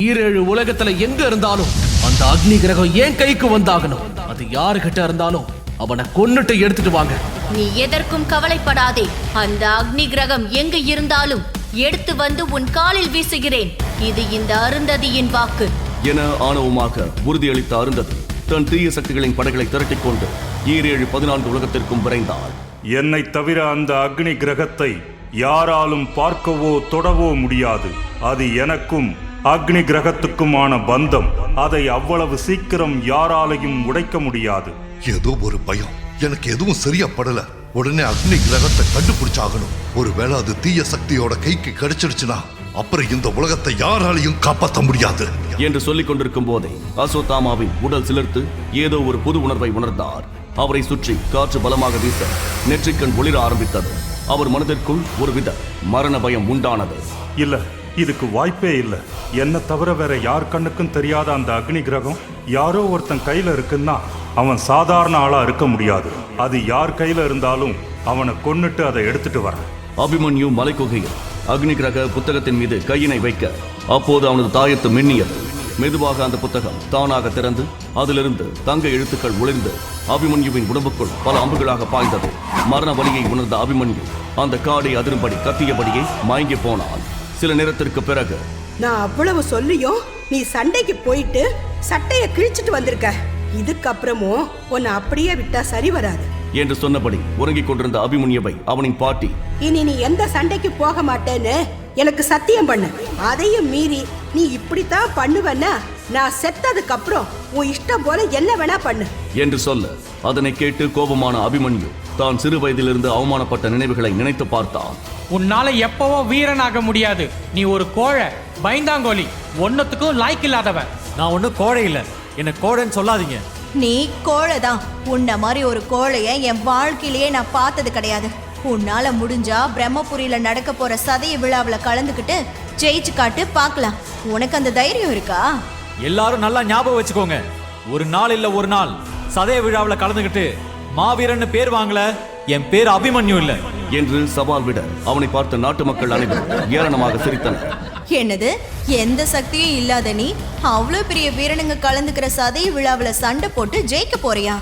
ஈரேழு உலகத்துல எங்க இருந்தாலும் அந்த அக்னி கிரகம் ஏன் கைக்கு வந்தாகணும். அது யாருகிட்ட இருந்தாலும் அவனை கொன்னுட்டு எடுத்துட்டு வாங்க. நீ எதற்கும் கவலைப்படாதே. அந்த அக்னி கிரகம் எங்கு இருந்தாலும் எடுத்து வந்து உன் காலில் வீசுகிறேன். இது இந்த அருந்ததியின் வாக்கு என ஆணவமாக உறுதியளித்த அருந்ததி தன் தீய சக்திகளின் படைகளை திரட்டிக் கொண்டு 7-14 உலகத்திற்கும் விரைந்தாள். என்னை தவிர அந்த அக்னி கிரகத்தை யாராலும் பார்க்கவோ தொடவோ முடியாது. அது எனக்கும் அக்னி கிரகத்துக்குமான பந்தம். அதை அவ்வளவு சீக்கிரம் யாராலையும் உடைக்க முடியாது. ஏதோ ஒரு பயம், எனக்கு எதுவும் சரியா படல. உடனே அக்னி கிரகத்தை கண்டுபிடிச்சாகணும். ஒருவேளை அது தீய சக்தியோட கைக்கு கிடைச்சிருச்சுன்னா அப்புறம் இந்த உலகத்தை யாராலையும் காப்பாற்ற முடியாது என்று சொல்லிக் கொண்டிருக்கும் போதே அஸ்வத்தாமாவின் உடல் சிலிர்த்து ஏதோ ஒரு புது உணர்வை உணர்ந்தார். அவரை சுற்றி காற்று பலமாக வீச நெற்றிக்கண் ஒளிர ஆரம்பித்தது. அவர் மனதிற்குள் ஒருவித மரண பயம் உண்டானது. இல்ல, இதுக்கு வாய்ப்பே இல்ல. என்ன தவிர வேற யார் கண்ணுக்கும் தெரியாத அந்த அக்னி கிரகம் யாரோ ஒருத்தன் கையில இருக்குன்னா அவன் சாதாரண ஆளா இருக்க முடியாது. அது யார் கையில இருந்தாலும் அவனை கொன்னுட்டு அதை எடுத்துட்டு வர. அபிமன்யு மலைக்குகையில் அக்னி கிரக புத்தகத்தின் மீது கையினை வைக்க அப்போது அவனது தாயத்து மின்னியது. மெதுவாக அந்த புத்தகம் தானாக திறந்து அதிலிருந்து தங்க எழுத்துக்கள் ஒளிர்ந்து அபிமன்யுவின் உடம்புக்குள் பல அம்புகளாக பாய்ந்தது. மரண வலியை உணர்ந்த அபிமன்யு அந்த காடை அதிரும்படி கத்தியபடியே மயங்கி போனான். சில நேரத்திற்கு பிறகு, நான் அவ்வளவு சொல்லியும் நீ சண்டைக்கு போயிட்டு சட்டைய கிழிச்சிட்டு வந்திருக்க. இதுக்கப்புறமும் உன்னை அப்படியே விட்டா சரி வராது என்று சொன்னபடி உறங்கிக் கொண்டிருந்த அபிமன்யுவை அவனின் பாட்டி, இனி நீ எந்த சண்டைக்கு போக மாட்டேன்னு எனக்கு சத்தியம் பண்ணு. அதையும் மீறி நீ இப்படித்தான் பண்ணுவன்னா நான் செத்ததுக்கு அப்புறம் உன் இஷ்டம் போல என்ன வேணா பண்ணு என்று சொல்ல அதனை கேட்டு கோபமான அபிமன்யு தான் சிறு வயதிலிருந்து அவமானப்பட்ட நினைவுகளை நினைத்து பார்த்தான். உன்னால எப்பவும் வீரனாக முடியாது. நீ ஒரு கோழை, பயந்தாங்கோலி, ஒன்னத்துக்கும் லாய்க்கு இல்லாதவன். நான் ஒன்னும் கோழை இல்ல, என்ன கோழைன்னு சொல்லாதீங்க. நீ கோழைதான். உன்ன மாதிரி ஒரு கோழைய என் வாழ்க்கையிலேயே நான் பார்த்தது கிடையாது. உன்னால முடிஞ்சா பிரம்மபுரியில நடக்க போற சதய விழாவில் கலந்துக்கிட்டு ஜெயிச்சு காட்டு பார்க்கலாம். உனக்கு அந்த தைரியம் இருக்கா? எல்லாரும் நல்லா ஞாபகம் வச்சுக்கோங்க, ஒரு நாள் இல்ல ஒரு நாள் சதய விழாவில் கலந்துக்கிட்டு மாவீரன்னு பேர் வாங்கல, என் பேர் அபிமன்யு இல்ல என்று சவால் விட அவனை பார்த்த நாட்டு மக்கள் அனைவரும் ஏளனமாக சிரித்தனர். என்னது, எந்த சக்தியும் இல்லாத நீ அவ்வளோ பெரிய வீரனுங்க கலந்துக்கிற சதய விழாவில் சண்டை போட்டு ஜெயிக்க போறியா?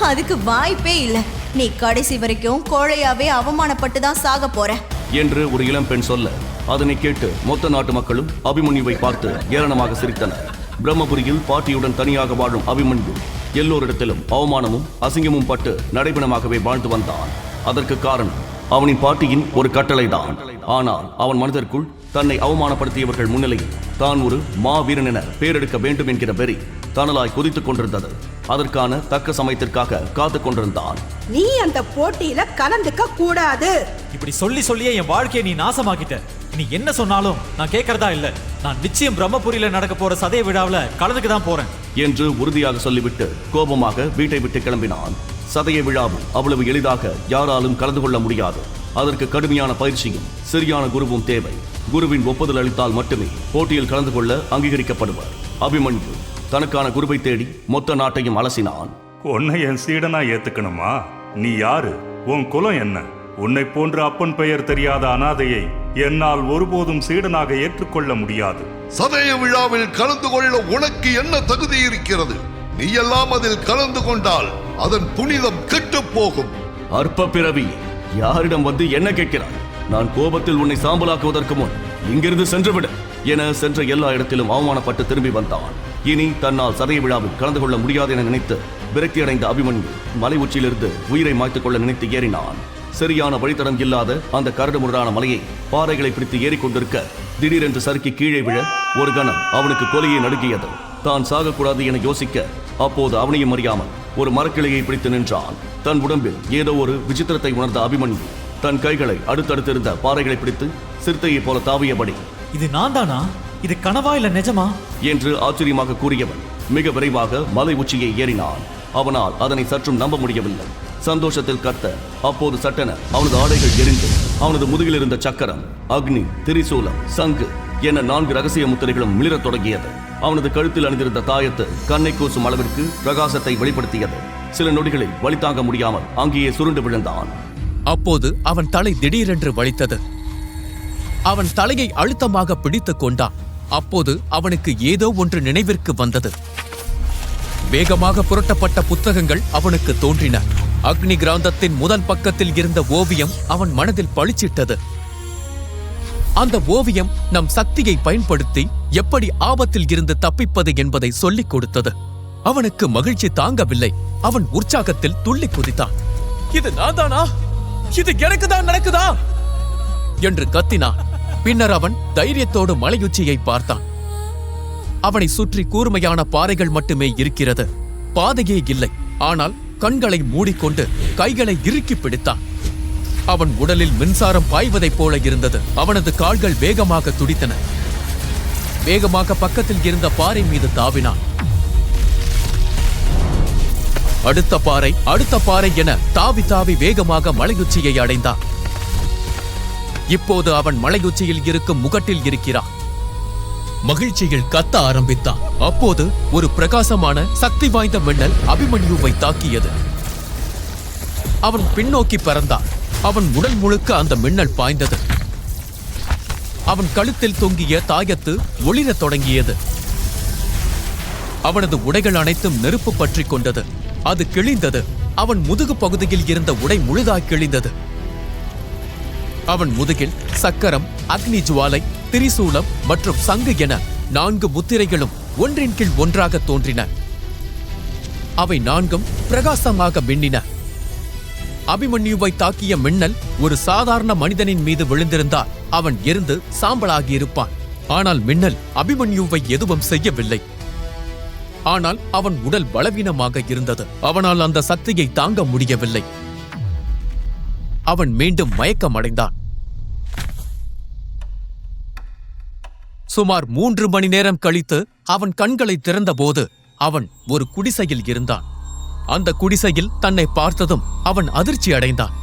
அதுக்கு வாய்ப்பே இல்லை. நீ கடைசி வரைக்கும் கோழையாவே அவமானப்பட்டு தான் சாக போற என்று ஒரு இளம் பெண் சொல்ல அதனை கேட்டு மொத்த நாட்டு மக்களும் அபிமன்யுவை பார்த்து ஏளனமாக சிரித்தனர். பிரம்மபுரியில் பாட்டியுடன் தனியாக வாழும் அபிமன்யு எல்லோரிடத்திலும் அவமானமும் அசிங்கமும் பட்டு நடைபெணமாகவே வாழ்ந்து வந்தான். அதற்கு காரணம் அவனின் பாட்டியின் ஒரு கட்டளைதான். ஆனால் அவன் மனதிற்குள் தன்னை அவமானப்படுத்தியவர்கள் முன்னிலையில் தான் ஒரு மாவீரன் என பேரெடுக்க வேண்டும் என்கிற வெறி தனலாய் கொதித்துக் கொண்டிருந்தது. அதற்கான தக்க சமயத்திற்காக காத்துக் கொண்டிருந்தான். நீ அந்த போட்டியில கலந்துக்க கூடாது. இப்படி சொல்லி சொல்லியே என் வாழ்க்கையை நீ நாசமாக்கிட்ட. நீ என்ன சொன்னாலும் நான் கேட்கறதா இல்ல. நான் நிச்சயம் பிரம்மபுரியில நடக்க போற சதய விழாவில் கலந்துக்கு தான் போறேன் என்று உறுதியாக சொல்லிவிட்டு கோபமாக வீட்டை விட்டு கிளம்பினான். சதய விழாவில் அவ்வளவு எளிதாக யாராலும் கலந்து கொள்ள முடியாது. அதற்கு கடுமையான பயிற்சியும் சரியான குருவும் தேவை. குருவின் ஒப்புதல் அளித்தால் மட்டுமே போட்டியில் கலந்து கொள்ள அங்கீகரிக்கப்படுவார். அபிமன்யு தனக்கான குருவை தேடி மொத்த நாட்டையும் அலசினான். உன்னை என் சீடனா ஏத்துக்கணுமா? நீ யாரு? உன் குலம் என்ன? உன்னை போன்ற அப்பன் பெயர் தெரியாத அனாதையை என்னால் ஒருபோதும் சீடனாக ஏற்றுக்கொள்ள முடியாது. சதய விழாவில் கலந்து கொள்ள உனக்கு என்ன தகுதி இருக்கிறது? நீ எல்லாம் அதில் கலந்து கொண்டால் அதன் புனிதம் கெட்டு போகும். அற்ப பிறவி, யாரிடம் வந்து என்ன கேட்கிறாய்? நான் கோபத்தில் உன்னை சாம்பலாக்குவதற்கு முன் இங்கிருந்து சென்றுவிட என சென்ற எல்லா இடத்திலும் அவமானப்பட்டு திரும்பி வந்தான். இனி தன்னால் சதய விழாவில் கலந்து கொள்ள முடியாது என நினைத்து விரக்தியடைந்த அபிமன்யு மலை உச்சியிலிருந்து உயிரை மாய்த்துக் கொள்ள நினைத்து ஏறினான். சரியான வழித்தடம் இல்லாத அந்த கரடுமுரடான மலையை பாறைகளை பிடித்து ஏறிக்கொண்டிருக்க திடீரென்று சறுக்கி கீழே விழ ஒரு கணம் அவனுக்கு கொலையை நடுங்கியது. தான் சாகக்கூடாது என யோசிக்க அப்போது அவனையும் அறியாமல் ஒரு மரக்கிளையை பிடித்து நின்றான். தன் உடம்பில் ஏதோ ஒரு விசித்திரத்தை உணர்ந்த அபிமன்யு தன் கைகளை அடுத்தடுத்திருந்த பாறைகளை பிடித்து சிறுத்தையை போல தாவியபடி, இது நான் தானா? இது கனவா இல்ல நிஜமா என்று ஆச்சரியமாக கூறியவன் மிக விரைவாக மலை உச்சியை ஏறினான். அவனால் அதனை சற்றும் நம்ப முடியவில்லை. சந்தோஷத்தில் கத்த அப்போது சட்டென அவனது ஆடைகள் எரிந்து அவனது முதுகில் இருந்த சக்கரம், அக்னி, திரிசூலம், சங்கு என 4 ரகசிய முத்திரைகளும் மிளிரத் தொடங்கியது. அவனது கழுத்தில் அணிந்திருந்த தாயத்து கண்ணை கூசும் அளவிற்கு பிரகாசத்தை வெளிப்படுத்தியது. சில நொடிகளில் வலி தாங்க முடியாமல் அங்கேயே சுருண்டு விழுந்தான். அப்போது அவன் தலை திடீரென்று வலித்தது. அவன் தலையை அழுத்தமாக பிடித்துக் கொண்டான். அப்போது அவனுக்கு ஏதோ ஒன்று நினைவிற்கு வந்தது. வேகமாக புரட்டப்பட்ட புத்தகங்கள் அவனுக்கு தோன்றின. அக்னி கிராந்தத்தின் முதல் பக்கத்தில் இருந்த ஓவியம் அவன் மனதில் பளிச்சிட்டது. அந்த ஓவியம் நம் சக்தியை பயன்படுத்தி எப்படி ஆபத்தில் இருந்து தப்பிப்பது என்பதை சொல்லிக் கொடுத்தது. அவனுக்கு மகிழ்ச்சி தாங்கவில்லை. அவன் உற்சாகத்தில் துள்ளி குதித்தான். இது நான் தானா? இது எனக்கு தான் நடக்குதா என்று கத்தினான். பின்னர் அவன் தைரியத்தோடு மலையுச்சியை பார்த்தான். அவனை சுற்றி கூர்மையான பாறைகள் மட்டுமே இருக்கிறது. பாதையே இல்லை. ஆனால் கண்களை மூடிக்கொண்டு கைகளை இறுக்கி பிடித்தான். அவன் உடலில் மின்சாரம் பாய்வதைப் போல இருந்தது. அவனது கால்கள் வேகமாக துடித்தன. வேகமாக பக்கத்தில் இருந்த பாறை மீது தாவினான். அடுத்த பாறை என தாவி தாவி வேகமாக மலையுச்சியை அடைந்தான். இப்போது அவன் மலையுச்சியில் இருக்கும் முகட்டில் இருக்கிறான். மகிழ்ச்சியில் கத்த ஆரம்பித்தான். அப்போது ஒரு பிரகாசமான சக்தி வாய்ந்த மின்னல் அபிமன்யுவை தாக்கியது. அவன் பின்னோக்கி பறந்தான். அவன் உடல் முழுக்க அந்த மின்னல் பாய்ந்தது. அவன் கழுத்தில் தொங்கிய தாயத்து ஒளிரத் தொடங்கியது. அவனது உடைகள் அனைத்தும் நெருப்பு பற்றி கொண்டது. அது கிழிந்தது. அவன் முதுகு பகுதியில் இருந்த உடை முழுதாய் கிழிந்தது. அவன் முதுகில் சக்கரம், அக்னி ஜுவாலை, திரிசூலம் மற்றும் சங்கு என 4 முத்திரைகளும் ஒன்றின் கீழ் ஒன்றாக தோன்றின. அவை 4ம் பிரகாசமாக மின்னின. அபிமன்யுவை தாக்கிய மின்னல் ஒரு சாதாரண மனிதனின் மீது விழுந்திருந்தால் அவன் எரிந்து சாம்பலாகியிருப்பான். ஆனால் மின்னல் அபிமன்யுவை எதுவும் செய்யவில்லை. ஆனால் அவன் உடல் பலவீனமாக இருந்தது. அவனால் அந்த சக்தியை தாங்க முடியவில்லை. அவன் மீண்டும் மயக்கமடைந்தான். சுமார் 3 மணி நேரம் கழித்து அவன் கண்களை திறந்தபோது அவன் ஒரு குடிசையில் இருந்தான். அந்த குடிசையில் தன்னை பார்த்ததும் அவன் அதிர்ச்சி அடைந்தான்.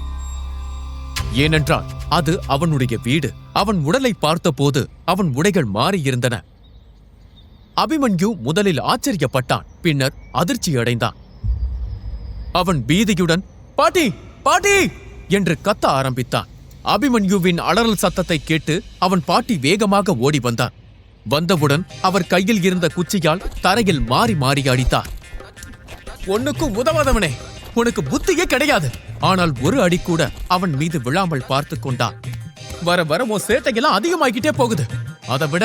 ஏனென்றால் அது அவனுடைய வீடு. அவன் உடலை பார்த்தபோது அவன் உடைகள் மாறியிருந்தன. அபிமன்யு முதலில் ஆச்சரியப்பட்டான். பின்னர் அதிர்ச்சி அடைந்தான். அவன் பீதியுடன் பாட்டி பாட்டி என்று கத்த ஆரம்பித்தான். அபிமன்யுவின் அலறல் சத்தத்தை கேட்டு அவன் பாட்டி வேகமாக ஓடி வந்தான். வந்தவுடன் அவர் கையில் இருந்த குச்சியால் தரையில் மாறி மாறி அடித்தார். ஒன்னுக்கும் உதவாதவனே, உனக்கு புத்தியே கிடையாது. ஆனால் ஒரு அடி கூட அவன் மீது விழாமல் பார்த்து கொண்டான். வர வர உன் சேட்டையெல்லாம் அதிகமாகிட்டே போகுது. அதை விட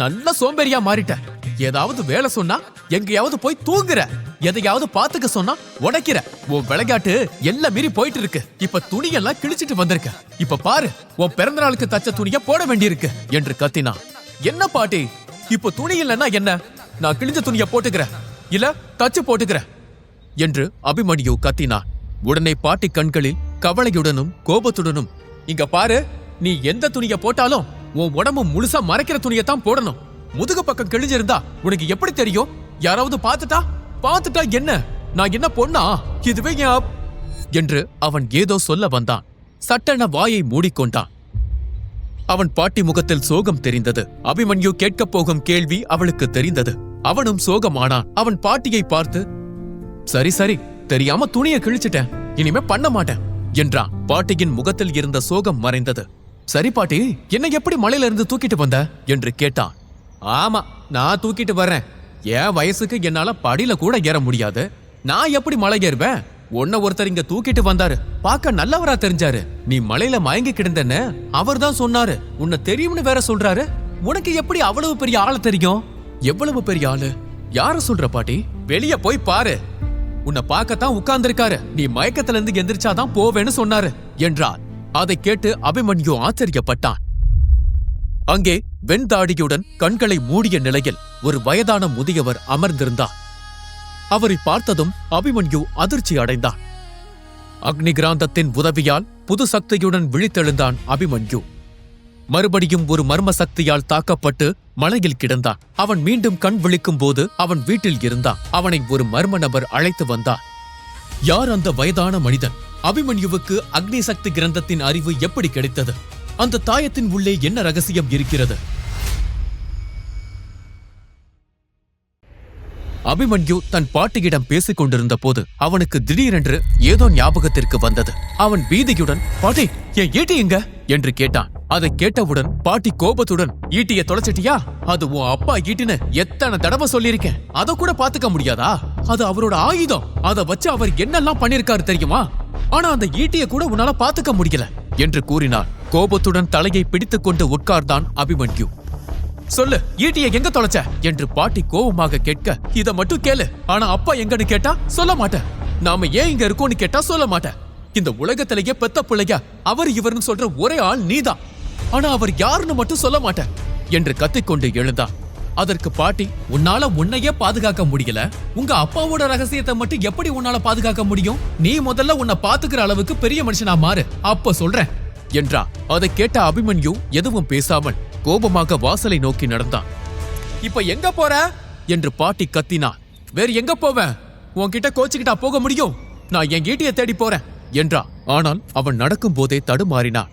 நல்ல சோம்பேறியா மாறிட்ட. ஏதாவது வேலை சொன்னா எங்கேயாவது போய் தூங்குற. எதையாவது பாத்துக்க சொன்னா உடைக்கிற. உன் விளையாட்டு எல்லாம் மீறி போயிட்டு இருக்கு. இப்ப துணியெல்லாம் கிழிச்சிட்டு வந்திருக்க. இப்ப பாரு, உன் பிறந்த நாளுக்கு தச்ச துணிய போட வேண்டியிருக்கு என்று கத்தினான். என்ன பாட்டி, இப்ப துணி இல்லைன்னா என்ன? நான் கிழிஞ்ச துணிய போட்டுக்கிறேன், இல்ல தச்சு போட்டுக்கிறேன் என்று அபிமன்யு கத்தினான். உடனே பாட்டி கண்களில் கவலையுடனும் கோபத்துடனும், இங்க பாரு, நீ எந்த துணிய போட்டாலும் உன் உடம்பு முழுசா மறைக்கிற துணியத்தான் போடணும். முதுகு பக்கம் கிழிஞ்சிருந்தா உனக்கு எப்படி தெரியும்? யாராவது பார்த்துட்டா என்ன? நான் என்ன பொண்ணா? இதுவே என்று அவன் ஏதோ சொல்ல வந்தான். சட்டென வாயை மூடிக்கொண்டான். அவன் பாட்டி முகத்தில் சோகம் தெரிந்தது. அபிமன்யு கேட்கப் போகும் கேள்வி அவளுக்கு தெரிந்தது. அவனும் சோகமானான். அவன் பாட்டியை பார்த்து, சரி சரி, தெரியாம துணியை கிழிச்சிட்டேன், இனிமே பண்ண மாட்டேன் என்றான். பாட்டியின் முகத்தில் இருந்த சோகம் மறைந்தது. சரி பாட்டி, என்ன எப்படி மலையில இருந்து தூக்கிட்டு வந்த என்று கேட்டான். ஆமா, நான் தூக்கிட்டு வர்றேன். என் வயசுக்கு என்னால படியில கூட ஏற முடியாது. நான் எப்படி மலை ஏறுவேன்? உன்ன ஒருத்தர் இங்க தூக்கிட்டு வந்தாரு. பார்க்க நல்லவரா தெரிஞ்சாரு. நீ மலையில மயங்கி கிடந்தன்னு அவர் தான் சொன்னாரு. உன்னை தெரியும்னு வேற சொல்றாரு. உனக்கு எப்படி அவ்வளவு பெரிய ஆளு தெரியும்? எவ்வளவு பெரிய ஆளு? யார சொல்ற பாட்டி? வெளிய போய் பாரு. உன்னை பார்க்கத்தான் உட்கார்ந்திருக்காரு. நீ மயக்கத்துல இருந்து எந்திரிச்சாதான் போவேன்னு சொன்னாரு என்றார். அதை கேட்டு அபிமன்யு ஆச்சரியப்பட்டான். அங்கே வெண்தாடியுடன் கண்களை மூடிய நிலையில் ஒரு வயதான முதியவர் அமர்ந்திருந்தார். அவரை பார்த்ததும் அபிமன்யு அதிர்ச்சி அடைந்தான். அக்னி கிராந்தத்தின் உதவியால் புது சக்தியுடன் விழித்தெழுந்தான் அபிமன்யு. மறுபடியும் ஒரு மர்ம சக்தியால் தாக்கப்பட்டு மலையில் கிடந்தான். அவன் மீண்டும் கண் விழிக்கும் போது அவன் வீட்டில் இருந்தான். அவனை ஒரு மர்ம நபர் அழைத்து வந்தார். யார் அந்த வயதான மனிதன்? அபிமன்யுவுக்கு அக்னி சக்தி கிரந்தத்தின் அறிவு எப்படி கிடைத்தது? அந்த தாயத்தின் உள்ளே என்ன ரகசியம் இருக்கிறது? அபிமன்யு தன் பாட்டியிடம் பேசிக் கொண்டிருந்த போது அவனுக்கு திடீரென்று ஏதோ ஞாபகத்திற்கு வந்தது. அவன் பீதியுடன், பாட்டி, என் ஈட்டி எங்க? என்று கேட்டான். அதை கேட்டவுடன் பாட்டி கோபத்துடன், ஈட்டிய தொலைச்சிட்டியா? அது உன் அப்பா ஈட்டின்னு எத்தனை தடவை சொல்லியிருக்கேன். அத கூட பாத்துக்க முடியாதா? அது அவரோட ஆயுதம். அதை வச்சு அவர் என்னெல்லாம் பண்ணிருக்காரு தெரியுமா? ஆனா அந்த ஈட்டிய கூட உன்னால பாத்துக்க முடியல என்று கூறினார். கோபத்துடன் தலையை பிடித்துக் கொண்டு உட்கார்ந்தான் அபிமன்யு. சொல்லு, ஈட்டிய எங்க தொலைச்ச என்று பாட்டி கோபமாக கேட்க, இத மட்டும் கேளு. ஆனா அப்பா எங்கன்னு கேட்டா சொல்ல மாட்டேன். நாம ஏன் இங்க இருக்கோம்னு கேட்டா சொல்ல மாட்டேன். இந்த உலகத்திலேயே பெத்த பிள்ளையா அவர் இவர்னு சொல்ற ஒரே ஆள் நீதான். ஆனா அவர் யாருன்னு மட்டும் சொல்ல மாட்டேன் என்று கத்திக்கொண்டு எழுந்தான். அதற்கு பாட்டி, உன்னால உன்னையே பாதுகாக்க முடியல, உங்க அப்பாவோட ரகசியத்தை மட்டும் எப்படி உன்னால பாதுகாக்க முடியும்? நீ முதல்ல உன்னை பாத்துக்கிற அளவுக்கு பெரிய மனுஷனா மாறு, அப்ப சொல்றேன் என்றா. அதை கேட்ட அபிமன்யு எதுவும் பேசாமல் கோபமாக வாசலை நோக்கி நடந்தான். இப்ப எங்க போற என்று பாட்டி கத்தினா. வேற எங்க போவேன்? உன்கிட்ட கோச்சுக்கிட்டா போக முடியும்? நான் என் ஈட்டிய தேடி போறேன் என்றா. ஆனால் அவன் நடக்கும் போதே தடுமாறினான்.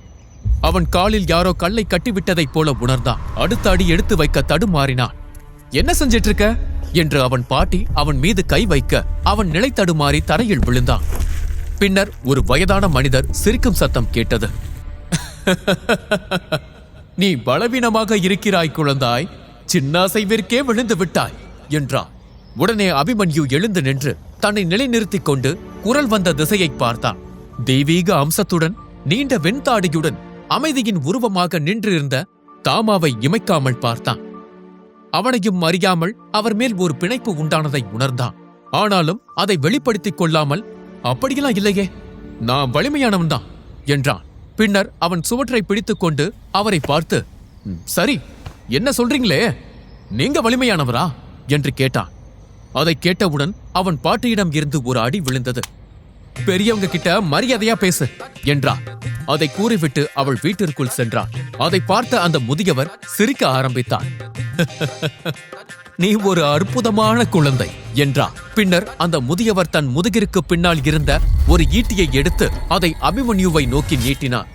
அவன் காலில் யாரோ கல்லை கட்டிவிட்டதைப் போல உணர்ந்தான். அடுத்த அடி எடுத்து வைக்க தடுமாறினான். என்ன செஞ்சிட்டு இருக்க என்று அவன் பாட்டி அவன் மீது கை வைக்க அவன் நிலை தடுமாறி தரையில் விழுந்தான். பின்னர் ஒரு வயதான மனிதர் சிரிக்கும் சத்தம் கேட்டது. நீ பலவீனமாக இருக்கிறாய் குழந்தாய், சின்ன அசைவிற்கே விழுந்து விட்டாய் என்றான். உடனே அபிமன்யு எழுந்து நின்று தன்னை நிலைநிறுத்திக் கொண்டு குரல் வந்த திசையை பார்த்தான். தெய்வீக அம்சத்துடன் நீண்ட வெண்தாடியுடன் அமைதியின் உருவமாக நின்றிருந்த தாமாவை இமைக்காமல் பார்த்தான். அவனையும் அறியாமல் அவர் மேல் ஒரு பிணைப்பு உண்டானதை உணர்ந்தான். ஆனாலும் அதை வெளிப்படுத்திக் கொள்ளாமல், அப்படியெல்லாம் இல்லையே, நான் வலிமையானவன் தான் என்றான். பின்னர் அவன் சுவற்றை பிடித்துக் கொண்டு அவரை பார்த்து, சரி, என்ன சொல்றீங்களே, நீங்க வலிமையானவரா என்று கேட்டான். அதை கேட்டவுடன் அவன் பாட்டியிடம் இருந்து ஒரு அடி விழுந்தது. பெரியவங்க கிட்ட மரியாதையா பேசு என்றா. அதை கூறிவிட்டு அவள் வீட்டிற்குள் சென்றாள். அதை பார்த்த அந்த முதியவர் சிரிக்க ஆரம்பித்தார். நீ ஒரு அற்புதமான குழந்தை என்றா. பின்னர் அந்த முதியவர் தன் முதுகிற்கு பின்னால் இருந்த ஒரு ஈட்டியை எடுத்து அதை அபிமன்யுவை நோக்கி நீட்டினார்.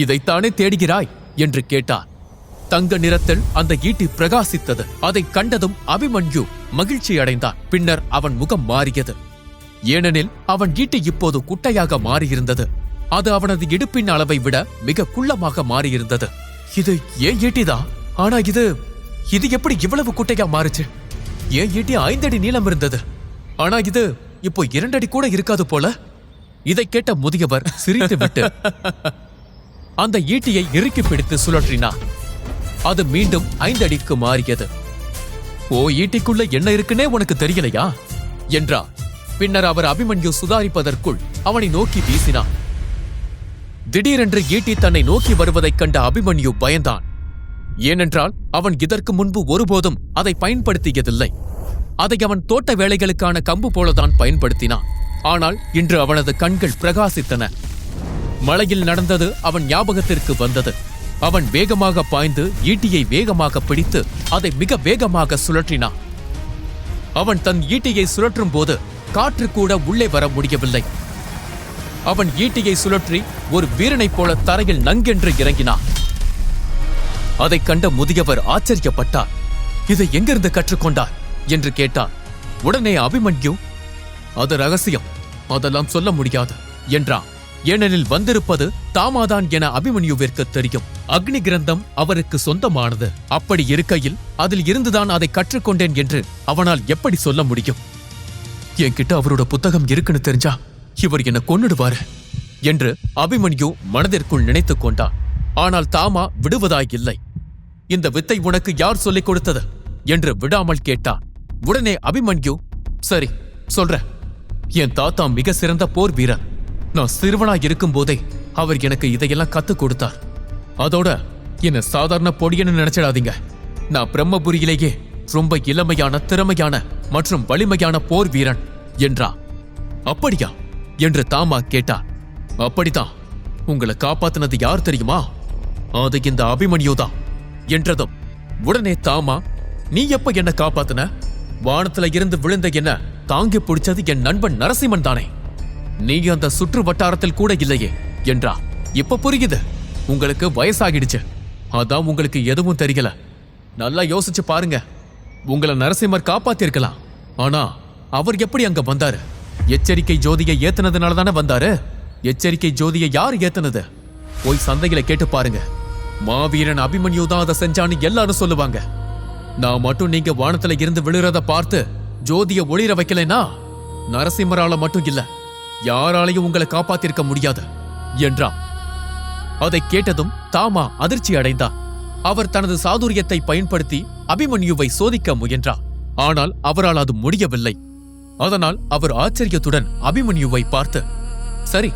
இதைத்தானே தேடுகிறாய் என்று கேட்டார். தங்க நிறத்தில் அந்த ஈட்டி பிரகாசித்தது. அதை கண்டதும் அபிமன்யு மகிழ்ச்சி அடைந்தான். பின்னர் அவன் முகம் மாறியது. ஏனெனில் அவன் ஈட்டி இப்போது குட்டையாக மாறியிருந்தது. அது அவனது இடுப்பின் அளவை விட மிக குள்ளமாக மாறியிருந்தது. இது ஏன் ஈட்டிதான்? ஆனா இது எப்படி இவ்வளவு குட்டையா மாறுச்சு? ஏன் ஈட்டி 5 அடி நீளம் இருந்தது, ஆனா இது இப்போ 2 அடி கூட இருக்காது போல. இதை கேட்ட முதியவர் சிரித்துவிட்டு அந்த ஈட்டியை இறுக்கி பிடித்து சுழற்றினார். அது மீண்டும் 5 அடிக்கு மாறியது. ஓ, ஈட்டிக்குள்ள என்ன இருக்குன்னே உனக்கு தெரியலையா என்றார். பின்னர் அவர் அபிமன்யு சுதாரிப்பதற்குள் அவனை நோக்கி வீசினான். திடீரென்று ஈட்டி தன்னை நோக்கி வருவதைக் கண்ட அபிமன்யு பயந்தான். ஏனென்றால் அவன் இதற்கு முன்பு ஒருபோதும் அதை பயன்படுத்தியதில்லை. அதை அவன் தோட்ட வேலைகளுக்கான கம்பு போலதான் பயன்படுத்தினான். ஆனால் இன்று அவனது கண்கள் பிரகாசித்தன. மழையில் நடந்தது அவன் ஞாபகத்திற்கு வந்தது. அவன் வேகமாக பாய்ந்து ஈட்டியை வேகமாக பிடித்து அதை மிக வேகமாக சுழற்றினான். அவன் தன் ஈட்டியை சுழற்றும் போது காற்று கூட உள்ளே வர முடியவில்லை. அவன் ஈட்டியை சுழற்றி ஒரு வீரனைப் போல தரையில் நங்கென்று இறங்கினான். அதைக் கண்ட முதியவர் ஆச்சரியப்பட்டார். இதை எங்கிருந்து கற்றுக்கொண்டார் என்று கேட்டார். உடனே அபிமன்யு, அது ரகசியம், அதெல்லாம் சொல்ல முடியாது என்றான். ஏனெனில் வந்திருப்பது தாமாதான் என அபிமன்யுவிற்கு தெரியும். அக்னி கிரந்தம் அவருக்கு சொந்தமானது. அப்படி இருக்கையில் அதில் இருந்துதான் அதை கற்றுக்கொண்டேன் என்று அவனால் எப்படி சொல்ல முடியும்? என்கிட்ட அவரோட புத்தகம் இருக்குன்னு தெரிஞ்சா இவர் என்ன கொன்னுடுவாரு என்று அபிமன்யு மனதிற்குள் நினைத்துக் கொண்டான். ஆனால் தாமா விடுவதாய் இல்லை. இந்த வித்தை உனக்கு யார் சொல்லிக் கொடுத்தது என்று விடாமல் கேட்டான். உடனே அபிமன்யு, சரி சொல்றேன், என் தாத்தா மிக சிறந்த போர் வீரர். நான் சிறுவனாய் இருக்கும் போதே அவர் எனக்கு இதையெல்லாம் கத்துக் கொடுத்தார். அதோட என்ன சாதாரண பொடியன்னு நினைச்சிடாதீங்க. நான் பிரம்மபுரியிலேயே ரொம்ப இளமையான, திறமையான மற்றும் வலிமையான போர் வீரன் என்றா. அப்படியா என்று தாமா கேட்டா. அப்படித்தான். உங்களை காப்பாத்தினது யார் தெரியுமா? அது இந்த அபிமன்யுதான் என்றதும் உடனே தாமா, நீ எப்ப என்ன காப்பாத்தின? வானத்துல இருந்து விழுந்த என்ன தாங்கி பிடிச்சது என் நண்பன் நரசிம்மன் தானே. நீ அந்த சுற்று வட்டாரத்தில் கூட இல்லையே என்றா. இப்ப புரியுது, உங்களுக்கு வயசாகிடுச்சு, அதான் உங்களுக்கு எதுவும் தெரியல. நல்லா யோசிச்சு பாருங்க. உங்களை நரசிம்மர் காப்பாத்திருக்கலாம். ஆனா அவர் எப்படி அங்க வந்தாரு? எச்சரிக்கை ஜோதியை ஏத்துனதுனால தானே வந்தாரு. எச்சரிக்கை ஜோதியை யார் ஏத்துனது? போய் சந்தையில கேட்டு பாருங்க. மாவீரன் அபிமன்யு தான் அதை செஞ்சான்னு எல்லாரும் சொல்லுவாங்க. நான் மட்டும் நீங்க வானத்துல இருந்து விழுறத பார்த்து ஜோதிய ஒளிர வைக்கலைன்னா நரசிம்மரால மட்டும் இல்ல, யாராலையும் உங்களை காப்பாத்திருக்க முடியாது என்றான். அதை கேட்டதும் தாமா அதிர்ச்சி அடைந்தார். அவர் தனது சாதுரியத்தை பயன்படுத்தி அபிமன்யுவை சோதிக்க முயன்றார். ஆனால் அவரால் அது முடியவில்லை. அதனால் அவர் ஆச்சரியத்துடன் அபிமன்யுவை பார்த்து, சரி,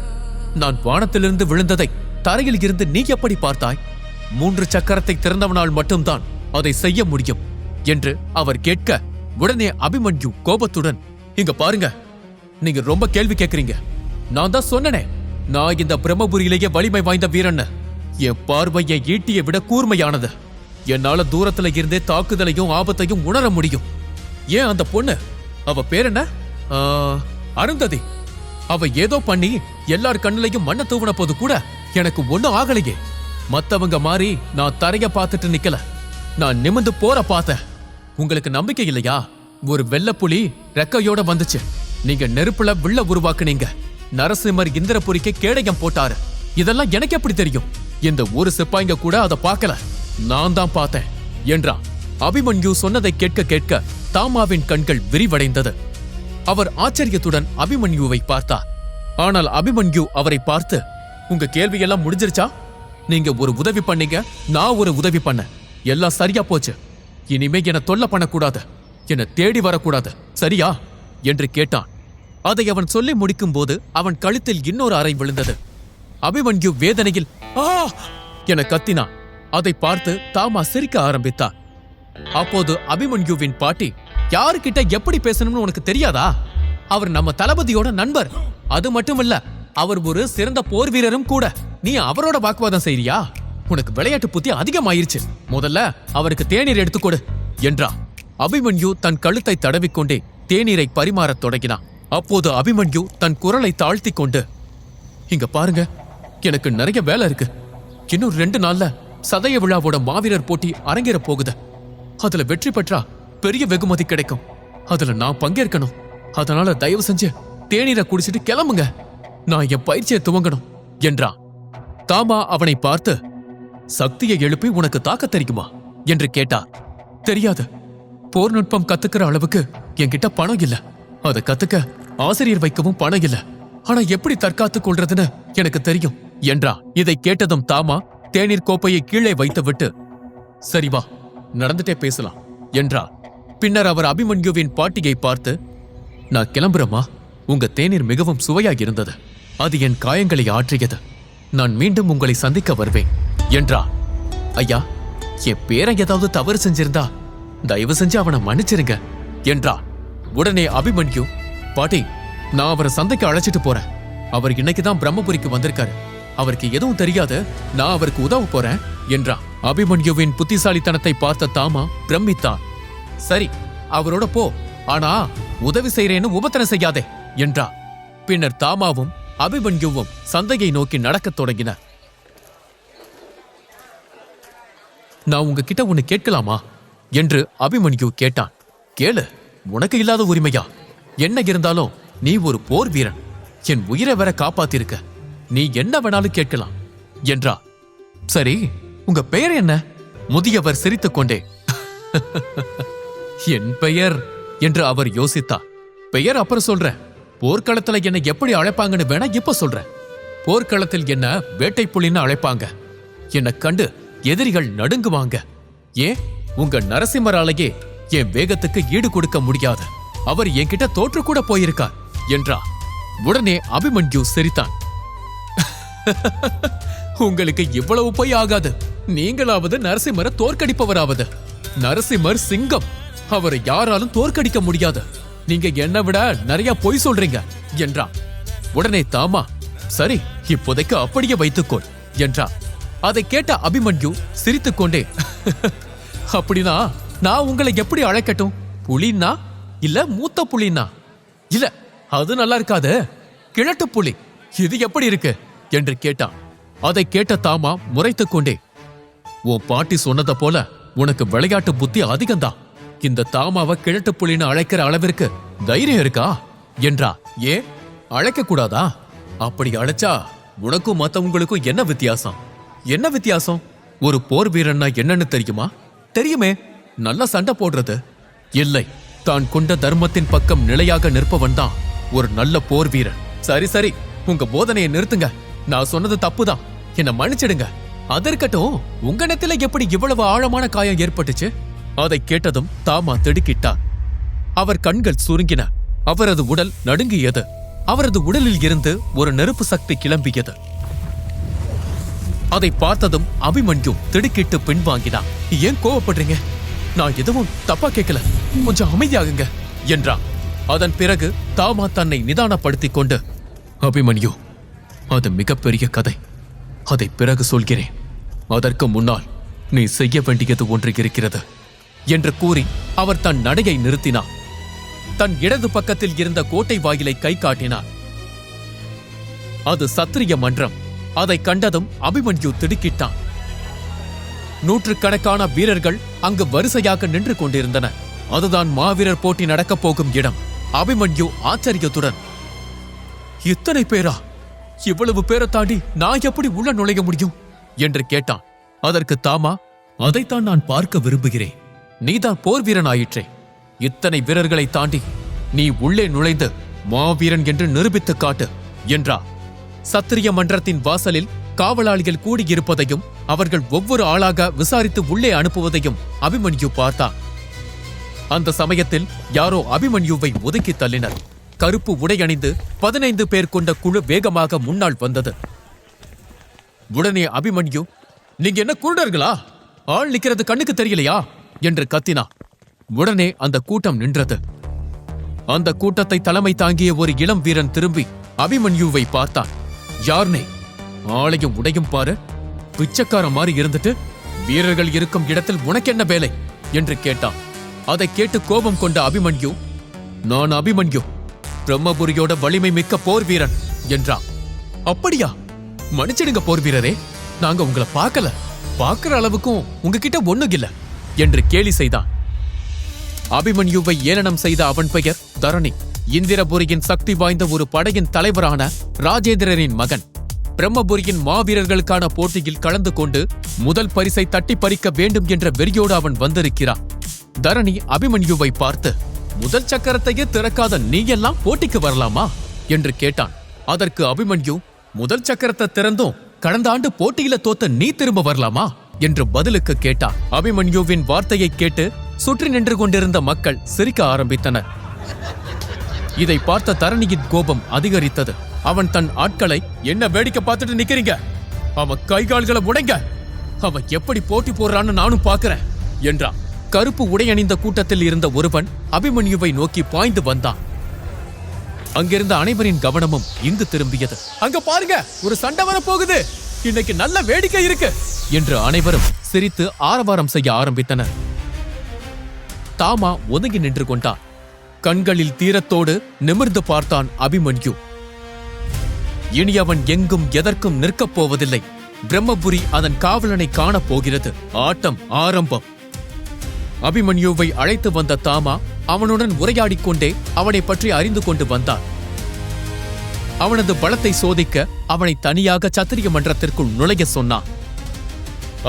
நான் வானத்திலிருந்து விழுந்ததை தரையில் இருந்து நீ எப்படி பார்த்தாய்? 3 சக்கரத்தை திறந்தவனால் மட்டும்தான் அதை செய்ய முடியும் என்று அவர் கேட்க, உடனே அபிமன்யு கோபத்துடன், இங்க பாருங்க, நீங்க ரொம்ப கேள்வி கேட்கறீங்க. நான் தான் சொன்னனே, நான் இந்த பிரம்மபுரியிலேயே வலிமை வாய்ந்த வீரன். என் பார்வை என் ஈட்டியை விட கூர்மையானது. என்னால தூரத்துல இருந்தே தாக்குதலையும் ஆபத்தையும் உணர முடியும். ஏன் அந்த பொண்ணு, அவ பேர் என்ன? அருந்ததி. அவ ஏதோ பண்ணி எல்லார் கண்ணிலையும் மண்ணை தூவின போது கூட எனக்கு ஒண்ணும் ஆகலையே. மத்தவங்க மாறி நான் தரைய பார்த்துட்டு நிக்கல, நான் நிமிந்து போற பார்த்தேன். உங்களுக்கு நம்பிக்கை இல்லையா? ஒரு வெள்ளப்புலி ரெக்கையோட வந்துச்சு. நீங்க நெருப்புல வில்ல உருவாக்குனீங்க. நரசிம்மர் இந்திரபுரிக்கு கேடயம் போட்டாரு. இதெல்லாம் எனக்கு எப்படி தெரியும்? இந்த ஒரு சிப்பாய்ங்க கூட அதை பார்க்கல, நான் தான் பார்த்தேன் என்றான். அபிமன்யு சொன்னதை கேட்க கேட்க தாமாவின் கண்கள் விரிவடைந்தது. அவர் ஆச்சரியத்துடன் அபிமன்யுவை பார்த்தார். ஆனால் அபிமன்யு அவரை பார்த்து, உங்க கேள்வியெல்லாம் முடிஞ்சிருச்சா? நீங்க ஒரு உதவி பண்ணீங்க, நான் ஒரு உதவி பண்ண, எல்லாம் சரியா போச்சு. இனிமே என்ன தொல்லை பண்ணக்கூடாது, என்ன தேடி வரக்கூடாது, சரியா என்று கேட்டான். அதை அவன் சொல்லி முடிக்கும் போது அவன் கழுத்தில் இன்னொரு அறை விழுந்தது. அபிமன்யு வேதனையில் ஆ என கத்தினான். அதை பார்த்து தாமா சிரிக்க ஆரம்பித்தார். அப்போது அபிமன்யுவின் பாட்டி, யாருக்கிட்ட எப்படி பேசணும்னு உனக்கு தெரியாதா? அவர் நம்ம தளபதியோட நண்பர். அது மட்டுமல்ல, அவர் ஒரு சிறந்த போர் வீரரும் கூட. நீ அவரோட வாக்குவாதம் செய்றியா? உனக்கு விளையாட்டு புத்தி அதிகமாயிருச்சு. முதல்ல அவருக்கு தேநீர் எடுத்துக்கொடு என்றான். அபிமன்யு தன் கழுத்தை தடவிக்கொண்டே தேநீரை பரிமாறத் தொடங்கினான். அப்போது அபிமன்யு தன் குரலை தாழ்த்தி கொண்டு, இங்க பாருங்க, எனக்கு நிறைய வேலை இருக்கு. இன்னும் 2 நாள்ல சதய விழாவோட மாவீரர் போட்டி அரங்கேற போகுது. அதுல வெற்றி பெற்றா பெரிய வெகுமதி கிடைக்கும். அதுல நான் பங்கேற்கணும். அதனால தயவு செஞ்சு தேநீரை குடிச்சிட்டு கிளம்புங்க. நான் என் பயிற்சியை துவங்கணும் என்றான். தாமா அவனை பார்த்து, சக்தியை எழுப்பி உனக்கு தாக்க தெரியுமா என்று கேட்டார். தெரியாது. போர் நுட்பம் கத்துக்கிற அளவுக்கு என்கிட்ட பணம் இல்ல. அதை கத்துக்க ஆசிரியர் வைக்கவும் பணம் இல்ல. ஆனா எப்படி தற்காத்துக் கொள்றதுன்னு எனக்கு தெரியும் என்றான். இதை கேட்டதும் தாமா தேநீர் கோப்பையை கீழே வைத்துவிட்டு, சரி வா, நடந்துட்டே பேசலாம் என்றார். பின்னர் அவர் அபிமன்யுவின் பாட்டியை பார்த்து, நான் கிளம்புறமா, உங்க தேநீர் மிகவும் சுவையாக இருந்தது. அது என் காயங்களை ஆற்றியது. நான் மீண்டும் உங்களை சந்திக்க வருவேன் என்றார். ஐயா, என் பேரை ஏதாவது தவறு செஞ்சிருந்தா தயவு செஞ்சு அவனை மன்னிச்சிருங்க என்றார். உடனே அபிமன்யு, பாட்டி, நான் அவரை சந்தைக்கு அழைச்சிட்டு போறேன். அவர் இன்னைக்குதான் பிரம்மபுரிக்கு வந்திருக்காரு. அவருக்கு எதுவும் தெரியாது, நான் அவருக்கு உதவ போறேன் என்றான். அபிமன்யுவின் புத்திசாலித்தனத்தை பார்த்த தாமா பிரமித்தான். சரி, அவரோட போ, ஆனா உதவி செய்யறேன்னு உபத்தனை செய்யாதே என்றார். பின்னர் தாமாவும் அபிமன்யுவும் சந்தையை நோக்கி நடக்கத் தொடங்கினர். நான் உங்ககிட்ட ஒன்னு கேட்கலாமா என்று அபிமன்யு கேட்டான். கேளு, உனக்கு இல்லாத உரிமையா? என்ன இருந்தாலும் நீ ஒரு போர் வீரன். என் உயிரை வேற காப்பாத்திருக்க. நீ என்ன வேணாலும் கேட்கலாம் என்றா. சரி, உங்க பெயர் என்ன? முதியவர் சிரித்துக் கொண்டே, என் பெயர் என்று அவர் யோசித்தார். பெயர் அப்புறம் சொல்றேன். போர்க்களத்துல என்ன எப்படி அழைப்பாங்கன்னு வேணா இப்ப சொல்றேன். போர்க்களத்தில் என்ன வேட்டை புலின்னு அழைப்பாங்க. என்னை கண்டு எதிரிகள் நடுங்குவாங்க. ஏன், உங்க நரசிம்மராலேயே என் வேகத்துக்கு ஈடு கொடுக்க முடியாது. அவர் என்கிட்ட தோற்று கூட போயிருக்கார் என்றா. உடனே அபிமன்யு சிரித்தான். உங்களுக்கு இவ்வளவு போய் ஆகாது. நீங்களாவது நரசிம்மரை தோற்கடிப்பவராவது. நரசிம்மர் சிங்கம், அவரை யாராலும் தோற்கடிக்க முடியாது. நீங்க என்னை விட நிறைய பொய் சொல்றீங்க என்றா. உடனே தாமா, சரி, இப்போதைக்கு அப்படியே வைத்துக்கொள் என்றா. அதை கேட்ட அபிமன்யு சிரித்துக்கொண்டே, அப்படின்னா நான் உங்களை எப்படி அழைக்கட்டும்? புலின்னா இல்ல மூத்த புலின்னா? இல்ல, அது நல்லா இருக்காது, கிழட்டு புலி, இது எப்படி இருக்கு என்று கேட்டான். அதை கேட்ட தாமா முறைத்துக் கொண்டே, உன் பாட்டி சொன்னதை போல உனக்கு விளையாட்டு புத்தி அதிகம்தான். இந்த தாமாவை கிழட்டு புலின்னு அழைக்கிற அளவிற்கு தைரியம் இருக்கா என்றா. ஏன், அழைக்க கூடாதா? அப்படி அழைச்சா உனக்கும் மத்தவங்களுக்கும் என்ன வித்தியாசம் என்ன வித்தியாசம்? ஒரு போர் வீரன்னா என்னன்னு தெரியுமா? தெரியுமே, நல்ல சண்டை போடுறது. இல்லை, தான் கொண்ட தர்மத்தின் பக்கம் நிலையாக நிற்பவன் தான் ஒரு நல்ல போர் வீரன். சரி சரி, உங்க போதனையை நிறுத்துங்க. நான் சொன்னது தப்புதான், என்ன மன்னிச்சிடுங்க. அதற்கட்டும், உங்க நெத்தில எப்படி இவ்வளவு ஆழமான காயம் ஏற்பட்டுச்சு? அதை கேட்டதும் தாமா திடுக்கிட்டார். அவர் கண்கள் சுருங்கின. அவரது உடல் நடுங்கியது. அவரது உடலில் இருந்து ஒரு நெருப்பு சக்தி கிளம்பியது. அதை பார்த்ததும் அபிமன்யு திடுக்கிட்டு பின்வாங்கினான். ஏன் கோவப்படுறீங்க? நான் எதுவும் தப்பா கேட்கல, கொஞ்சம் அமைதியாகுங்க என்றான். அதன் பிறகு தாமா தன்னை நிதானப்படுத்திக் கொண்டு, அபிமன்யு, அது மிகப்பெரிய கதை, அதை பிறகு சொல்கிறேன். அதற்கு முன்னால் நீ செய்ய வேண்டியது ஒன்று இருக்கிறது என்று கூறி அவர் தன் நடையை நிறுத்தினார். தன் இடது பக்கத்தில் இருந்த கோட்டை வாயிலை கை காட்டினார். அது சத்திரிய மன்றம். அதை கண்டதும் அபிமன்யு திடுக்கிட்டான். நூற்றுக்கணக்கான வீரர்கள் அங்கு வரிசையாக நின்று கொண்டிருந்தனர். அதுதான் மாவீரர் போட்டி நடக்கப் போகும் இடம். அபிமன்யு ஆச்சரியத்துடன், இத்தனை பேரா? இவ்வளவு பேரை தாண்டி நான் எப்படி உள்ள நுழைய முடியும் என்று கேட்டான். அதற்கு தாமா, அதைத்தான் நான் பார்க்க விரும்புகிறேன். நீதான் போர் வீரன் ஆயிற்றே, இத்தனை வீரர்களை தாண்டி நீ உள்ளே நுழைந்து மாவீரன் என்று நிரூபித்து காட்டு என்றார். சத்திரிய மன்றத்தின் வாசலில் காவலாளிகள் கூடியிருப்பதையும் அவர்கள் ஒவ்வொரு ஆளாக விசாரித்து உள்ளே அனுப்புவதையும் அபிமன்யு பார்த்தார். அந்த சமயத்தில் யாரோ அபிமன்யுவை ஒதுக்கி தள்ளினர். கருப்பு உடையணிந்து 15 பேர் கொண்ட குழு வேகமாக முன்னால் வந்தது. உடனே அபிமன்யு, நீங்க என்ன குருடர்களா? ஆள் நிக்கிறது கண்ணுக்கு தெரியலையா என்று கத்தினா. உடனே அந்த கூட்டம் நின்றது. அந்த கூட்டத்தை தலைமை தாங்கிய ஒரு இளம் வீரன் திரும்பி அபிமன்யுவை பார்த்தான். யார்னே? ஆளையும் உடையும் பாரு, பிச்சைக்கார மாதிரி இருந்துட்டு வீரர்கள் இருக்கும் இடத்தில் உனக்கென்ன வேலை என்று கேட்டான். அதை கேட்டு கோபம் கொண்ட அபிமன்யு, நான் அபிமன்யு, பிரம்மபுரியோட வலிமை மிக்க போர் வீரன் என்றான். அப்படியா? மன்னிச்சிடுங்க போர் வீரரே, நாங்க உங்களை பார்க்கல, பார்க்கிற அளவுக்கும் உங்ககிட்ட ஒண்ணும் இல்ல என்று கேலி செய்தான். அபிமன்யுவை ஏளனம் செய்த அவன் பெயர் தரணி. இந்திரபுரியின் சக்தி வாய்ந்த ஒரு படையின் தலைவரான ராஜேந்திரரின் மகன். பிரம்மபுரியின் மாவீரர்களுக்கான போட்டியில் கலந்து கொண்டு முதல் பரிசை தட்டி பறிக்க வேண்டும் என்ற வெறியோடு அவன் வந்திருக்கிறான். தரணி அபிமன்யுவை பார்த்து, முதல் சக்கரத்தையே திறக்காத நீ எல்லாம் போட்டிக்கு வரலாமா என்று கேட்டான். அதற்கு அபிமன்யு, முதல் சக்கரத்தை திறந்தும் கடந்த ஆண்டு போட்டியில தோத்த நீ திரும்ப வரலாமா என்று பதிலுக்கு கேட்டான். அபிமன்யுவின் வார்த்தையை கேட்டு சுற்றி நின்று கொண்டிருந்த மக்கள் சிரிக்க ஆரம்பித்தனர். இதை பார்த்த தரணியின் கோபம் அதிகரித்தது. அவன் தன் ஆட்களை, என்ன வேடிக்கை பார்த்துட்டு நிக்கிறீங்க, அவன் கைகால்களை உடைங்க, அவன் எப்படி போட்டி போடுறான்னு நானும் பார்க்கிறேன் என்றான். கருப்பு உடையணிந்த கூட்டத்தில் இருந்த ஒருவன் அபிமன்யுவை நோக்கி பாய்ந்து வந்தான். அங்கிருந்த அனைவரின் கவனமும் இங்கு திரும்பியது. அங்க பாருங்க, ஒரு சண்டை வர போகுது, இன்னைக்கு நல்ல வேடிக்கை இருக்கு என்று அனைவரும் சிரித்து ஆரவாரம் செய்ய ஆரம்பித்தனர். தாமா ஒதுங்கி நின்று கொண்டான். கண்களில் தீரத்தோடு நிமிர்ந்து பார்த்தான் அபிமன்யு. இனி அவன் எங்கும் எதற்கும் நிற்கப் போவதில்லை. பிரம்மபுரி அதன் காவலனை காணப் போகிறது. ஆட்டம் ஆரம்பம். அபிமன்யுவை அழைத்து வந்த தாமா அவனுடன் உரையாடிக் கொண்டே அவனை பற்றி அறிந்து கொண்டு வந்தான். அவனது பலத்தை சோதிக்க அவனை தனியாக சத்திரிய மன்றத்திற்குள் நுழைய சொன்னான்.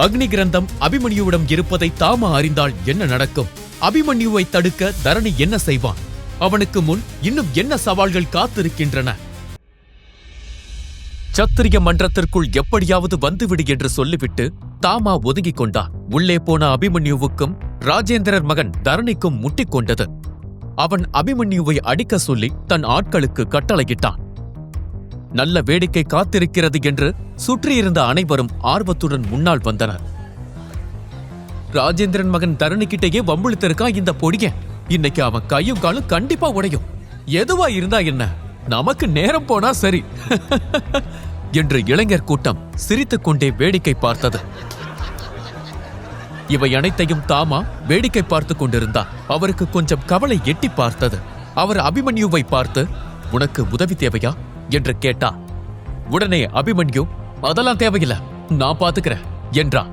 அக்னி கிரந்தம் அபிமன்யுவிடம் இருப்பதை தாமா அறிந்தால் என்ன நடக்கும்? அபிமன்யுவை தடுக்க தரணி என்ன செய்வான்? அவனுக்கு முன் இன்னும் என்ன சவால்கள் காத்திருக்கின்றன? சத்திரிய மன்றத்திற்குள் எப்படியாவது வந்துவிடு என்று சொல்லிவிட்டு தாமா ஒதுங்கிக் கொண்டான். உள்ளே போன அபிமன்யுவுக்கும் ராஜேந்திரர் மகன் தரணிக்கும் முட்டிக்கொண்டது. அவன் அபிமன்யுவை அடிக்க சொல்லி தன் ஆட்களுக்கு கட்டளையிட்டான். நல்ல வேடிக்கை காத்திருக்கிறது என்று சுற்றியிருந்த அனைவரும் ஆர்வத்துடன் முன்னால் வந்தனர். ராஜேந்திரன் மகன் தரணிக்கிட்டேயே வம்புழுத்திருக்கான் இந்த பொடியன். இன்னைக்கு அவன் கையும் காலும் கண்டிப்பா உடையும். எதுவா இருந்தா என்ன, நமக்கு நேரம் போனா சரி என்று இளைஞர் கூட்டம் சிரித்துக் கொண்டே வேடிக்கை பார்த்தது. இவை அனைத்தையும் தாமா வேடிக்கை பார்த்து கொண்டிருந்தார். அவருக்கு கொஞ்சம் கவலை எட்டி பார்த்தது. அவர் அபிமன்யுவை பார்த்து, உனக்கு உதவி தேவையா என்று கேட்டார். உடனே அபிமன்யு, அதெல்லாம் தேவையில்லை, நான் பாத்துக்கிறேன் என்றான்.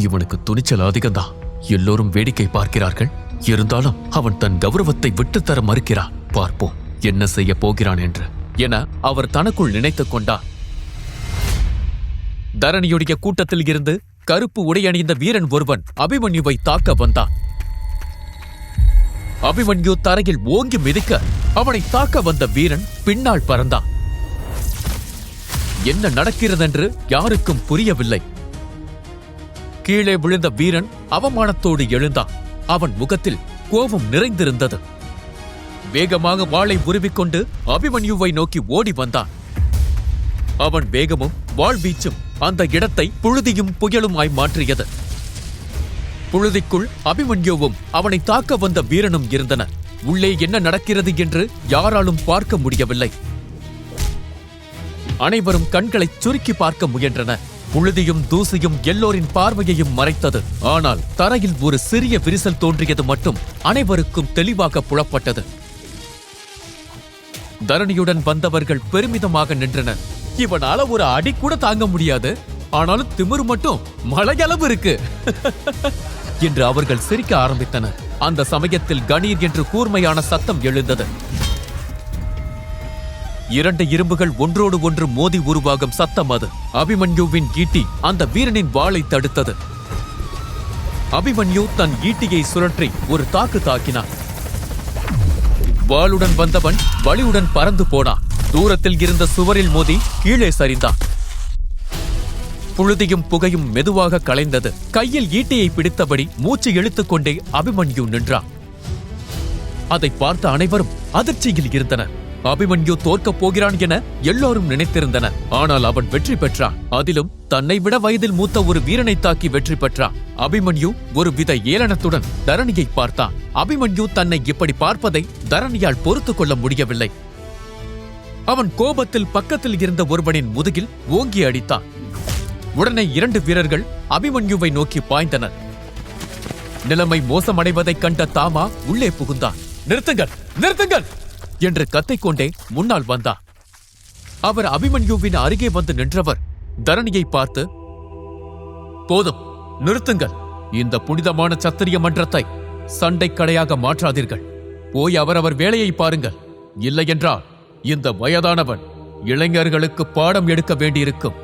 இவனுக்கு துணிச்சல் அதிகம்தான். எல்லோரும் வேடிக்கை பார்க்கிறார்கள், இருந்தாலும் அவன் தன் கௌரவத்தை விட்டுத்தர மறுக்கிறான். பார்ப்போம் என்ன செய்ய போகிறான் என்று என அவர் தனக்குள் நினைத்துக் கொண்டார். தரணியுடைய கூட்டத்தில் இருந்து கருப்பு உடையணிந்த வீரன் ஒருவன் அபிமன்யுவை தாக்க வந்தான். அபிமன்யு தரையில் ஓங்கி மிதிக்க அவனை தாக்க வந்த வீரன் பின்னால் பறந்தான். என்ன நடக்கிறதென்று யாருக்கும் புரியவில்லை. கீழே விழுந்த வீரன் அவமானத்தோடு எழுந்தான். அவன் முகத்தில் கோபம் நிறைந்திருந்தது. வேகமாக வாளை உருவிக்கொண்டு அபிமன்யுவை நோக்கி ஓடி வந்தான். அவன் வேகமும் வாழ்வீச்சும் அந்த இடத்தை புழுதியும் புயலுமாய் மாற்றியது. புழுதிக்குள் அபிமன்யுவும் அவனை தாக்க வந்த வீரனும் இருந்தனர். உள்ளே என்ன நடக்கிறது என்று யாராலும் பார்க்க முடியவில்லை. அனைவரும் கண்களை சுருக்கி பார்க்க முயன்றனர். புழுதியும் தூசியும் எல்லோரின் பார்வையையும் மறைத்தது. ஆனால் தரையில் ஒரு சிறிய விரிசல் தோன்றியது மட்டும் அனைவருக்கும் தெளிவாக புலப்பட்டது. தரணியுடன் வந்தவர்கள் பெருமிதமாக நின்றனர். இவனால ஒரு அடி கூட தாங்க முடியாது, ஆனாலும் திமிரு மட்டும் மலையளவு இருக்கு என்று அவர்கள் சிரிக்க ஆரம்பித்தனர். அந்த சமயத்தில் கணீர் என்று கூர்மையான சத்தம் எழுந்தது. 2 இரும்புகள் ஒன்றோடு ஒன்று மோதி உருவாகும் சத்தம் அது. அபிமன்யுவின் ஈட்டி அந்த வீரனின் வாளை தடுத்தது. அபிமன்யு தன் ஈட்டியை சுழற்றி ஒரு தாக்கு தாக்கினான். வாளுடன் வந்தவன் வலியுடன் பறந்து போனான். தூரத்தில் இருந்த சுவரில் மோதி கீழே சரிந்தான். புழுதியும் புகையும் மெதுவாக கலைந்தது. கையில் ஈட்டியை பிடித்தபடி மூச்சு இழுத்துக்கொண்டே அபிமன்யு நின்றான். அதை பார்த்த அனைவரும் அதிர்ச்சியில் இருந்தனர். அபிமன்யு தோற்கப் போகிறான் என எல்லோரும் நினைத்திருந்தனர். ஆனால் அவன் வெற்றி பெற்றான். அதிலும் தன்னை விட வயதில் மூத்த ஒரு வீரனை தாக்கி வெற்றி பெற்றான். அபிமன்யு ஒரு வித ஏளனத்துடன் தரணியை பார்த்தான். அபிமன்யு தன்னை இப்படி பார்ப்பதை தரணியால் பொறுத்துக் கொள்ள முடியவில்லை. அவன் கோபத்தில் பக்கத்தில் இருந்த ஒருவனின் முதுகில் ஓங்கி அடித்தான். உடனே 2 வீரர்கள் அபிமன்யுவை நோக்கி பாய்ந்தனர். நிலைமை மோசமடைவதைக் கண்ட தாமா உள்ளே புகுந்தான். நிறுத்துங்கள், நிறுத்துங்கள் என்று கத்திக்கொண்டே முன்னால் வந்தார். அவர் அபிமன்யுவின் அருகே வந்து நின்றவர் தரணியை பார்த்து, போதும், நிறுத்துங்கள். இந்த புனிதமான சத்திரிய மன்றத்தை சண்டை கடையாக மாற்றாதீர்கள். போய் அவரவர் வேலையை பாருங்கள். இல்லையென்றால் இந்த வயதானவன் இளைஞர்களுக்கு பாடம் எடுக்க வேண்டியிருக்கும்.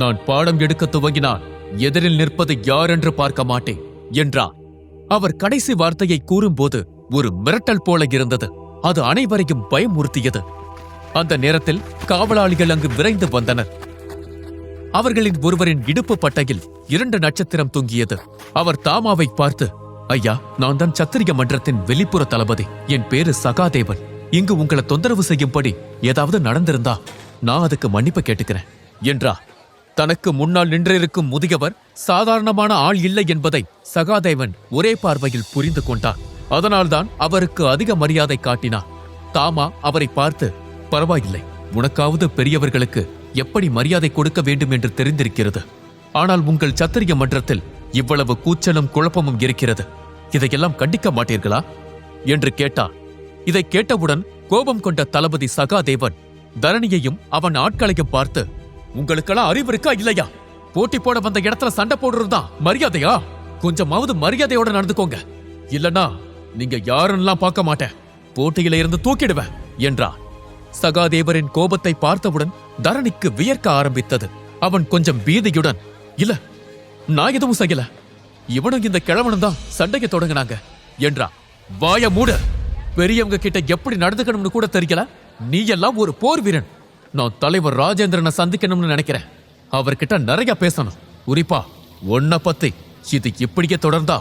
நான் பாடம் எடுக்க துவங்கினால் எதிரில் நிற்பது யார் என்று பார்க்க மாட்டேன் என்றார். அவர் கடைசி வார்த்தையை கூறும்போது ஒரு மிரட்டல் போல இருந்தது. அது அனைவரையும் பயமுறுத்தியது. அந்த நேரத்தில் காவலாளிகள் அங்கு விரைந்து வந்தனர். அவர்களின் ஒருவரின் இடுப்பு பட்டையில் 2 நட்சத்திரம் தொங்கியது. அவர் தாமாவை பார்த்து, ஐயா, நான் தான் சத்திரிய மன்றத்தின் வெளிப்புற தளபதி. என் பேரு சகாதேவன். இங்கு உங்களை தொந்தரவு செய்யும்படி ஏதாவது நடந்திருந்தா நான் அதுக்கு மன்னிப்பு கேட்டுக்கிறேன் என்றார். தனக்கு முன்னால் நின்றிருக்கும் முதியவர் சாதாரணமான ஆள் இல்லை என்பதை சகாதேவன் ஒரே பார்வையில் புரிந்து கொண்டார். அதனால்தான் அவருக்கு அதிக மரியாதை காட்டினார். தாமா அவரை பார்த்து, பரவாயில்லை, உனக்காவது பெரியவர்களுக்கு எப்படி மரியாதை கொடுக்க வேண்டும் என்று தெரிந்திருக்கிறது. ஆனால் உங்கள் சத்திரிய மன்றத்தில் இவ்வளவு கூச்சலும் குழப்பமும் இருக்கிறது. இதையெல்லாம் கண்டிக்க மாட்டீர்களா என்று கேட்டார். இதை கேட்டவுடன் கோபம் கொண்ட தளபதி சகாதேவன் தரணியையும் அவன் ஆட்களையும் பார்த்து, உங்களுக்கெல்லாம் அறிவு இருக்கா இல்லையா? போட்டி போட வந்த இடத்துல சண்டை போடுறதுதான் மரியாதையா? கொஞ்சமாவது மரியாதையோட நடந்துக்கோங்க, இல்லனா நீங்க யாருன்னெல்லாம் பார்க்க மாட்டேன், போட்டியில இருந்து தூக்கிடுவேன் என்றார். சகாதேவரின் கோபத்தை பார்த்தவுடன் தரணிக்கு வியர்க்க ஆரம்பித்தது. அவன் கொஞ்சம் பீதியுடன், இல்ல, நான் எதுவும் செய்யல, இவனும் இந்த கிழவனும் தான் சண்டைக்கு தொடங்கினாங்க என்றான். வாய மூடு, பெரியவங்க கிட்ட எப்படி நடந்துக்கணும்னு கூட தெரியல. நீ எல்லாம் ஒரு போர் வீரன். நான் தலைவர் ராஜேந்திரனை சந்திக்கணும்னு நினைக்கிறேன். அவர்கிட்ட நிறைய பேசணும். குறிப்பா உன்னை பத்தி. இது இப்படியே தொடர்ந்தா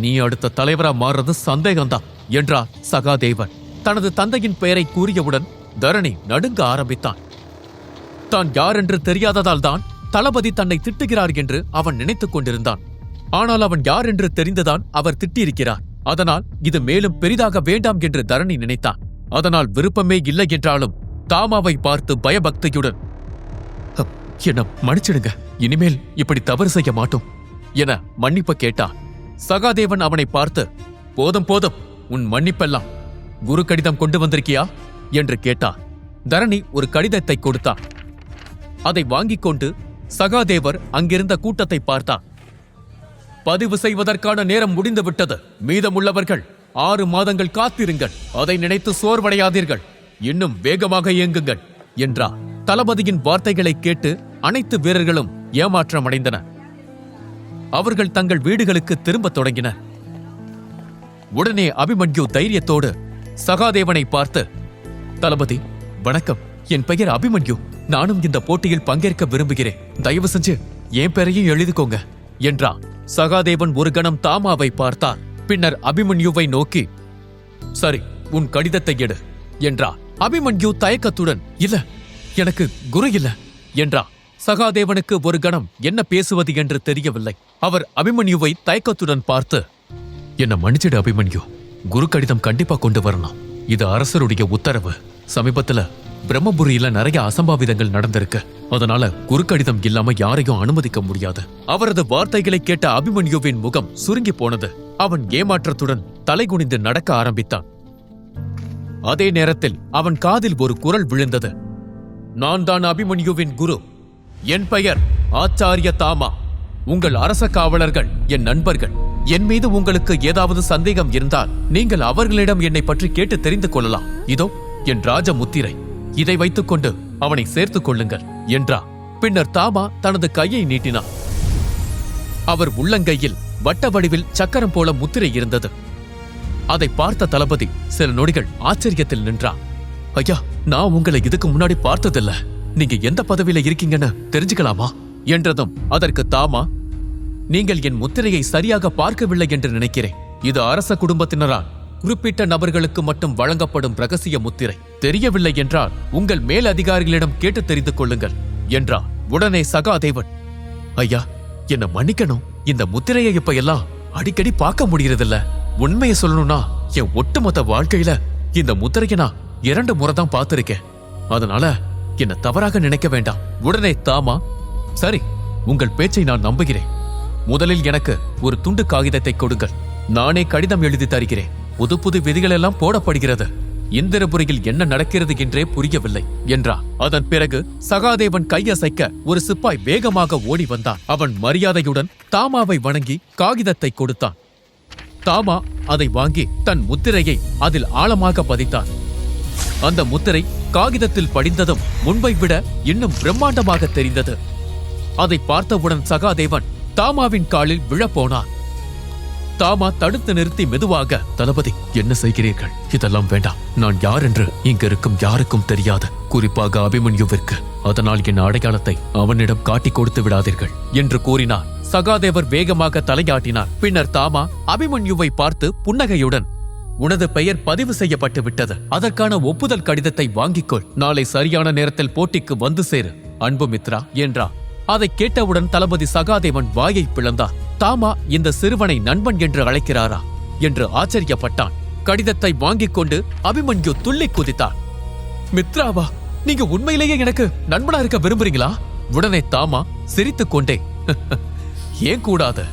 நீ அடுத்த தலைவரா மாறுறது சந்தேகம்தான் என்றார் சகாதேவன். தனது தந்தையின் பெயரை கூறியவுடன் தரணி நடுங்க ஆரம்பித்தான். தான் யார் என்று தெரியாததால் தான் தளபதி தன்னை திட்டுகிறார் என்று அவன் நினைத்துக் கொண்டிருந்தான். ஆனால் அவன் யார் என்று தெரிந்துதான் அவர் திட்டியிருக்கிறார். அதனால் இது மேலும் பெரிதாக வேண்டாம் என்று தரணி நினைத்தான். அதனால் விருப்பமே இல்லை என்றாலும் தாமாவை பார்த்து பயபக்தியுடன், என்ன மன்னிச்சிடுங்க, இனிமேல் இப்படி தவறு செய்ய மாட்டோம் என மன்னிப்பு கேட்டான். சகாதேவன் அவனை பார்த்து, போதும் போதும், உன் மன்னிப்பெல்லாம் குரு கடிதம் கொண்டு வந்திருக்கியா என்று கேட்டான். தரணி ஒரு கடிதத்தை கொடுத்தான். அதை வாங்கிக் கொண்டு சகாதேவர் அங்கிருந்த கூட்டத்தை பார்த்தான். பதிவு செய்வதற்கான நேரம் முடிந்துவிட்டது. மீதமுள்ளவர்கள் 6 மாதங்கள் காத்திருங்கள். அதை நினைத்து சோர்வடையாதீர்கள். இன்னும் வேகமாக இயங்குங்கள் என்றார். தளபதியின் வார்த்தைகளை கேட்டு அனைத்து வீரர்களும் ஏமாற்றமடைந்தனர். அவர்கள் தங்கள் வீடுகளுக்கு திரும்பத் தொடங்கினர். உடனே அபிமன்யு தைரியத்தோடு சகாதேவனை பார்த்து, தளபதி வணக்கம், என் பெயர் அபிமன்யு. நானும் இந்த போட்டியில் பங்கேற்க விரும்புகிறேன். தயவு செஞ்சு என் பெயரையும் எழுதிக்கோங்க என்றான். சகாதேவன் ஒரு கணம் தாமாவை பார்த்தார். பின்னர் அபிமன்யுவை நோக்கி, சரி, உன் கடிதத்தை எடு என்றார். அபிமன்யு தயக்கத்துடன், இல்ல, எனக்கு குரு இல்ல என்றார். சகாதேவனுக்கு ஒரு கணம் என்ன பேசுவது என்று தெரியவில்லை. அவர் அபிமன்யுவை தயக்கத்துடன் பார்த்து, என்ன மன்னிச்சிடு அபிமன்யு, குரு கடிதம் கண்டிப்பா கொண்டு வரணும். இது அரசருடைய உத்தரவு. சமீபத்துல பிரம்மபுரியில நிறைய அசம்பாவிதங்கள் நடந்திருக்கு. அதனால குரு கடிதம் இல்லாம யாரையும் அனுமதிக்க முடியாது. அவரது வார்த்தைகளை கேட்ட அபிமன்யுவின் முகம் சுருங்கி போனது. அவன் ஏமாற்றத்துடன் தலைகுனிந்து நடக்க ஆரம்பித்தான். அதே நேரத்தில் அவன் காதில் ஒரு குரல் விழுந்தது. நான் தான் அபிமன்யுவின் குரு. என் பெயர் ஆச்சாரிய தாமா. உங்கள் அரச காவலர்கள் என் நண்பர்கள். என் மீது உங்களுக்கு ஏதாவது சந்தேகம் இருந்தால் நீங்கள் அவர்களிடம் என்னை பற்றி கேட்டு தெரிந்து கொள்ளலாம். இதோ என் ராஜ முத்திரை. இதை வைத்துக்கொண்டு அவனை சேர்த்துக் கொள்ளுங்கள் என்றார். பின்னர் தாமா தனது கையை நீட்டினார். அவர் உள்ளங்கையில் வட்ட வடிவில் சக்கரம் போல முத்திரை இருந்தது. அதை பார்த்த தளபதி சில நொடிகள் ஆச்சரியத்தில் நின்றார். ஐயா, நான் உங்களை இதுக்கு முன்னாடி பார்த்ததில்ல. நீங்க எந்த பதவியில இருக்கீங்கன்னு தெரிஞ்சுக்கலாமா என்றதும் அதற்கு தாமா, நீங்கள் என் முத்திரையை சரியாக பார்க்கவில்லை என்று நினைக்கிறேன். இது அரச குடும்பத்தினரால் குறிப்பிட்ட நபர்களுக்கு மட்டும் வழங்கப்படும் ரகசிய முத்திரை. தெரியவில்லை என்றால் உங்கள் மேல் அதிகாரிகளிடம் கேட்டு தெரிந்து கொள்ளுங்கள் என்றார். உடனே சகாதேவன், ஐயா, என்ன மன்னிக்கணும். இந்த முத்திரையை இப்ப எல்லாம் அடிக்கடி பார்க்க முடியறதில்ல. உண்மையை சொல்லணும்னா என் ஒட்டுமொத்த வாழ்க்கையில இந்த முத்திரையை நான் 2 முறை தான் பார்த்திருக்கேன். அதனால என்ன தவறாக நினைக்க வேண்டாம். உடனே தாமா, சரி, உங்கள் பேச்சை நான் நம்புகிறேன். முதலில் எனக்கு ஒரு துண்டு காகிதத்தை கொடுங்கள். நானே கடிதம் எழுதி தருகிறேன். புது புது விதிகள் எல்லாம் போடப்படுகிறது. இந்திரபுரியில் என்ன நடக்கிறது என்றே புரியவில்லை என்றார். அதன் பிறகு சகாதேவன் கையசைக்க ஒரு சிப்பாய் வேகமாக ஓடி வந்தான். அவன் மரியாதையுடன் தாமாவை வணங்கி காகிதத்தை கொடுத்தான். தாமா அதை வாங்கி தன் முத்திரையை அதில் ஆழமாக பதித்தான். அந்த முத்திரை காகிதத்தில் படிந்ததும் முன்பை விட இன்னும் பிரம்மாண்டமாக தெரிந்தது. அதை பார்த்தவுடன் சகாதேவன் தாமாவின் காலில் விழப்போனார். தாமா தடுத்து நிறுத்தி மெதுவாக, தளபதி, என்ன செய்கிறீர்கள்? இதெல்லாம் வேண்டாம். நான் யார் என்று இங்க இருக்கும் யாருக்கும் தெரியாது, குறிப்பாக அபிமன்யுவிற்கு. அதனால் என் அடையாளத்தை அவனிடம் காட்டிக் கொடுத்து விடாதீர்கள் என்று கூறினார். சகாதேவர் வேகமாக தலையாட்டினார். பின்னர் தாமா அபிமன்யுவை பார்த்து புன்னகையுடன், உனது பெயர் பதிவு செய்யப்பட்டு விட்டது. அதற்கான ஒப்புதல் கடிதத்தை வாங்கிக்கொள். நாளை சரியான நேரத்தில் போட்டிக்கு வந்து சேரு, அன்பு மித்ரா என்றார். அதை கேட்டவுடன் தளபதி சகாதேவன் வாயை பிளந்தார். தாமா இந்த சிறுவனை நண்பன் என்று அழைக்கிறாரா என்று ஆச்சரியப்பட்டான். கடிதத்தை வாங்கிக் கொண்டு அபிமன்யு துள்ளி குதித்தார். மித்ராவா, நீங்க உண்மையிலேயே எனக்கு நண்பனா இருக்க விரும்புறீங்களா? உடனே தாமா சிரித்துக் கொண்டே, ஏன் கூடாது?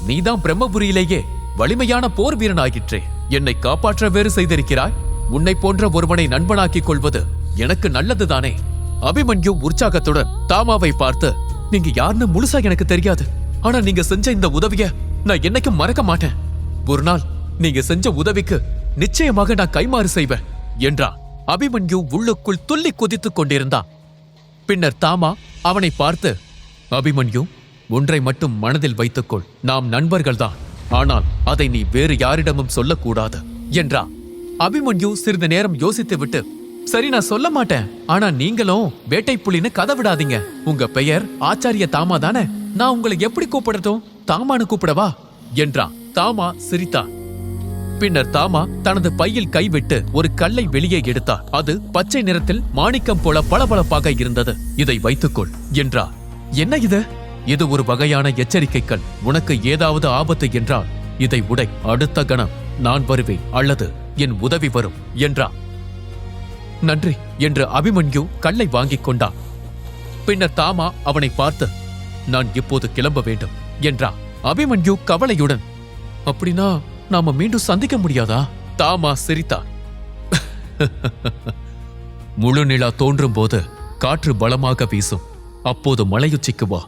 நீதான் பிரம்மபுரியிலேயே வலிமையான போர் வீரனாகிற்றே. என்னை காப்பாற்ற வேறு செய்திருக்கிறாய். உன்னை போன்ற ஒருவனை நண்பனாக்கிக் கொள்வது எனக்கு நல்லதுதானே? அபிமன்யு உற்சாகத்துடன் தாமாவை பார்த்து, நீங்க யாருன்னு முழுசா எனக்கு தெரியாது. ஆனா நீங்க செஞ்ச இந்த உதவிய நான் என்னைக்கும் மறக்க மாட்டேன். ஒரு நாள் நீங்க செஞ்ச உதவிக்கு நிச்சயமாக நான் கைமாறு செய்வேன் என்றான். அபிமன்யு உள்ளுக்குள் துள்ளி குதித்துக் கொண்டிருந்தான். பின்னர் தாமா அவனை பார்த்து, அபிமன்யு, ஒன்றை மட்டும் மனதில் வைத்துக்கொள். நாம் நண்பர்கள்தான். ஆனால் அதை நீ வேறு யாரிடமும் சொல்லக்கூடாது என்றான். அபிமன்யு சிறிது நேரம் யோசித்துவிட்டு, சரி, நான் சொல்ல மாட்டேன். ஆனா நீங்களும் வேட்டை புலின்னு கதை விடாதீங்க. உங்க பெயர் ஆச்சாரிய தாமா தானே? நான் உங்களை எப்படி கூப்பிடட்டும்? தாமானு கூப்பிடவா என்றான். தாமா சிரித்தான். பின்னர் தாமா தனது பையில் கைவிட்டு ஒரு கல்லை வெளியே எடுத்தார். அது பச்சை நிறத்தில் மாணிக்கம் போல பளபளப்பாக இருந்தது. இதை வைத்துக்கொள் என்றார். என்ன இது? இது ஒரு வகையான எச்சரிக்கை கல். உனக்கு ஏதாவது ஆபத்து என்றால் இதை உடை. அடுத்த கணம் நான் வருவேன் அல்லது என் உதவி வரும் என்றார். நன்றி என்று அபிமன்யு கல்லை வாங்கிக் கொண்டான். பின்னர் தாமா அவனை பார்த்து, நான் இப்போது கிளம்ப வேண்டும் என்றார். அபிமன்யு கவலையுடன், அப்படின்னா நாம மீண்டும் சந்திக்க முடியாதா? தாமா சிரித்தார். முழு நிலா தோன்றும் போது காற்று பலமாக வீசும். அப்போது மலையுச்சிக்கு வா.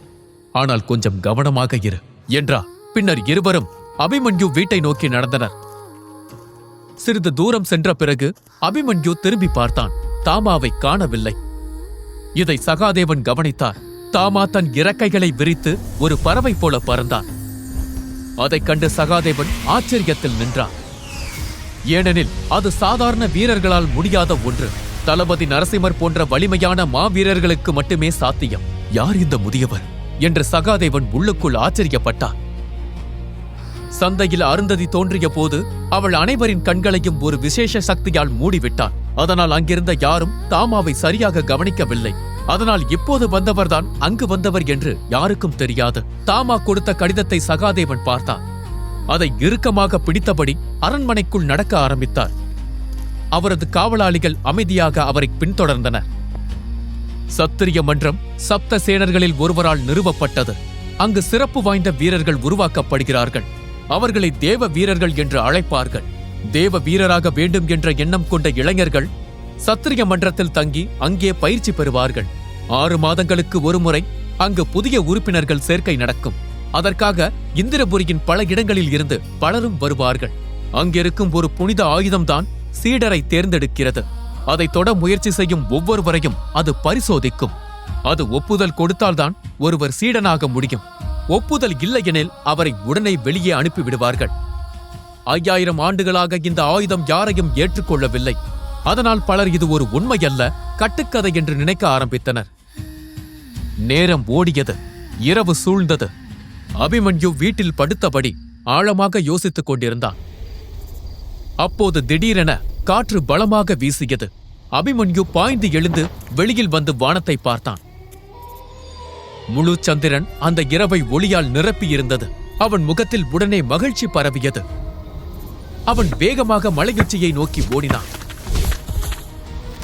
ஆனால் கொஞ்சம் கவனமாக இரு என்றார். பின்னர் இருவரும் அபிமன்யு வீட்டை நோக்கி நடந்தனர். சிறிது தூரம் சென்ற பிறகு அபிமன்யு திரும்பி பார்த்தான். தாமாவை காணவில்லை. இதை சகாதேவன் கவனித்தார். தாமா தன் இறக்கைகளை விரித்து ஒரு பறவை போல பறந்தான். அதைக் கண்டு சகாதேவன் ஆச்சரியத்தில் நின்றான். ஏனெனில் அது சாதாரண வீரர்களால் முடியாத ஒன்று. தளபதி நரசிம்மர் போன்ற வலிமையான மாவீரர்களுக்கு மட்டுமே சாத்தியம். யார் இந்த முதியவர் என்று சகாதேவன் உள்ளுக்குள் ஆச்சரியப்பட்டான். சந்தையில் அருந்ததி தோன்றிய போது அவள் அனைவரின் கண்களையும் ஒரு விசேஷ சக்தியால் மூடிவிட்டாள். அதனால் அங்கிருந்த யாரும் தாமாவை சரியாக கவனிக்கவில்லை. அதனால் இப்போது வந்தவர்தான் அங்கு வந்தவர் என்று யாருக்கும் தெரியாது. தாமா கொடுத்த கடிதத்தை சகாதேவன் பார்த்தான். அதை இறுக்கமாக பிடித்தபடி அரண்மனைக்குள் நடக்க ஆரம்பித்தார். அவரது காவலாளிகள் அமைதியாக அவரை பின்தொடர்ந்தனர். சத்திரிய மன்றம் சப்த சேனர்களில் ஒருவரால் நிறுவப்பட்டது. அங்கு சிறப்பு வாய்ந்த வீரர்கள் உருவாக்கப்படுகிறார்கள். அவர்களை தேவ வீரர்கள் என்று அழைப்பார்கள். தேவ வீரராக வேண்டும் என்ற எண்ணம் கொண்ட இளைஞர்கள் சத்திரிய மன்றத்தில் தங்கி அங்கே பயிற்சி பெறுவார்கள். 6 மாதங்களுக்கு ஒருமுறை அங்கு புதிய உறுப்பினர்கள் சேர்க்கை நடக்கும். அதற்காக இந்திரபுரியின் பல இடங்களில் இருந்து பலரும் வருவார்கள். அங்கிருக்கும் ஒரு புனித ஆயுதம்தான் சீடரை தேர்ந்தெடுக்கிறது. அதை தொட முயற்சி செய்யும் ஒவ்வொருவரையும் அது பரிசோதிக்கும். அது ஒப்புதல் கொடுத்தால்தான் ஒருவர் சீடனாக முடியும். ஒப்புதல் இல்லையெனில் அவரை உடனே வெளியே அனுப்பிவிடுவார்கள். 5000 ஆண்டுகளாக இந்த ஆயுதம் யாரையும் ஏற்றுக்கொள்ளவில்லை. அதனால் பலர் இது ஒரு உண்மையல்ல, கட்டுக்கதை என்று நினைக்க ஆரம்பித்தனர். நேரம் ஓடியது. இரவு சூழ்ந்தது. அபிமன்யு வீட்டில் படுத்தபடி ஆழமாக யோசித்துக் கொண்டிருந்தான். அப்போது திடீரென காற்று பலமாக வீசியது. அபிமன்யு பாய்ந்து எழுந்து வெளியில் வந்து வானத்தை பார்த்தான். முழு சந்திரன் அந்த இரவை ஒளியால் நிரப்பியிருந்தது. அவன் முகத்தில் உடனே மகிழ்ச்சி பரவியது. அவன் வேகமாக மலையுச்சியை நோக்கி ஓடினான்.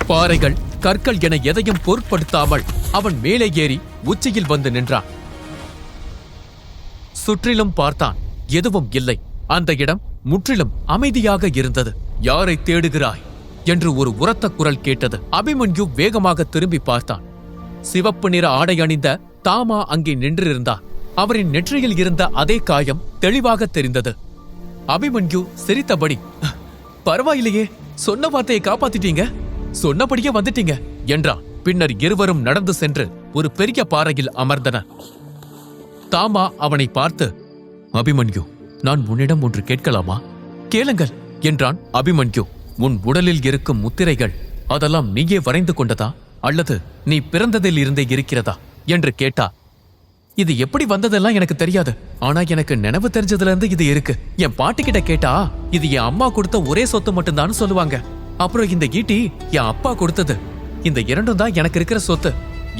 பாறைகள், கற்கள் என எதையும் பொருட்படுத்தாமல் அவன் மேலே ஏறி உச்சியில் வந்து நின்றான். சுற்றிலும் பார்த்தான். எதுவும் இல்லை. அந்த இடம் முற்றிலும் அமைதியாக இருந்தது. யாரை தேடுகிறாய் என்று ஒரு உரத்த குரல் கேட்டது. அபிமன்யு வேகமாக திரும்பி பார்த்தான். சிவப்பு நிற ஆடை அணிந்த தாமா அங்கே நின்றிருந்தார். அவரின் நெற்றியில் இருந்த அதே காயம் தெளிவாக தெரிந்தது. அபிமன்யு சிரித்தபடி, பரவாயில்லையே, சொன்ன வார்த்தையை காப்பாத்திட்டீங்க, சொன்னபடியே வந்துட்டீங்க என்றான். பின்னர் இருவரும் நடந்து சென்று ஒரு பெரிய பாறையில் அமர்ந்தனர். தாமா அவனை பார்த்து, அபிமன்யு, நான் உன்னிடம் ஒன்று கேட்கலாமா? கேளுங்கள் என்றான் அபிமன்யு. உன் உடலில் இருக்கும் முத்திரைகள் அதெல்லாம் நீயே வரைந்து கொண்டதா அல்லது நீ பிறந்ததில் இருந்தே இருக்கிறதா என்று கேட்டா. இது எப்படி வந்ததெல்லாம் எனக்கு தெரியாது. ஆனா எனக்கு நினைவு தெரிஞ்சதுல இருந்து இது இருக்கு. என் பாட்டிக்கிட்ட கேட்டா இது என் அம்மா கொடுத்த ஒரே சொத்து மட்டும்தான் சொல்லுவாங்க. அப்புறம் இந்த ஈட்டி என் அப்பா கொடுத்தது. இந்த இரண்டும் தான் எனக்கு இருக்கிற சொத்து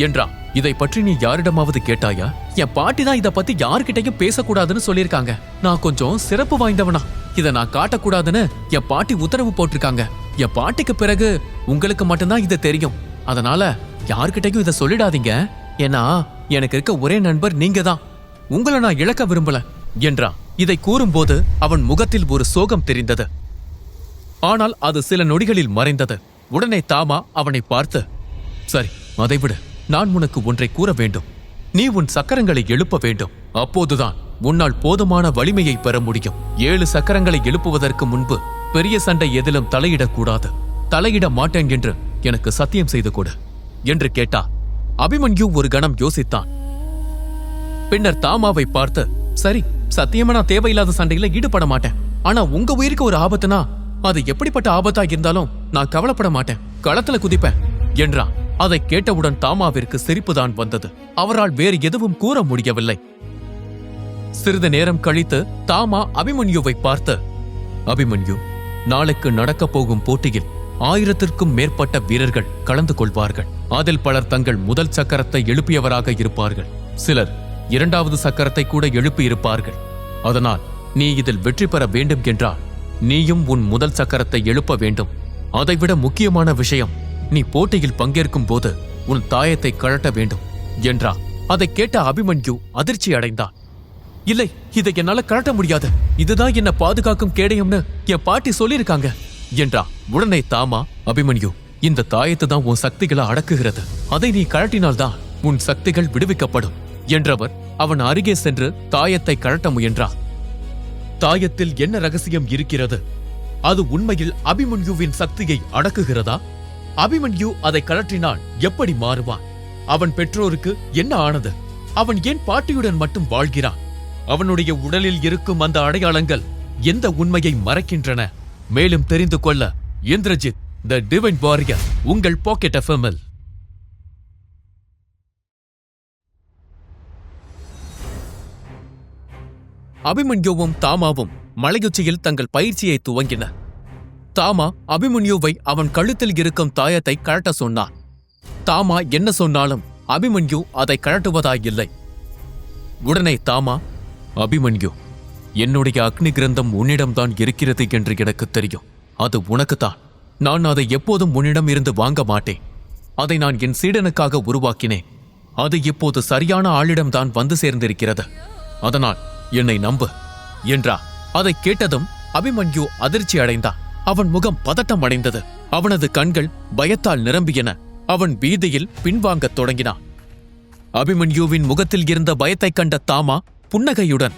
என்றான். இதை பற்றி நீ யாரிடமாவது கேட்டாயா? என் பாட்டி தான் இத பத்தி யார்கிட்டையும் பேசக்கூடாதுன்னு சொல்லிருக்காங்க. நான் கொஞ்சம் சிறப்பு வாய்ந்தவனா, இத நான் காட்டக்கூடாதுன்னு என் பாட்டி உத்தரவு போட்டிருக்காங்க. என் பாட்டிக்கு பிறகு உங்களுக்கு மட்டும்தான் இது தெரியும். அதனால யார்கிட்டையும் இதை சொல்லிடாதீங்க. ஏன்னா எனக்கு இருக்க ஒரே நண்பர் நீங்க தான். உங்களை நான் இழக்க விரும்பல என்றான். இதை கூறும்போது அவன் முகத்தில் ஒரு சோகம் தெரிந்தது. ஆனால் அது சில நொடிகளில் மறைந்தது. உடனே தாமா அவனை பார்த்து, சரி, அதை விடு. நான் உனக்கு ஒன்றை கூற வேண்டும். நீ உன் சக்கரங்களை எழுப்ப வேண்டும். அப்போதுதான் உன்னால் போதுமான வலிமையை பெற முடியும். 7 சக்கரங்களை எழுப்புவதற்கு முன்பு பெரிய சண்டை எதிலும் தலையிடக்கூடாது. தலையிட மாட்டேன் என்று எனக்கு சத்தியம் செய்து கொடு என்று கேட்டா. அபிமன்யு ஒரு கணம் யோசித்தான். பின்னர் தாமாவை பார்த்து, சரி, சத்தியமா நான் தேவையில்லாத சண்டையில ஈடுபட மாட்டேன். ஆனா உங்க உயிருக்கு ஒரு ஆபத்துனா அது எப்படிப்பட்ட ஆபத்தா இருந்தாலும் நான் கவலைப்பட மாட்டேன், களத்துல குதிப்பேன் என்றான். அதை கேட்டவுடன் தாமாவிற்கு சிரிப்புதான் வந்தது. அவரால் வேறு எதுவும் கூற முடியவில்லை. சிறிது நேரம் கழித்து தாமா அபிமன்யுவை பார்த்து, அபிமன்யு, நாளைக்கு நடக்கப் போகும் போட்டியில் 1000த்திற்கும் மேற்பட்ட வீரர்கள் கலந்து கொள்வார்கள். அதில் பலர் தங்கள் முதல் சக்கரத்தை எழுப்பியவராக இருப்பார்கள். சிலர் 2வது சக்கரத்தை கூட எழுப்பியிருப்பார்கள். அதனால் நீ இதில் வெற்றி பெற வேண்டும் என்றால் நீயும் உன் முதல் சக்கரத்தை எழுப்ப வேண்டும். அதைவிட முக்கியமான விஷயம், நீ போட்டியில் பங்கேற்கும் போது உன் தாயத்தை கழட்ட வேண்டும் என்றார். அதை கேட்ட அபிமன்யு அதிர்ச்சி அடைந்தான். இல்லை, இதை என்னால கழட்ட முடியாது. இதுதான் என்ன பாதுகாக்கும் கேடயம்னு என் பாட்டி சொல்லியிருக்காங்க என்றா. உடனே தாமா, அபிமன்யு, இந்த தாயத்து தான் உன் சக்திகளை அடக்குகிறது. அதை நீ கழட்டினால்தான் உன் சக்திகள் விடுவிக்கப்படும் என்றவர் அவன் அருகே சென்று தாயத்தை கழட்ட முயன்றார். தாயத்தில் என்ன ரகசியம் இருக்கிறது? அது உண்மையில் அபிமன்யுவின் சக்தியை அடக்குகிறதா? அபிமன்யு அதை கழற்றினால் எப்படி மாறுவான்? அவன் பெற்றோருக்கு என்ன ஆனது? அவன் ஏன் பாட்டியுடன் மட்டும் வாழ்கிறான்? அவனுடைய உடலில் இருக்கும் அந்த அடையாளங்கள் எந்த உண்மையை மறைக்கின்றன? மேலும் தெரிந்து கொள்ள இந்திரஜித் தி டிவைன் வாரியர் உங்கள் பாக்கெட் எஃப்எம்மில். அபிமன்யுவும் தாமாவும் மலையுச்சியில் தங்கள் பயிற்சியை துவங்கின. தாமா அபிமன்யுவை அவன் கழுத்தில் இருக்கும் தாயத்தை கழட்ட சொன்னான். தாமா என்ன சொன்னாலும் அபிமன்யு அதை கழட்டுவதாயில்லை. உடனே தாமா, அபிமன்யு, என்னுடைய அக்னி கிரந்தம் உன்னிடம்தான் இருக்கிறது என்று எனக்கு தெரியும். அது உனக்குத்தான். நான் அதை எப்போதும் உன்னிடம் இருந்து வாங்க மாட்டேன். அதை நான் என் சீடனுக்காக உருவாக்கினேன். அது இப்போது சரியான ஆளிடம்தான் வந்து சேர்ந்திருக்கிறது. அதனால் என்னை நம்பு என்றா. அதை கேட்டதும் அபிமன்யு அதிர்ச்சி அடைந்தான். அவன் முகம் பதட்டம் அடைந்தது. அவனது கண்கள் பயத்தால் நிரம்பியன. அவன் பீதியில் பின்வாங்கத் தொடங்கினான். அபிமன்யுவின் முகத்தில் இருந்த பயத்தைக் கண்ட தாமா புன்னகையுடன்,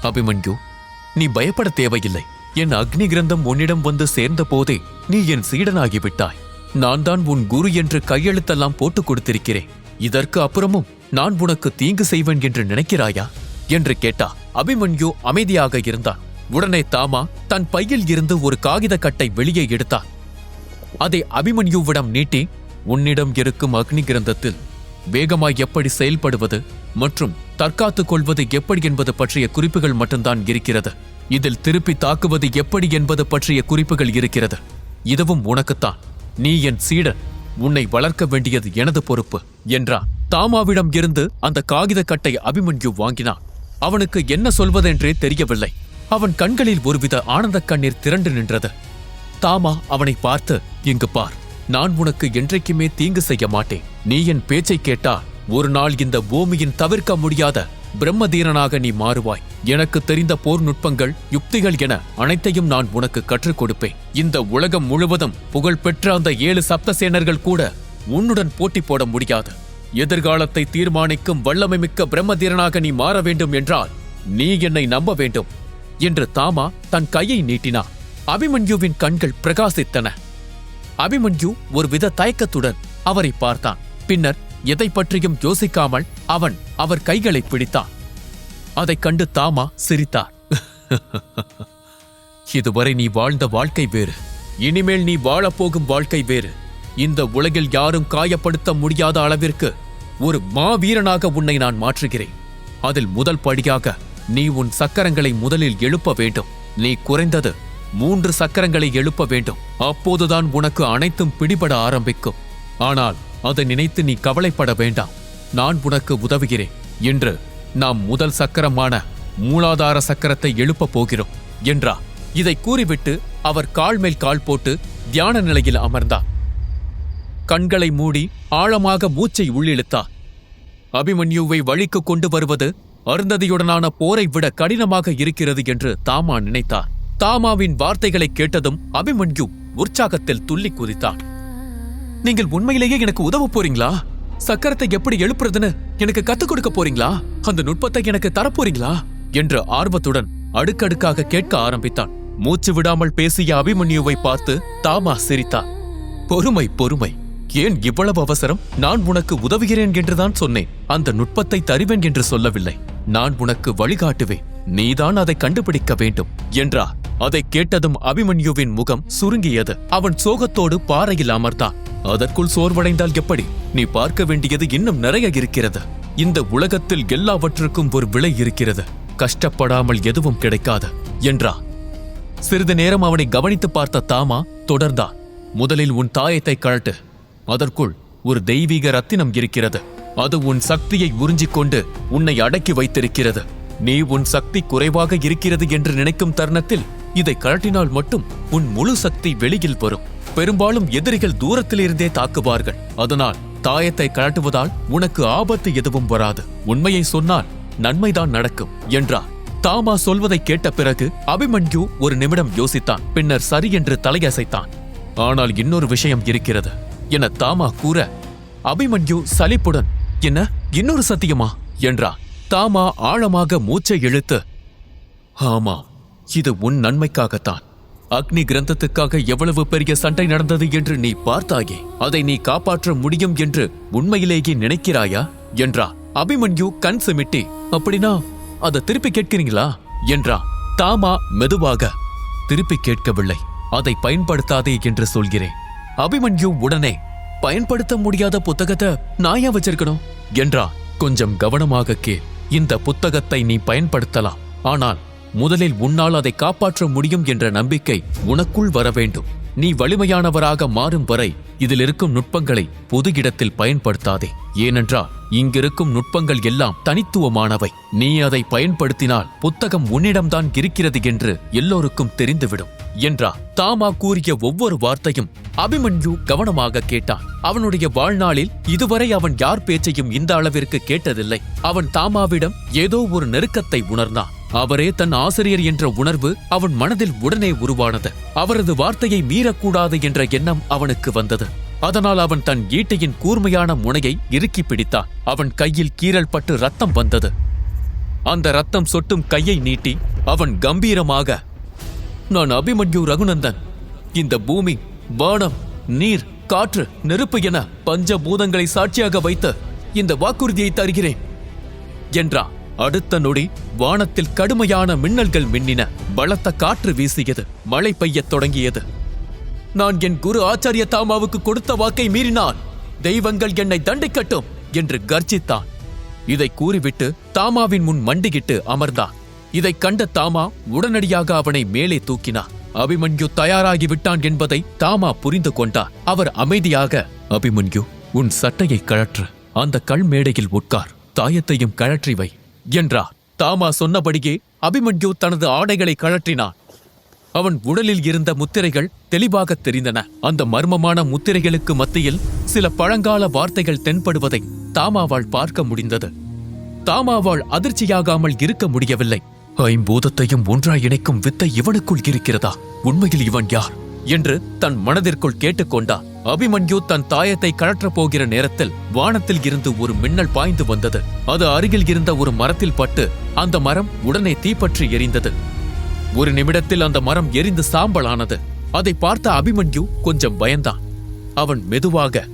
அபிமன்யு, நீ பயப்பட தேவையில்லை. என் அக்னி கிரந்தம் உன்னிடம் வந்து சேர்ந்த போதே நீ என் சீடனாகிவிட்டாய். நான் தான் உன் குரு என்று கையெழுத்தெல்லாம் போட்டுக் கொடுத்திருக்கிறேன். இதற்கு அப்புறமும் நான் உனக்கு தீங்கு செய்வேன் என்று நினைக்கிறாயா என்று கேட்டா. அபிமன்யு அமைதியாக இருந்தான். உடனே தாமா தன் பையில் இருந்து ஒரு காகித கட்டை வெளியே எடுத்தான். அதை அபிமன்யுவிடம் நீட்டி, உன்னிடம் இருக்கும் அக்னி கிரந்தத்தில் வேகமாய் எப்படி செயல்படுவது மற்றும் தற்காத்துக் கொள்வது எப்படி என்பது பற்றிய குறிப்புகள் மட்டும்தான் இருக்கிறது. இதில் திருப்பி தாக்குவது எப்படி என்பது பற்றிய குறிப்புகள் இருக்கிறது. இதுவும் உனக்குத்தான். நீ என் சீடன். உன்னை வளர்க்க வேண்டியது எனது பொறுப்பு என்றான். தாமாவிடம் இருந்து அந்த காகித கட்டை அபிமன்யு வாங்கினான். அவனுக்கு என்ன சொல்வதென்றே தெரியவில்லை. அவன் கண்களில் ஒருவித ஆனந்த கண்ணீர் திரண்டு நின்றது. தாமா அவனை பார்த்து, இங்கு பார், நான் உனக்கு என்றைக்குமே தீங்கு செய்ய மாட்டேன். நீ என் பேச்சை கேட்டா ஒரு நாள் இந்த பூமியின் தவிர்க்க முடியாத பிரம்மதீரனாக நீ மாறுவாய். எனக்கு தெரிந்த போர் நுட்பங்கள், யுக்திகள் என அனைத்தையும் நான் உனக்கு கற்றுக் கொடுப்பேன். இந்த உலகம் முழுவதும் புகழ்பெற்ற அந்த 7 சப்தசேனர்கள் கூட உன்னுடன் போட்டி போட முடியாது. எதிர்காலத்தை தீர்மானிக்கும் வல்லமை மிக்க பிரம்மதீரனாக நீ மாற வேண்டும் என்றால் நீ என்னை நம்ப வேண்டும் என்று தாமா தன் கையை நீட்டினான். அபிமன்யுவின் கண்கள் பிரகாசித்தன. அபிமன்யு ஒருவித தயக்கத்துடன் அவரை பார்த்தான். பின்னர் எதை பற்றியும் யோசிக்காமல் அவன் அவர் கைகளை பிடித்தான். அதைக் கண்டு தாமா சிரித்தார். இதுவரை நீ வாழ்ந்த வாழ்க்கை வேறு, இனிமேல் நீ வாழப்போகும் வாழ்க்கை வேறு. இந்த உலகில் யாரும் காயப்படுத்த முடியாத அளவிற்கு ஒரு மாவீரனாக உன்னை நான் மாற்றுகிறேன். அதில் முதல் படியாக நீ உன் சக்கரங்களை முதலில் எழுப்ப வேண்டும். நீ குறைந்தது 3 சக்கரங்களை எழுப்ப வேண்டும். அப்போதுதான் உனக்கு அனைத்தும் பிடிபட ஆரம்பிக்கும். ஆனால் அதை நினைத்து நீ கவலைப்பட வேண்டாம். நான் உனக்கு உதவுகிறேன். இன்று நாம் முதல் சக்கரமான மூலாதார சக்கரத்தை எழுப்பப் போகிறோம் என்றார். இதை கூறிவிட்டு அவர் கால் மேல் கால் போட்டு தியான நிலையில் அமர்ந்தார். கண்களை மூடி ஆழமாக மூச்சை உள்ளிழுத்தார். அபிமன்யுவை வழிக்கு கொண்டு வருவது அருந்ததியுடனான போரை விட கடினமாக இருக்கிறது என்று தாமா நினைத்தார். தாமாவின் வார்த்தைகளை கேட்டதும் அபிமன்யு உற்சாகத்தில் துள்ளி குதித்தான். நீங்கள் உண்மையிலேயே எனக்கு உதவ போறீங்களா? சக்கரத்தை எப்படி எழுப்புறதுன்னு எனக்கு கத்துக் கொடுக்க போறீங்களா? அந்த நுட்பத்தை எனக்கு தரப்போறீங்களா என்று ஆர்வத்துடன் அடுக்கடுக்காக கேட்க ஆரம்பித்தான். மூச்சு விடாமல் பேசிய அபிமன்யுவை பார்த்து தாமா சிரித்தார். பொறுமை, பொறுமை. ஏன் இவ்வளவு அவசரம்? நான் உனக்கு உதவுகிறேன் என்றுதான் சொன்னேன். அந்த நுட்பத்தை தருவேன் என்று சொல்லவில்லை. நான் உனக்கு வழிகாட்டுவேன். நீதான் அதை கண்டுபிடிக்க வேண்டும் என்றார். அதை கேட்டதும் அபிமன்யுவின் முகம் சுருங்கியது. அவன் சோகத்தோடு பாறையில் அமர்ந்தான். அதற்குள் சோர்வடைந்தால் எப்படி? நீ பார்க்க வேண்டியது இன்னும் நிறைய இருக்கிறது. இந்த உலகத்தில் எல்லாவற்றுக்கும் ஒரு விலை இருக்கிறது. கஷ்டப்படாமல் எதுவும் கிடைக்காது என்றார். சிறிது நேரம் அவனை கவனித்து பார்த்த தாமா தொடர்ந்தான். முதலில் உன் தாயத்தை கழட்டு. அதற்குள் ஒரு தெய்வீக ரத்தினம் இருக்கிறது. அது உன் சக்தியை உறிஞ்சிக் கொண்டு உன்னை அடக்கி வைத்திருக்கிறது. நீ உன் சக்தி குறைவாக இருக்கிறது என்று நினைக்கும் தருணத்தில் இதை கழட்டினால் மட்டும் உன் முழு சக்தி வெளியில் வரும். பெரும்பாலும் எதிரிகள் தூரத்திலிருந்தே தாக்குவார்கள். அதனால் தாயத்தை கழட்டுவதால் உனக்கு ஆபத்து எதுவும் வராது. உண்மையை சொன்னால் நன்மைதான் நடக்கும் என்றார். தாமா சொல்வதை கேட்ட பிறகு அபிமன்யு ஒரு நிமிடம் யோசித்தான். பின்னர் சரி என்று தலையசைத்தான். ஆனால் இன்னொரு விஷயம் இருக்கிறது என தாமா கூற, அபிமன்யு சலிப்புடன், என்ன, இன்னொரு சத்தியமா என்றார். தாமா ஆழமாக மூச்சை இழுத்து, ஆமாம், இது உன் நன்மைக்காகத்தான். அக்னி கிரந்தத்துக்காக எவ்வளவு பெரிய சண்டை நடந்தது என்று நீ பார்த்தாயே. அதை நீ காப்பாற்ற முடியும் என்று உண்மையிலேயே நினைக்கிறாயா என்றா. அபிமன்யு கண் சிமிட்டி, அப்படின்னா அதை திருப்பி கேட்கிறீங்களா என்றா. தாமா மெதுவாக, திருப்பி கேட்கவில்லை, அதை பயன்படுத்தாதே என்று சொல்கிறேன். அபிமன்யு உடனே, பயன்படுத்த முடியாத புத்தகத்தை நான் ஏன் வச்சிருக்கணும் என்றா. கொஞ்சம் கவனமாக கேள். இந்த புத்தகத்தை நீ பயன்படுத்தலாம், ஆனால் முதலில் உன்னால் அதை காப்பாற்ற முடியும் என்ற நம்பிக்கை உனக்குள் வர வேண்டும். நீ வலிமையானவராக மாறும் வரை இதில் இருக்கும் நுட்பங்களை பொது இடத்தில் பயன்படுத்தாதே. ஏனென்றால் இங்கிருக்கும் நுட்பங்கள் எல்லாம் தனித்துவமானவை. நீ அதை பயன்படுத்தினால் புத்தகம் உன்னிடம்தான் இருக்கிறது என்று எல்லோருக்கும் தெரிந்துவிடும் என்றா. தாமா கூறிய ஒவ்வொரு வார்த்தையும் அபிமன்யு கவனமாக கேட்டான். அவனுடைய வாழ்நாளில் இதுவரை அவன் யார் பேச்சையும் இந்த அளவிற்கு கேட்டதில்லை. அவன் தாமாவிடம் ஏதோ ஒரு நெருக்கத்தை உணர்ந்தான். அவரே தன் ஆசிரியர் என்ற உணர்வு அவன் மனதில் உடனே உருவானது. அவரது வார்த்தையை மீறக்கூடாது என்ற எண்ணம் அவனுக்கு வந்தது. அதனால் அவன் தன் ஈட்டியின் கூர்மையான முனையை இறுக்கி பிடித்தான். அவன் கையில் கீறல் பட்டு ரத்தம் வந்தது. அந்த ரத்தம் சொட்டும் கையை நீட்டி அவன் கம்பீரமாக, நான் அபிமன்யு ரகுநந்தன். இந்த பூமி, வானம், நீர், காற்று, நெருப்பு என பஞ்சபூதங்களை சாட்சியாக வைத்து இந்த வாக்குறுதியை தருகிறேன் என்றான். அடுத்த நொடி வானத்தில் கடுமையான மின்னல்கள் மின்னின. பலத்த காற்று வீசியது. மழை பெய்யத் தொடங்கியது. நான் என் குரு ஆச்சாரிய தாமாவுக்கு கொடுத்த வாக்கை மீறினால் தெய்வங்கள் என்னை தண்டிக்கட்டும் என்று கர்ஜித்தான். இதை கூறிவிட்டு தாமாவின் முன் மண்டிகிட்டு அமர்ந்தான். இதைக் கண்ட தாமா உடனடியாக அவனை மேலே தூக்கினார். அபிமன்யு தயாராகிவிட்டான் என்பதை தாமா புரிந்து கொண்டார். அவர் அமைதியாக, அபிமன்யு, உன் சட்டையை கழற்று, அந்த கல் மேடையில் உட்கார், தாயத்தையும் கழற்றி வை என்றார். தாமா சொன்னபடியே அபிமன்யு தனது ஆடைகளை கழற்றினான். அவன் உடலில் இருந்த முத்திரைகள் தெளிவாக தெரிந்தன. அந்த மர்மமான முத்திரைகளுக்கு மத்தியில் சில பழங்கால வார்த்தைகள் தென்படுவதை தாமாவால் பார்க்க முடிந்தது. தாமாவால் அதிர்ச்சியாகாமல் இருக்க முடியவில்லை. ஐம்பூதத்தையும் ஒன்றாய் இணைக்கும் வித்தை இவனுக்குள் இருக்கிறதா? உண்மையில் இவன் யார் என்று தன் மனதிற்குள் கேட்டுக்கொண்டார். அபிமன்யு தன் தாயத்தை கழற்றப் போகிற நேரத்தில் வானத்தில் இருந்து ஒரு மின்னல் பாய்ந்து வந்தது. அது அருகில் இருந்த ஒரு மரத்தில் பட்டு அந்த மரம் உடனே தீப்பற்றி எரிந்தது. ஒரு நிமிடத்தில் அந்த மரம் எரிந்து சாம்பலானது. அதை பார்த்த அபிமன்யு கொஞ்சம் பயந்தான். அவன் மெதுவாக,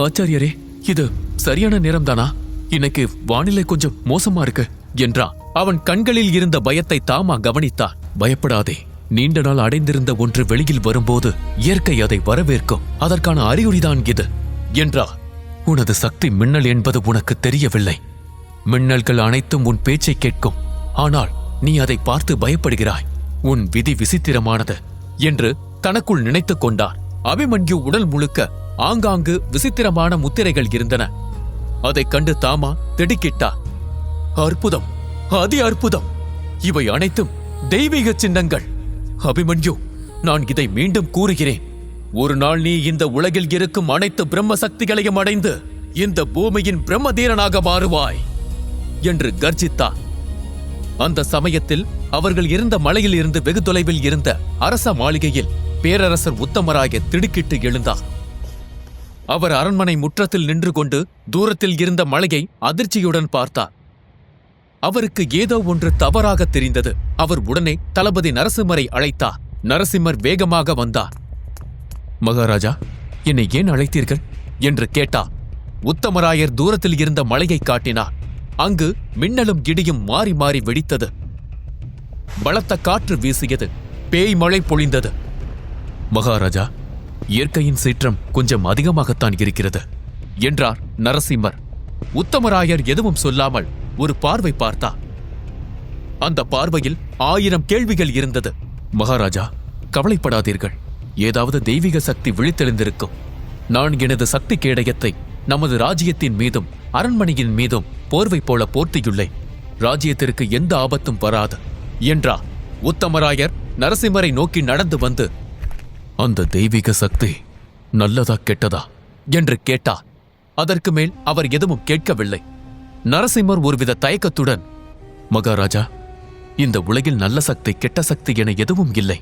ஆச்சாரியரே, இது சரியான நேரம்தானா? இன்னைக்கு வானிலை கொஞ்சம் மோசமா இருக்கு என்றான். அவன் கண்களில் இருந்த பயத்தை தாமா கவனித்தார். பயப்படாதே, நீண்ட நாள் அடைந்திருந்த ஒன்று வெளியில் வரும்போது இயற்கை அதை வரவேற்கும். அதற்கான அறிகுறிதான் இது என்றார். உனது சக்தி மின்னல் என்பது உனக்கு தெரியவில்லை. மின்னல்கள் அனைத்தும் உன் பேச்சை கேட்கும். ஆனால் நீ அதை பார்த்து பயப்படுகிறாய். உன் விதி விசித்திரமானது என்று தனக்குள் நினைத்துக் கொண்டார். அபிமன்யு உடல் முழுக்க ஆங்காங்கு விசித்திரமான முத்திரைகள் இருந்தன. அதைக் கண்டு தாமா திடுக்கிட்டார். அற்புதம், அதி அற்புதம்! இவை அனைத்தும் தெய்வீக சின்னங்கள். அபிமன்யு, நான் இதை மீண்டும் கூறுகிறேன். ஒரு நாள் நீ இந்த உலகில் இருக்கும் அனைத்து பிரம்ம சக்திகளையும் அடைந்து இந்த பூமியின் பிரம்மதீரனாக மாறுவாய் என்று கர்ஜித்தார். அந்த சமயத்தில் அவர்கள் இருந்த மலையில் இருந்து வெகு தொலைவில் இருந்த அரச மாளிகையில் பேரரசர் உத்தமராய திடுக்கிட்டு எழுந்தார். அவர் அரண்மனை முற்றத்தில் நின்று கொண்டு தூரத்தில் இருந்த மலையை அதிர்ச்சியுடன் பார்த்தார். அவருக்கு ஏதோ ஒன்று தவறாக தெரிந்தது. அவர் உடனே தளபதி நரசிம்மரை அழைத்தார். நரசிம்மர் வேகமாக வந்தார். மகாராஜா, என்னை ஏன் அழைத்தீர்கள் என்று கேட்டார். உத்தமராயர் தூரத்தில் இருந்த மலையை காட்டினார். அங்கு மின்னலும் இடியும் மாறி மாறி வெடித்தது. பலத்த காற்று வீசியது. பேய் மழை பொழிந்தது. மகாராஜா, இயற்கையின் சீற்றம் கொஞ்சம் அதிகமாகத்தான் இருக்கிறது என்றார் நரசிம்மர். உத்தமராயர் எதுவும் சொல்லாமல் ஒரு பார்வை பார்த்தார். அந்த பார்வையில் 1000 கேள்விகள் இருந்தது. மகாராஜா, கவலைப்படாதீர்கள். ஏதாவது தெய்வீக சக்தி விழித்தெழுந்திருக்கும். நான் எனது சக்தி கேடயத்தை நமது ராஜ்யத்தின் மீதும் அரண்மனையின் மீதும் போர்வை போல போர்த்தியுள்ளேன். ராஜ்யத்திற்கு எந்த ஆபத்தும் வராது என்றார். உத்தமராயர் நரசிம்மரை நோக்கி நடந்து வந்து, அந்த தெய்வீக சக்தி நல்லதா கெட்டதா என்று கேட்டார். அதற்கு மேல் அவர் எதுவும் கேட்கவில்லை. நரசிம்மர் ஒருவித தயக்கத்துடன், மகாராஜா, இந்த உலகில் நல்ல சக்தி கெட்ட சக்தி என எதுவும் இல்லை.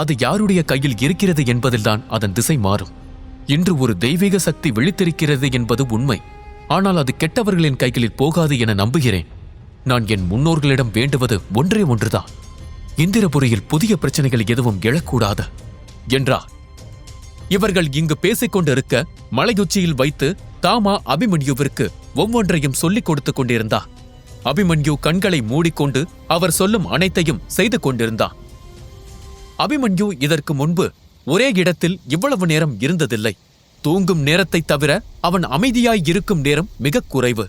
அது யாருடைய கையில் இருக்கிறது என்பதில்தான் அதன் திசை மாறும். இன்று ஒரு தெய்வீக சக்தி விழித்திருக்கிறது என்பது உண்மை. ஆனால் அது கெட்டவர்களின் கைகளில் போகாது என நம்புகிறேன். நான் என் முன்னோர்களிடம் வேண்டுவது ஒன்றே ஒன்றுதான். இந்திரபுரியில் புதிய பிரச்சனைகள் எதுவும் எழக்கூடாது என்றார். இவர்கள் இங்கு பேசிக் கொண்டிருக்க மலையுச்சியில் வைத்து தாமா அபிமன்யுவிற்கு ஒவ்வொன்றையும் சொல்லிக் கொடுத்துக் கொண்டிருந்தார். அபிமன்யு கண்களை மூடிக்கொண்டு அவர் சொல்லும் அனைத்தையும் செய்து கொண்டிருந்தான். அபிமன்யு இதற்கு முன்பு ஒரே இடத்தில் இவ்வளவு நேரம் இருந்ததில்லை. தூங்கும் நேரத்தை தவிர அவன் அமைதியாய் இருக்கும் நேரம் மிக குறைவு.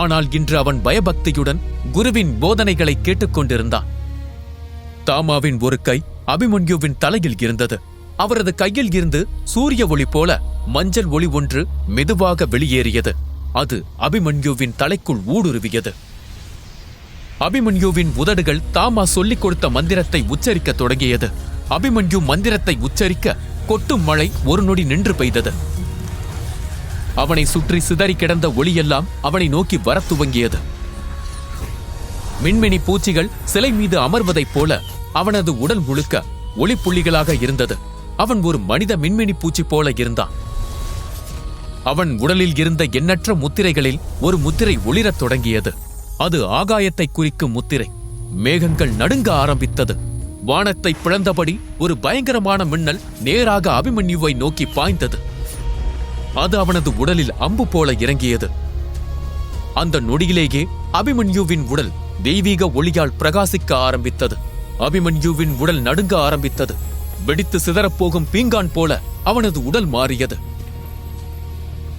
ஆனால் இன்று அவன் பயபக்தியுடன் குருவின் போதனைகளை கேட்டுக்கொண்டிருந்தான். தாமாவின் ஒரு கை அபிமன்யுவின் தலையில் இருந்தது. அவரது கையில் இருந்து சூரிய ஒளி போல மஞ்சள் ஒளி ஒன்று மெதுவாக வெளியேறியது. அது அபிமன்யுவின் தலைக்குள் ஊடுருவியது. அபிமன்யுவின் உதடுகள் தாமா சொல்லிக் கொடுத்த மந்திரத்தை உச்சரிக்க தொடங்கியது. அபிமன்யு மந்திரத்தை உச்சரிக்க கொட்டும் மழை ஒரு நொடி நின்று பெய்தது. அவனை சுற்றி சிதறி கிடந்த ஒளியெல்லாம் அவனை நோக்கி வரத் துவங்கியது. மின்மினி பூச்சிகள் சிலை மீது அமர்வதைப் போல அவனது உடல் முழுக்க ஒளிப்புள்ளிகளாக இருந்தது. அவன் ஒரு மனித மின்மினி பூச்சி போல இருந்தான். அவன் உடலில் இருந்த எண்ணற்ற முத்திரைகளில் ஒரு முத்திரை ஒளிரத் தொடங்கியது. அது ஆகாயத்தை குறிக்கும் முத்திரை. மேகங்கள் நடுங்க ஆரம்பித்தது. வானத்தை பிளந்தபடி ஒரு பயங்கரமான மின்னல் நேராக அபிமன்யுவை நோக்கி பாய்ந்தது. அது அவனது உடலில் அம்பு போல இறங்கியது. அந்த நொடியிலேயே அபிமன்யுவின் உடல் தெய்வீக ஒளியால் பிரகாசிக்க ஆரம்பித்தது. அபிமன்யுவின் உடல் நடுங்க ஆரம்பித்தது. வெடித்து சிதறப்போகும் பீங்கான் போல அவனது உடல் மாறியது.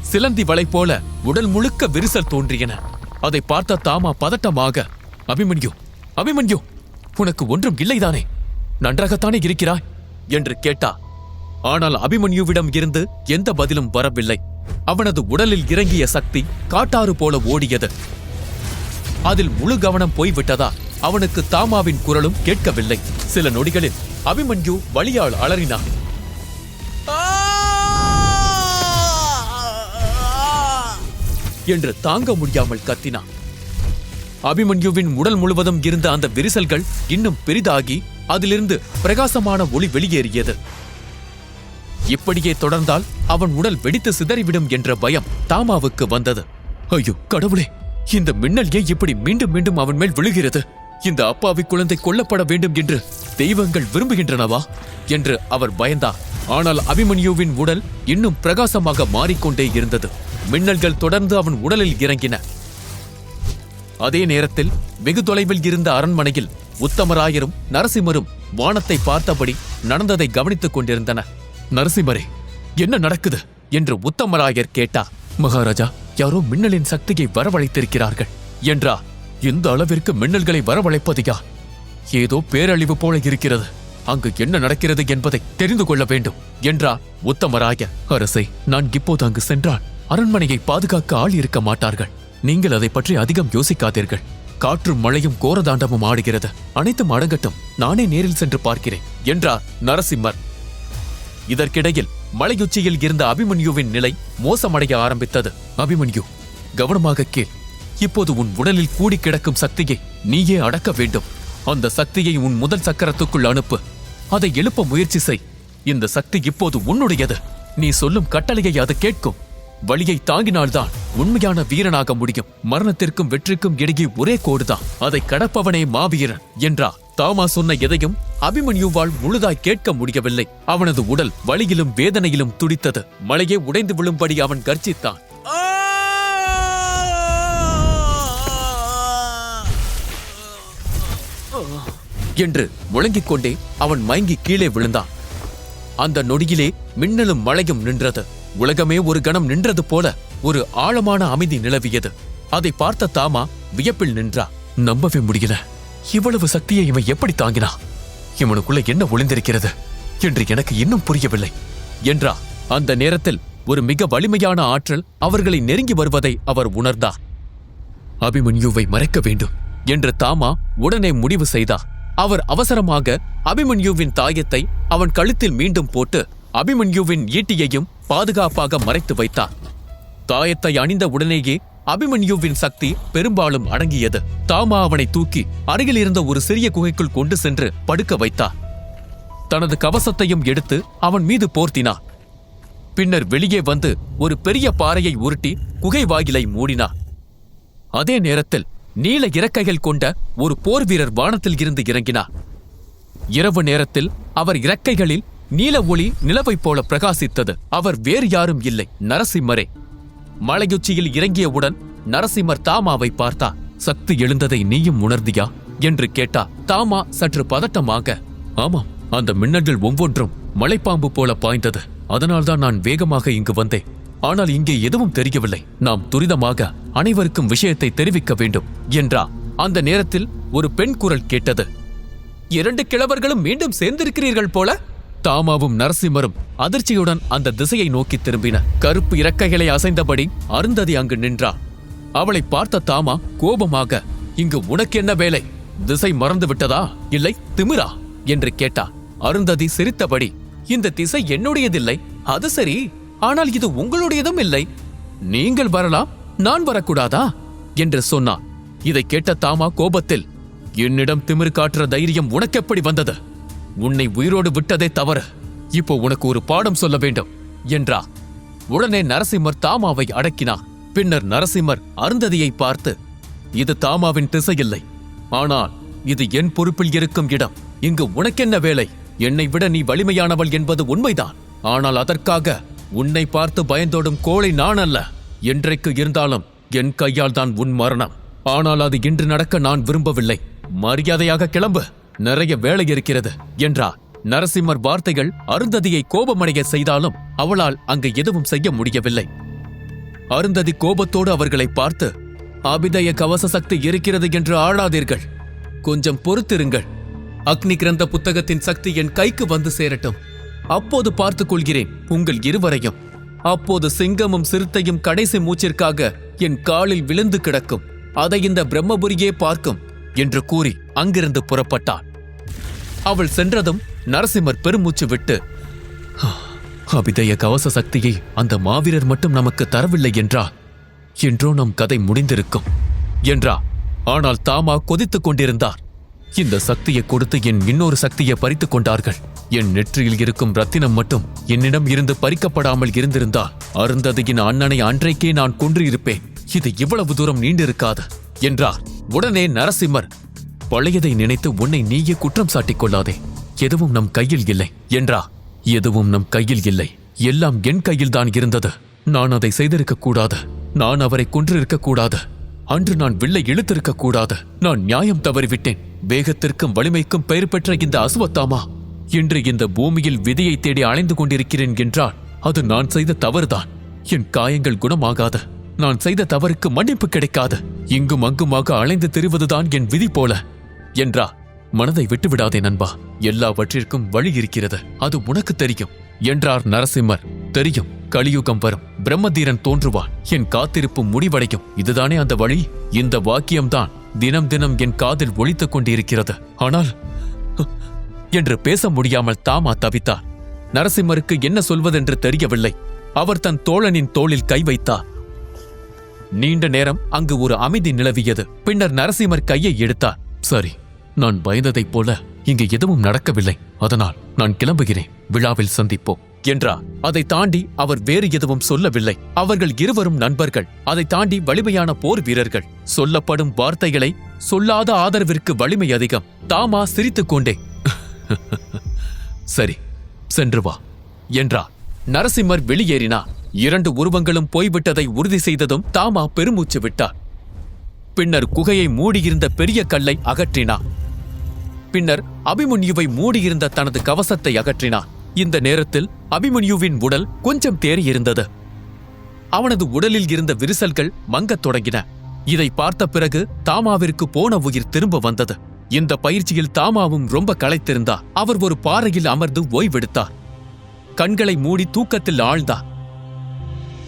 சிலந்தி வலை போல உடல் முழுக்க விரிசல் தோன்றியன. அதை பார்த்த தாமா பதட்டமாக, அபிமன்யு, அபிமன்யு, உனக்கு ஒன்றும் இல்லைதானே? நன்றாகத்தானே இருக்கிறாய் என்று கேட்டா. ஆனால் அபிமன்யுவிடம் இருந்து எந்த பதிலும் வரவில்லை. அவனது உடலில் இறங்கிய சக்தி காட்டாறு போல ஓடியது. அதில் முழு கவனம் போய்விட்டதா அவனுக்கு தாமாவின் குரலும் கேட்கவில்லை. சில நொடிகளில் அபிமன்யு வலியால் அலறினான். என்று தாங்க முடியாமல் கத்தினான். அபிமன்யுவின் உடல் முழுவதும் இருந்த அந்த விரிசல்கள் இன்னும் பெரிதாகி அதிலிருந்து பிரகாசமான ஒளி வெளியேறியது. இப்படியே தொடர்ந்தால் அவன் உடல் வெடித்து சிதறிவிடும் என்ற பயம் தாமாவுக்கு வந்தது. ஐயோ கடவுளே, இந்த மின்னல் ஏன் இப்படி மீண்டும் மீண்டும் அவன் மேல் விழுகிறது? இந்த அப்பாவி குழந்தை கொல்லப்பட வேண்டும் என்று தெய்வங்கள் விரும்புகின்றனவா என்று அவர் பயந்தார். ஆனால் அபிமன்யுவின் உடல் இன்னும் பிரகாசமாக மாறிக்கொண்டே இருந்தது. மின்னல்கள் தொடர்ந்து அவன் உடலில் இறங்கின. அதே நேரத்தில் வெகு தொலைவில் இருந்த அரண்மனையில் உத்தமராயரும் நரசிம்மரும் வானத்தை பார்த்தபடி நடந்ததை கவனித்துக் கொண்டிருந்தனர். நரசிம்மரே, என்ன நடக்குது என்று உத்தமராயர் கேட்டார். மகாராஜா, யாரோ மின்னலின் சக்தியை வரவழைத்திருக்கிறார்கள் என்றார். இந்த அளவிற்கு மின்னல்களை வரவழைப்பது யார்? ஏதோ பேரழிவு போல இருக்கிறது. அங்கு என்ன நடக்கிறது என்பதை தெரிந்து கொள்ள வேண்டும் என்றார் உத்தமராயர். அரசே, நான் இப்போது அங்கு சென்றால் அரண்மனையை பாதுகாக்க ஆள் இருக்க மாட்டார்கள். நீங்கள் அதை பற்றி அதிகம் யோசிக்காதீர்கள். காற்றும் மழையும் கோரதாண்டமும் ஆடுகிறது. அனைத்தும் அடங்கட்டும், நானே நேரில் சென்று பார்க்கிறேன் என்றார் நரசிம்மர். இதற்கிடையில் மலையுச்சியில் இருந்த அபிமன்யுவின் நிலை மோசமடைய ஆரம்பித்தது. அபிமன்யு, கவனமாக கேள். இப்போது உன் உடலில் கூடி கிடக்கும் சக்தியை நீயே அடக்க வேண்டும். அந்த சக்தியை உன் முதல் சக்கரத்துக்குள் அனுப்பு. அதை எழுப்ப முயற்சி செய். இந்த சக்தி இப்போது உன்னுடையது. நீ சொல்லும் கட்டளையை அது கேட்கும். வலியை தாங்கினால்தான் உண்மையான வீரனாக முடியும். மரணத்திற்கும் வெற்றிக்கும் இடையே ஒரே கோடுதான். அதை கடப்பவனே மாவீரன் என்றார். தாமா சொன்ன எதையும் அபிமன்யுவால் முழுதாய் கேட்க முடியவில்லை. அவனது உடல் வலியிலும் வேதனையிலும் துடித்தது. மலையே உடைந்து விழும்படி அவன் கர்ஜித்தான். என்று முழங்கிக் கொண்டே அவன் மயங்கி கீழே விழுந்தான். அந்த நொடியிலே மின்னலும் மழையும் நின்றது. உலகமே ஒரு கணம் நின்றது போல ஒரு ஆழமான அமைதி நிலவியது. அதை பார்த்த தாமா வியப்பில் நின்றா. நம்பவே முடியல. இவ்வளவு சக்தியை இவன் எப்படி தாங்கினா? இவனுக்குள்ள என்ன ஒளிந்திருக்கிறது என்று எனக்கு இன்னும் புரியவில்லை என்றா. அந்த நேரத்தில் ஒரு மிக வலிமையான ஆற்றல் அவர்களை நெருங்கி வருவதை அவர் உணர்ந்தார். அபிமன்யுவை மறைக்க வேண்டும் என்று தாமா உடனே முடிவு செய்தார். அவர் அவசரமாக அபிமன்யுவின் தாயத்தை அவன் கழுத்தில் மீண்டும் போட்டு அபிமன்யுவின் ஈட்டியையும் பாதுகாப்பாக மறைத்து வைத்தார். தாயத்தை அணிந்த உடனேயே அபிமன்யுவின் சக்தி பெரும்பாலும் அடங்கியது. தாமா அவனை தூக்கி அருகில் இருந்த ஒரு சிறிய குகைக்குள் கொண்டு சென்று படுக்க வைத்தார். தனது கவசத்தையும் எடுத்து அவன் மீது போர்த்தினார். பின்னர் வெளியே வந்து ஒரு பெரிய பாறையை உருட்டி குகை வாயிலை மூடினார். அதே நேரத்தில் நீல இறக்கைகள் கொண்ட ஒரு போர் வீரர் வானத்தில் இருந்து இறங்கினார். இரவு நேரத்தில் அவர் இறக்கைகளில் நீல ஒளி நிலவைப் போல பிரகாசித்தது. அவர் வேறு யாரும் இல்லை, நரசிம்மரே. மலையுச்சியில் இறங்கியவுடன் நரசிம்மர் தாமாவை பார்த்தார். சக்தி எழுந்ததை நீயும் உணர்ந்தியா என்று கேட்டார். தாமா சற்று பதட்டமாக, ஆமாம், அந்த மின்னல்கள் ஒவ்வொன்றும் மலைப்பாம்பு போல பாய்ந்தது. அதனால்தான் நான் வேகமாக இங்கு வந்தேன். ஆனால் இங்கே எதுவும் தெரியவில்லை. நாம் துரிதமாக அனைவருக்கும் விஷயத்தை தெரிவிக்க வேண்டும் என்றார். அந்த நேரத்தில் ஒரு பெண் குரல் கேட்டது. 2 கிழவர்களும் மீண்டும் சேர்ந்திருக்கிறீர்கள் போல. தாமாவும் நரசிம்மரும் அதிர்ச்சியுடன் அந்த திசையை நோக்கி திரும்பினர். கருப்பு இறக்கைகளை அசைந்தபடி அருந்ததி அங்கு நின்றார். அவளை பார்த்த தாமா கோபமாக, இங்கு உனக்கு என்ன வேலை? திசை மறந்து விட்டதா, இல்லை திமிரா என்று கேட்டார். அருந்ததி சிரித்தபடி, இந்த திசை என்னுடையதில்லை. அது சரி, ஆனால் இது உங்களுடையதும் இல்லை. நீங்கள் வரலாம், நான் வரக்கூடாதா என்று சொன்னார். இதை கேட்ட தாமா கோபத்தில், என்னிடம் திமிரு காட்டுற தைரியம் உனக்கெப்படி வந்தது? உன்னை உயிரோடு விட்டதே தவறு. இப்போ உனக்கு ஒரு பாடம் சொல்ல வேண்டும் என்றார். உடனே நரசிம்மர் தாமாவை அடக்கினார். பின்னர் நரசிம்மர் அருந்ததியை பார்த்து, இது தாமாவின் திசையில்லை, ஆனால் இது என் பொறுப்பில் இருக்கும் இடம். இங்கு உனக்கென்ன வேலை? என்னை விட நீ வலிமையானவள் என்பது உண்மைதான். ஆனால் அதற்காக உன்னை பார்த்து பயந்தோடும் கோழை நான் அல்ல. என்றைக்கு இருந்தாலும் என் கையால் தான் உன் மரணம். ஆனால் அது இன்று நடக்க நான் விரும்பவில்லை. மரியாதையாக கிளம்பு, நிறைய வேலை இருக்கிறது என்றார். நரசிம்மர் வார்த்தைகள் அருந்ததியை கோபமடைய செய்தாலும் அவளால் அங்கு எதுவும் செய்ய முடியவில்லை. அருந்ததி கோபத்தோடு அவர்களை பார்த்து, அபிதய கவச சக்தி இருக்கிறது என்று ஆளாதீர்கள், கொஞ்சம் பொறுத்திருங்கள். அக்னி கிரந்த புத்தகத்தின் சக்தி என் கைக்கு வந்து சேரட்டும். அப்போது பார்த்துக் கொள்கிறேன் உங்கள் இருவரையும். அப்போது சிங்கமும் சிறுத்தையும் கடைசி மூச்சிற்காக என் காலில் விழுந்து கிடக்கும். அதை இந்த பிரம்மபுரியே பார்க்கும் என்று கூறி அங்கிருந்து புறப்பட்டாள். அவள் சென்றதும் நரசிம்மர் பெருமூச்சு விட்டு, அபிதய கவச சக்தியை அந்த மாவீரர் மட்டும் நமக்கு தரவில்லை என்றோ நம் கதை முடிந்திருக்கும் என்றார். ஆனால் தாமா கொதித்துக் கொண்டிருந்தார். இந்த சக்தியை கொடுத்து என் இன்னொரு சக்தியை பறித்துக் கொண்டார்கள். என் நெற்றியில் இருக்கும் ரத்தினம் மட்டும் என்னிடம் இருந்து பறிக்கப்படாமல் இருந்திருந்தால் அருந்ததியின் அண்ணனை அன்றைக்கே நான் கொன்றிருப்பேன். இது இவ்வளவு தூரம் நீண்டிருக்காது என்றார். உடனே நரசிம்மர், பழையதை நினைத்து உன்னை நீயே குற்றம் சாட்டிக் கொள்ளாதே. எதுவும் நம் கையில் இல்லை என்றா. எதுவும் நம் கையில் இல்லை, எல்லாம் என் கையில்தான் இருந்தது. நான் அதை செய்திருக்க கூடாது. நான் அவரை கொன்றிருக்க கூடாது. அன்று நான் வில்லை இழுத்திருக்க கூடாது. நான் நியாயம் தவறிவிட்டேன். வேகத்திற்கும் வலிமைக்கும் பெயர் பெற்ற இந்த அசுவத்தாமா இன்று இந்த பூமியில் விதியை தேடி அலைந்து கொண்டிருக்கிறேன் என்றால் அது நான் செய்த தவறுதான். என் காயங்கள் குணமாகாது. நான் செய்த தவறுக்கு மன்னிப்பு கிடைக்காது. இங்கும் அங்குமாக அலைந்து திரிவதுதான் என் விதி போல என்றா. மனதை விட்டுவிடாதே நண்பா, எல்லாவற்றிற்கும் வழி இருக்கிறது, அது உனக்கு தெரியும் என்றார் நரசிம்மர். தெரியும், கலியுகம் வரும், பிரம்மதீரன் தோன்றுவான், என் காத்திருப்பு முடிவடையும், இதுதானே அந்த வழி. இந்த வாக்கியம்தான் தினம் தினம் என் காதில் ஒலித்துக் கொண்டிருக்கிறது. ஆனால் என்று பேச முடியாமல் தாமா தவித்தார். நரசிம்மருக்கு என்ன சொல்வதென்று தெரியவில்லை. அவர் தன் தோழனின் தோளில் கை வைத்தார். நீண்ட நேரம் அங்கு ஒரு அமைதி நிலவியது. பின்னர் நரசிம்மர் கையை எடுத்தார். சரி, நான் பயந்ததைப் போல இங்கு எதுவும் நடக்கவில்லை. அதனால் நான் கிளம்புகிறேன். விழாவில் சந்திப்போம் என்றார். அதை தாண்டி அவர் வேறு எதுவும் சொல்லவில்லை. அவர்கள் இருவரும் நண்பர்கள். அதை தாண்டி வலிமையான போர் வீரர்கள். சொல்லப்படும் வார்த்தைகளை சொல்லாத ஆதரவிற்கு வலிமை அதிகம். தாமா சிரித்துக்கொண்டே, சரி, சென்று வா என்றார். நரசிம்மர் வெளியேறினார். 2 உருவங்களும் போய்விட்டதை உறுதி செய்ததும் தாமா பெருமூச்சு விட்டார். பின்னர் குகையை மூடியிருந்த பெரிய கல்லை அகற்றினார். பின்னர் அபிமன்யுவை மூடியிருந்த தனது கவசத்தை அகற்றினார். இந்த நேரத்தில் அபிமன்யுவின் உடல் கொஞ்சம் தேறியிருந்தது. அவனது உடலில் இருந்த விரிசல்கள் மங்கத் தொடங்கின. இதை பார்த்த பிறகு தாமாவிற்கு போன உயிர் திரும்ப வந்தது. இந்த பயிற்சியில் தாமாவும் ரொம்ப களைத்திருந்தார். அவர் ஒரு பாறையில் அமர்ந்து ஓய்வெடுத்தார். கண்களை மூடி தூக்கத்தில் ஆழ்ந்தார்.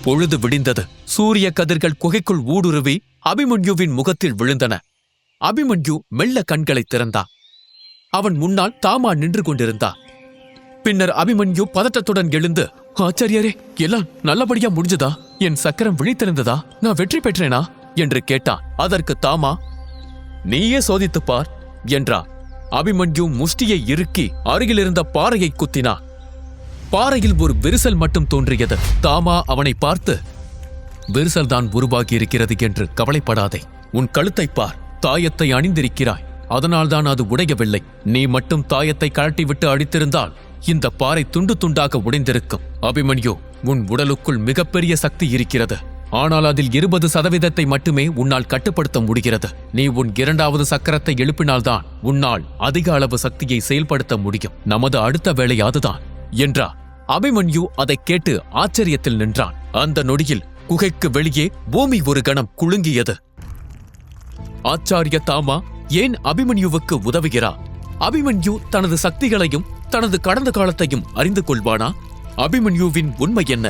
பொழுது விடிந்தது. சூரிய கதிர்கள் குகைக்குள் ஊடுருவி அபிமன்யுவின் முகத்தில் விழுந்தன. அபிமன்யு மெல்ல கண்களை திறந்தான். அவன் முன்னால் தாமா நின்று கொண்டிருந்தார். பின்னர் அபிமன்யு பதட்டத்துடன் எழுந்து, ஆச்சாரியரே, எல்லாம் நல்லபடியா முடிஞ்சதா? என் சக்கரம் விழித்திருந்ததா? நான் வெற்றி பெற்றேனா என்று கேட்டான். அதற்கு தாமா, நீயே சோதித்துப் பார் என்றார். அபிமன்யு முஷ்டியை இறுக்கி அருகிலிருந்த பாறையை குத்தினான். பாறையில் ஒரு விரிசல் மட்டும் தோன்றியது. தாமா அவனை பார்த்து, விரிசல்தான் உருவாகி இருக்கிறது என்று கவலைப்படாதே. உன் கழுத்தை பார், தாயத்தை அணிந்திருக்கிறாய். அதனால்தான் அது உடையவில்லை. நீ மட்டும் தாயத்தை கழட்டிவிட்டு அடித்திருந்தால் இந்த பாறை துண்டு துண்டாக உடைந்திருக்கும். அபிமன்யு, உன் உடலுக்குள் மிகப்பெரிய சக்தி இருக்கிறது. ஆனால் அதில் 20% மட்டுமே உன்னால் கட்டுப்படுத்த முடிகிறது. நீ உன் 2வது சக்கரத்தை எழுப்பினால்தான் உன்னால் அதிக அளவு சக்தியை செயல்படுத்த முடியும். நமது அடுத்த வேலை அதுதான் என்றார். அபிமன்யு அதை கேட்டு ஆச்சரியத்தில் நின்றான். அந்த நொடியில் குகைக்கு வெளியே பூமி ஒரு கணம் குலுங்கியது. ஆச்சாரிய தாமா ஏன் அபிமன்யுவுக்கு உதவுகிறார்? அபிமன்யு தனது சக்திகளையும் தனது கடந்த காலத்தையும் அறிந்து கொள்வானா? அபிமன்யுவின் உண்மை என்ன?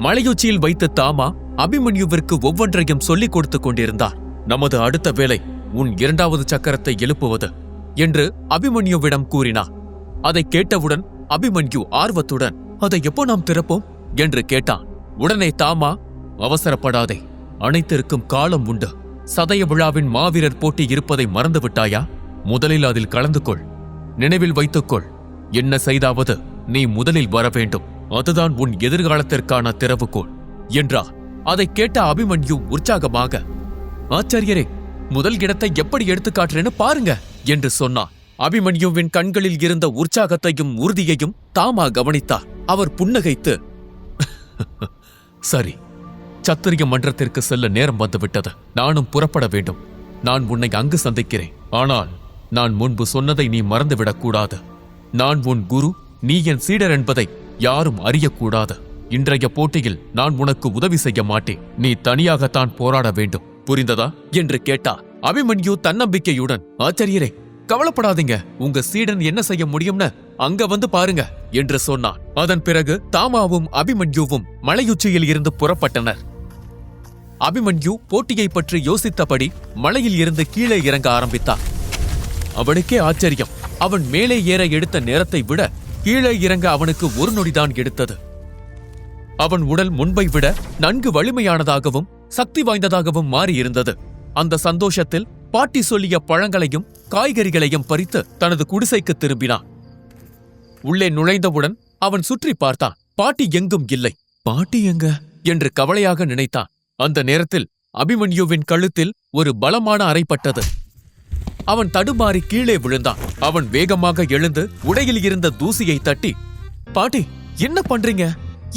மலையுச்சியில் வைத்த தாமா அபிமன்யுவிற்கு ஒவ்வொன்றையும் சொல்லிக் கொடுத்துக் கொண்டிருந்தார். நமது அடுத்த வேலை உன் 2வது சக்கரத்தை எழுப்புவது என்று அபிமன்யுவிடம் கூறினார். அதை கேட்டவுடன் அபிமன்யு ஆர்வத்துடன், அதை எப்போ நாம் திறப்போம் என்று கேட்டான். உடனே தாமா, அவசரப்படாதே, அனைத்திற்கும் காலம் உண்டு. சதய விழாவின் மாவீரர் போட்டி இருப்பதை மறந்துவிட்டாயா? முதலில் அதில் கலந்து கொள். நினைவில் வைத்துக்கொள், என்ன செய்தாவது நீ முதலில் வர வேண்டும். அதுதான் உன் எதிர்காலத்திற்கான திறவுகோள் என்றார். அதை கேட்ட அபிமன்யு உற்சாகமாக, ஆச்சாரியரே, முதல் இடத்தை எப்படி எடுத்துக்காட்டுறேன்னு பாருங்க என்று சொன்னார். அபிமன்யுவின் கண்களில் இருந்த உற்சாகத்தையும் உறுதியையும் தாமா கவனித்தார். அவர் புன்னகைத்து, சரி, சத்திரிய மன்றத்திற்கு செல்ல நேரம் வந்துவிட்டது. நானும் புறப்பட வேண்டும். நான் உன்னை அங்கு சந்திக்கிறேன். ஆனால் நான் முன்பு சொன்னதை நீ மறந்துவிடக்கூடாது. நான் உன் குரு, நீ என் சீடர் என்பதை யாரும் அறியக்கூடாது. இன்றைய போட்டியில் நான் உனக்கு உதவி செய்ய மாட்டேன். நீ தனியாகத்தான் போராட வேண்டும். புரிந்ததா என்று கேட்டார். அபிமன்யு தன்னம்பிக்கையுடன், ஆச்சாரியரே, கவலைப்படாதீங்க, உங்க சீடன் என்ன செய்ய முடியும்னு அங்க வந்து பாருங்க என்று சொன்னான். அதன் பிறகு தாமாவும் அபிமன்யுவும் மலையுச்சியில் இருந்து புறப்பட்டனர். அபிமன்யு போட்டியை பற்றி யோசித்தபடி மலையில் இருந்து கீழே இறங்க ஆரம்பித்தான். அவனுக்கே ஆச்சரியம். அவன் மேலே ஏற எடுத்த நேரத்தை விட கீழே இறங்க அவனுக்கு ஒரு நொடிதான் எடுத்தது. அவன் உடல் முன்பை விட நன்கு வலிமையானதாகவும் சக்தி வாய்ந்ததாகவும் மாறியிருந்தது. அந்த சந்தோஷத்தில் பாட்டி சொல்லிய பழங்களையும் காய்கறிகளையும் பறித்து தனது குடிசைக்கு திரும்பினான். உள்ளே நுழைந்தவுடன் அவன் சுற்றி பார்த்தான். பாட்டி எங்கும் இல்லை. பாட்டி எங்க என்று கவலையாக நினைத்தான். அந்த நேரத்தில் அபிமன்யுவின் கழுத்தில் ஒரு பலமான அறைப்பட்டது. அவன் தடுமாறி கீழே விழுந்தான். அவன் வேகமாக எழுந்து உடையில் இருந்த தூசியை தட்டி, பாட்டி, என்ன பண்றீங்க?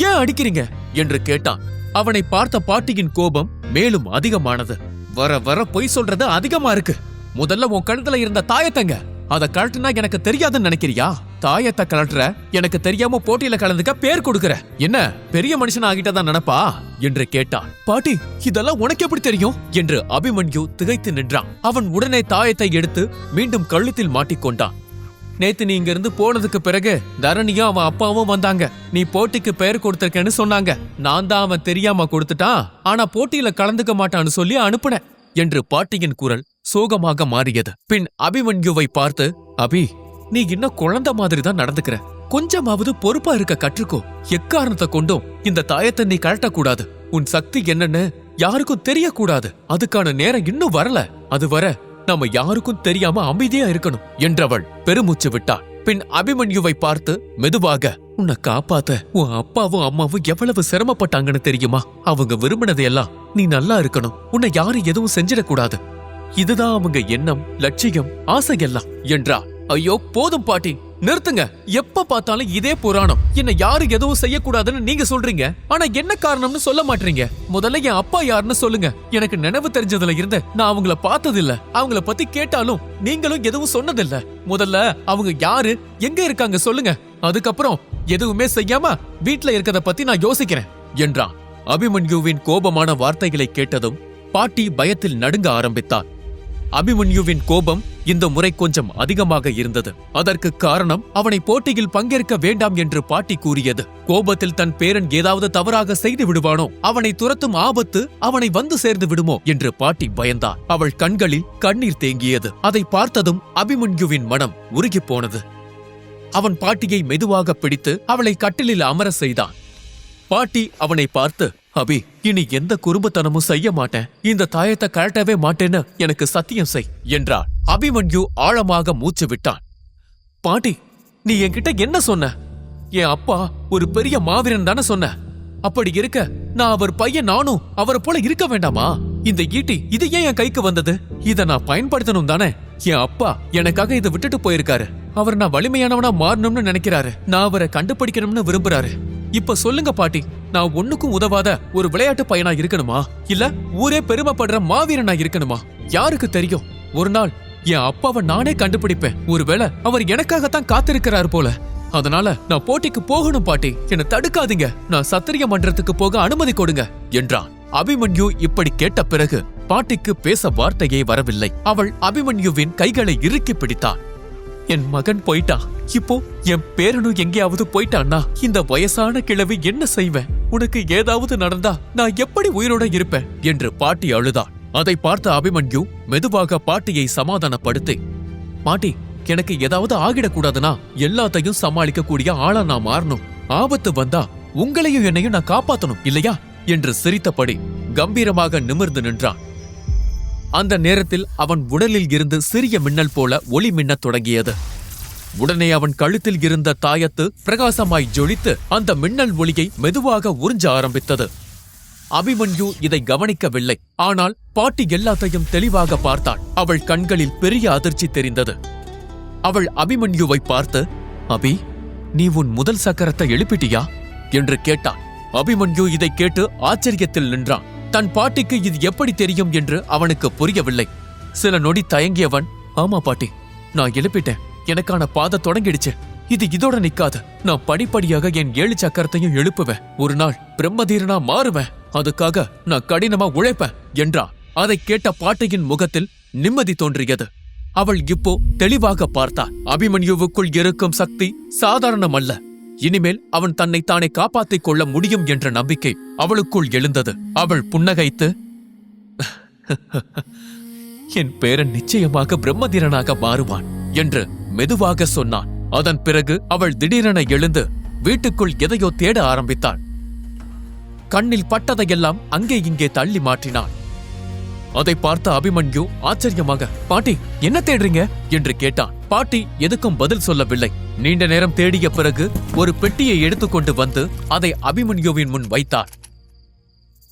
ஏன் அடிக்கிறீங்க என்று கேட்டான். அவனை பார்த்த பாட்டியின் கோபம் மேலும் அதிகமானது. வர வர பொய் சொல்றது அதிகமா இருக்கு. முதல்ல உன் கழுத்துல இருந்த தாயத்தங்க, அதை கழட்டுனா எனக்கு தெரியாதுன்னு நினைக்கிறியா? தாயத்தை கழட்டுற, எனக்கு தெரியாம போட்டியில கலந்துக்க பேர் கொடுக்கற, என்ன பெரிய மனுஷன் ஆகிட்டதான் நினைப்பா என்று கேட்டான். பாட்டி, இதெல்லாம் உனக்கு எப்படி தெரியும் என்று அபிமன்யு திகைத்து நின்றான். அவன் உடனே தாயத்தை எடுத்து மீண்டும் கழுத்தில் மாட்டிக்கொண்டான். நேத்து நீ இங்க இருந்து போனதுக்கு பிறகு தரணியும் அவன் அப்பாவும் வந்தாங்க. நீ போட்டிக்கு பெயர் கொடுத்திருக்கேன்னு சொன்னாங்க. நான் தான் அவன் தெரியாம கொடுத்துட்டான், ஆனா போட்டியில கலந்துக்க மாட்டான்னு சொல்லி அனுப்புனேன் என்று பாட்டியின் குரல் சோகமாக மாறியது. பின் அபிமன்யுவை பார்த்து, அபி, நீ இன்னும் குழந்தை மாதிரி தான் நடந்துக்கிற. கொஞ்சமாவது பொறுப்பா இருக்க கற்றுக்கோ. எக்காரணத்தை கொண்டும் இந்த தாயத்தை நீ கழட்டக்கூடாது. உன் சக்தி என்னன்னு யாருக்கும் தெரியக்கூடாது. அதுக்கான நேரம் இன்னும் வரல. அது வர நாம யாருக்கும் தெரியாம அமைதியா இருக்கணும் என்றவள் பெருமூச்சு விட்டாள். பின் அபிமன்யுவை பார்த்து மெதுவாக, உன்னை காப்பாத்த உன் அப்பாவும் அம்மாவும் எவ்வளவு சிரமப்பட்டாங்கன்னு தெரியுமா? அவங்க விரும்பினதையெல்லாம் நீ நல்லா இருக்கணும். உன்னை யாரும் எதுவும் செஞ்சிடக்கூடாது. இதுதான் அவங்க எண்ணம், லட்சியம், ஆசையெல்லாம் என்றா. ஐயோ, போதும் பாட்டி, நிறுத்துங்க. எப்ப பார்த்தாலும் இதே புராணம். என்ன யாரு எதுவும் செய்யக்கூடாதுன்னு நீங்க சொல்றீங்க, ஆனா என்ன காரணம்னு சொல்ல மாட்டீங்க. முதல்ல என் அப்பா யாருன்னு சொல்லுங்க. எனக்கு நினைவு தெரிஞ்சதுல இருந்து நான் அவங்கள பார்த்ததில்ல. அவங்கள பத்தி கேட்டாலும் நீங்களும் எதுவும் சொன்னதில்ல. முதல்ல அவங்க யாரு, எங்க இருக்காங்க சொல்லுங்க. அதுக்கப்புறம் எதுவுமே செய்யாம வீட்ல இருக்கத பத்தி நான் யோசிக்கிறேன் என்றான். அபிமன்யுவின் கோபமான வார்த்தைகளை கேட்டதும் பாட்டி பயத்தில் நடுங்க ஆரம்பித்தார். அபிமன்யுவின் கோபம் இந்த முறை கொஞ்சம் அதிகமாக இருந்தது. அதற்கு காரணம் அவனை போட்டியில் பங்கேற்க வேண்டாம் என்று பாட்டி கூறியது. கோபத்தில் தன் பேரன் ஏதாவது தவறாக செய்து விடுவானோ, அவனை துரத்தும் ஆபத்து அவனை வந்து சேர்ந்து விடுமோ என்று பாட்டி பயந்தார். அவள் கண்களில் கண்ணீர் தேங்கியது. அதை பார்த்ததும் அபிமன்யுவின் மனம் உருகிப் போனது. அவன் பாட்டியை மெதுவாக பிடித்து அவளை கட்டிலில் அமர செய்தான். பாட்டி அவனை பார்த்து, அபி, இனி எந்த குறும்புத்தனமும் செய்ய மாட்டேன். இந்த தாயத்தை கழட்டவே மாட்டேன்னு எனக்கு சத்தியம் செய் என்றார். அபிமன்யு ஆழமாக மூச்சு விட்டான். பாட்டி, நீ என்கிட்ட என்ன சொன்ன? என் அப்பா ஒரு பெரிய மாவீரன் தானே சொன்ன. அப்படி இருக்க நான் அவர் பையன், நானும் அவரை போல இருக்க வேண்டாமா? இந்த ஈட்டி இது ஏன் என் கைக்கு வந்தது? இத நான் பயன்படுத்தணும் தானே? என் அப்பா எனக்காக இதை விட்டுட்டு போயிருக்காரு. அவர் நான் வலிமையானவனா மாறணும்னு நினைக்கிறாரு. நான் அவரை கண்டுபிடிக்கணும்னு விரும்புறாரு. இப்ப சொல்லுங்க பாட்டி, நான் ஒண்ணுக்கும் உதவாத ஒரு விளையாட்டு பையனா இருக்கணுமா, இல்ல ஊரே பெருமைப்படுற மாவீரனா இருக்கணுமா? யாருக்கு தெரியும், ஒரு நாள் என் அப்பாவை நானே கண்டுபிடிப்பேன். ஒருவேளை அவர் எனக்காகத்தான் காத்திருக்கிறார் போல. அதனால நான் போட்டிக்கு போகணும் பாட்டி, என்னை தடுக்காதீங்க. நான் சத்திரிய மன்றத்துக்கு போக அனுமதி கொடுங்க என்றான். அபிமன்யு இப்படி கேட்ட பிறகு பாட்டிக்கு பேச வார்த்தையே வரவில்லை. அவள் அபிமன்யுவின் கைகளை இறுக்கி பிடித்தாள். என் மகன் போயிட்டான், இப்போ என் பேரனும் எங்கேயாவது போயிட்டான்னா இந்த வயசான கிழவி என்ன செய்வேன்? உனக்கு ஏதாவது நடந்தா நான் எப்படி உயிரோட இருப்பேன் என்று பாட்டி அழுதாள். அதை பார்த்த அபிமன்யு மெதுவாக பாட்டியை சமாதானப்படுத்தி, பாட்டி, எனக்கு ஏதாவது ஆகிடக்கூடாதுன்னா எல்லாத்தையும் சமாளிக்க கூடிய ஆளா நான் மாறணும். ஆபத்து வந்தா உங்களையும் என்னையும் நான் காப்பாத்தணும் இல்லையா என்று சிரித்தபடி கம்பீரமாக நிமிர்ந்து நின்றான். அந்த நேரத்தில் அவன் உடலில் இருந்து சிறிய மின்னல் போல ஒளி மின்னத் தொடங்கியது. உடனே அவன் கழுத்தில் இருந்த தாயத்து பிரகாசமாய் ஜொலித்து அந்த மின்னல் ஒளியை மெதுவாக உறிஞ்ச ஆரம்பித்தது. அபிமன்யு இதை கவனிக்கவில்லை. ஆனால் பாட்டி எல்லாத்தையும் தெளிவாக பார்த்தாள். அவள் கண்களில் பெரிய அதிர்ச்சி தெரிந்தது. அவள் அபிமன்யுவை பார்த்து, அபி, நீ உன் முதல் சக்கரத்தை எழுப்பிட்டியா என்று கேட்டான். அபிமன்யு இதை கேட்டு ஆச்சரியத்தில் நின்றான். தன் பாட்டிக்கு இது எப்படி தெரியும் என்று அவனுக்கு புரியவில்லை. சில நொடி தயங்கியவன், ஆமா பாட்டி, நான் எழுப்பிட்டேன். எனக்கான பாதை தொடங்கிடுச்சு. இது இதோட நிக்காது. நான் படிப்படியாக என் 7 சக்கரத்தையும் எழுப்புவேன். ஒரு நாள் பிரம்மதீரனா மாறுவேன். அதுக்காக நான் கடினமா உழைப்பேன் என்றான். அதை கேட்ட பாட்டியின் முகத்தில் நிம்மதி தோன்றியது. அவள் இப்போ தெளிவாக பார்த்தாள். அபிமன்யுவுக்குள் இருக்கும் சக்தி சாதாரணமல்ல. இனிமேல் அவன் தன்னை தானே காப்பாற்றிக் கொள்ள முடியும் என்ற நம்பிக்கை அவளுக்குள் எழுந்தது. அவள் புன்னகைத்து, என் பேரன் நிச்சயமாக பிரம்மதீரனாக மாறுவான் என்று மெதுவாக சொன்னான். அதன் பிறகு அவள் திடீரென எழுந்து வீட்டுக்குள் எதையோ தேட ஆரம்பித்தாள். கண்ணில் பட்டதையெல்லாம் அங்கே இங்கே தள்ளி மாற்றினாள். அதை பார்த்த அபிமன்யு ஆச்சரியமாக, பாட்டி, என்ன தேடுறீங்க என்று கேட்டான். பாட்டி எதுக்கும் பதில் சொல்லவில்லை. நீண்ட நேரம் தேடிய பிறகு ஒரு பெட்டியை எடுத்துக்கொண்டு வந்து அதை அபிமன்யுவின் முன் வைத்தாள்.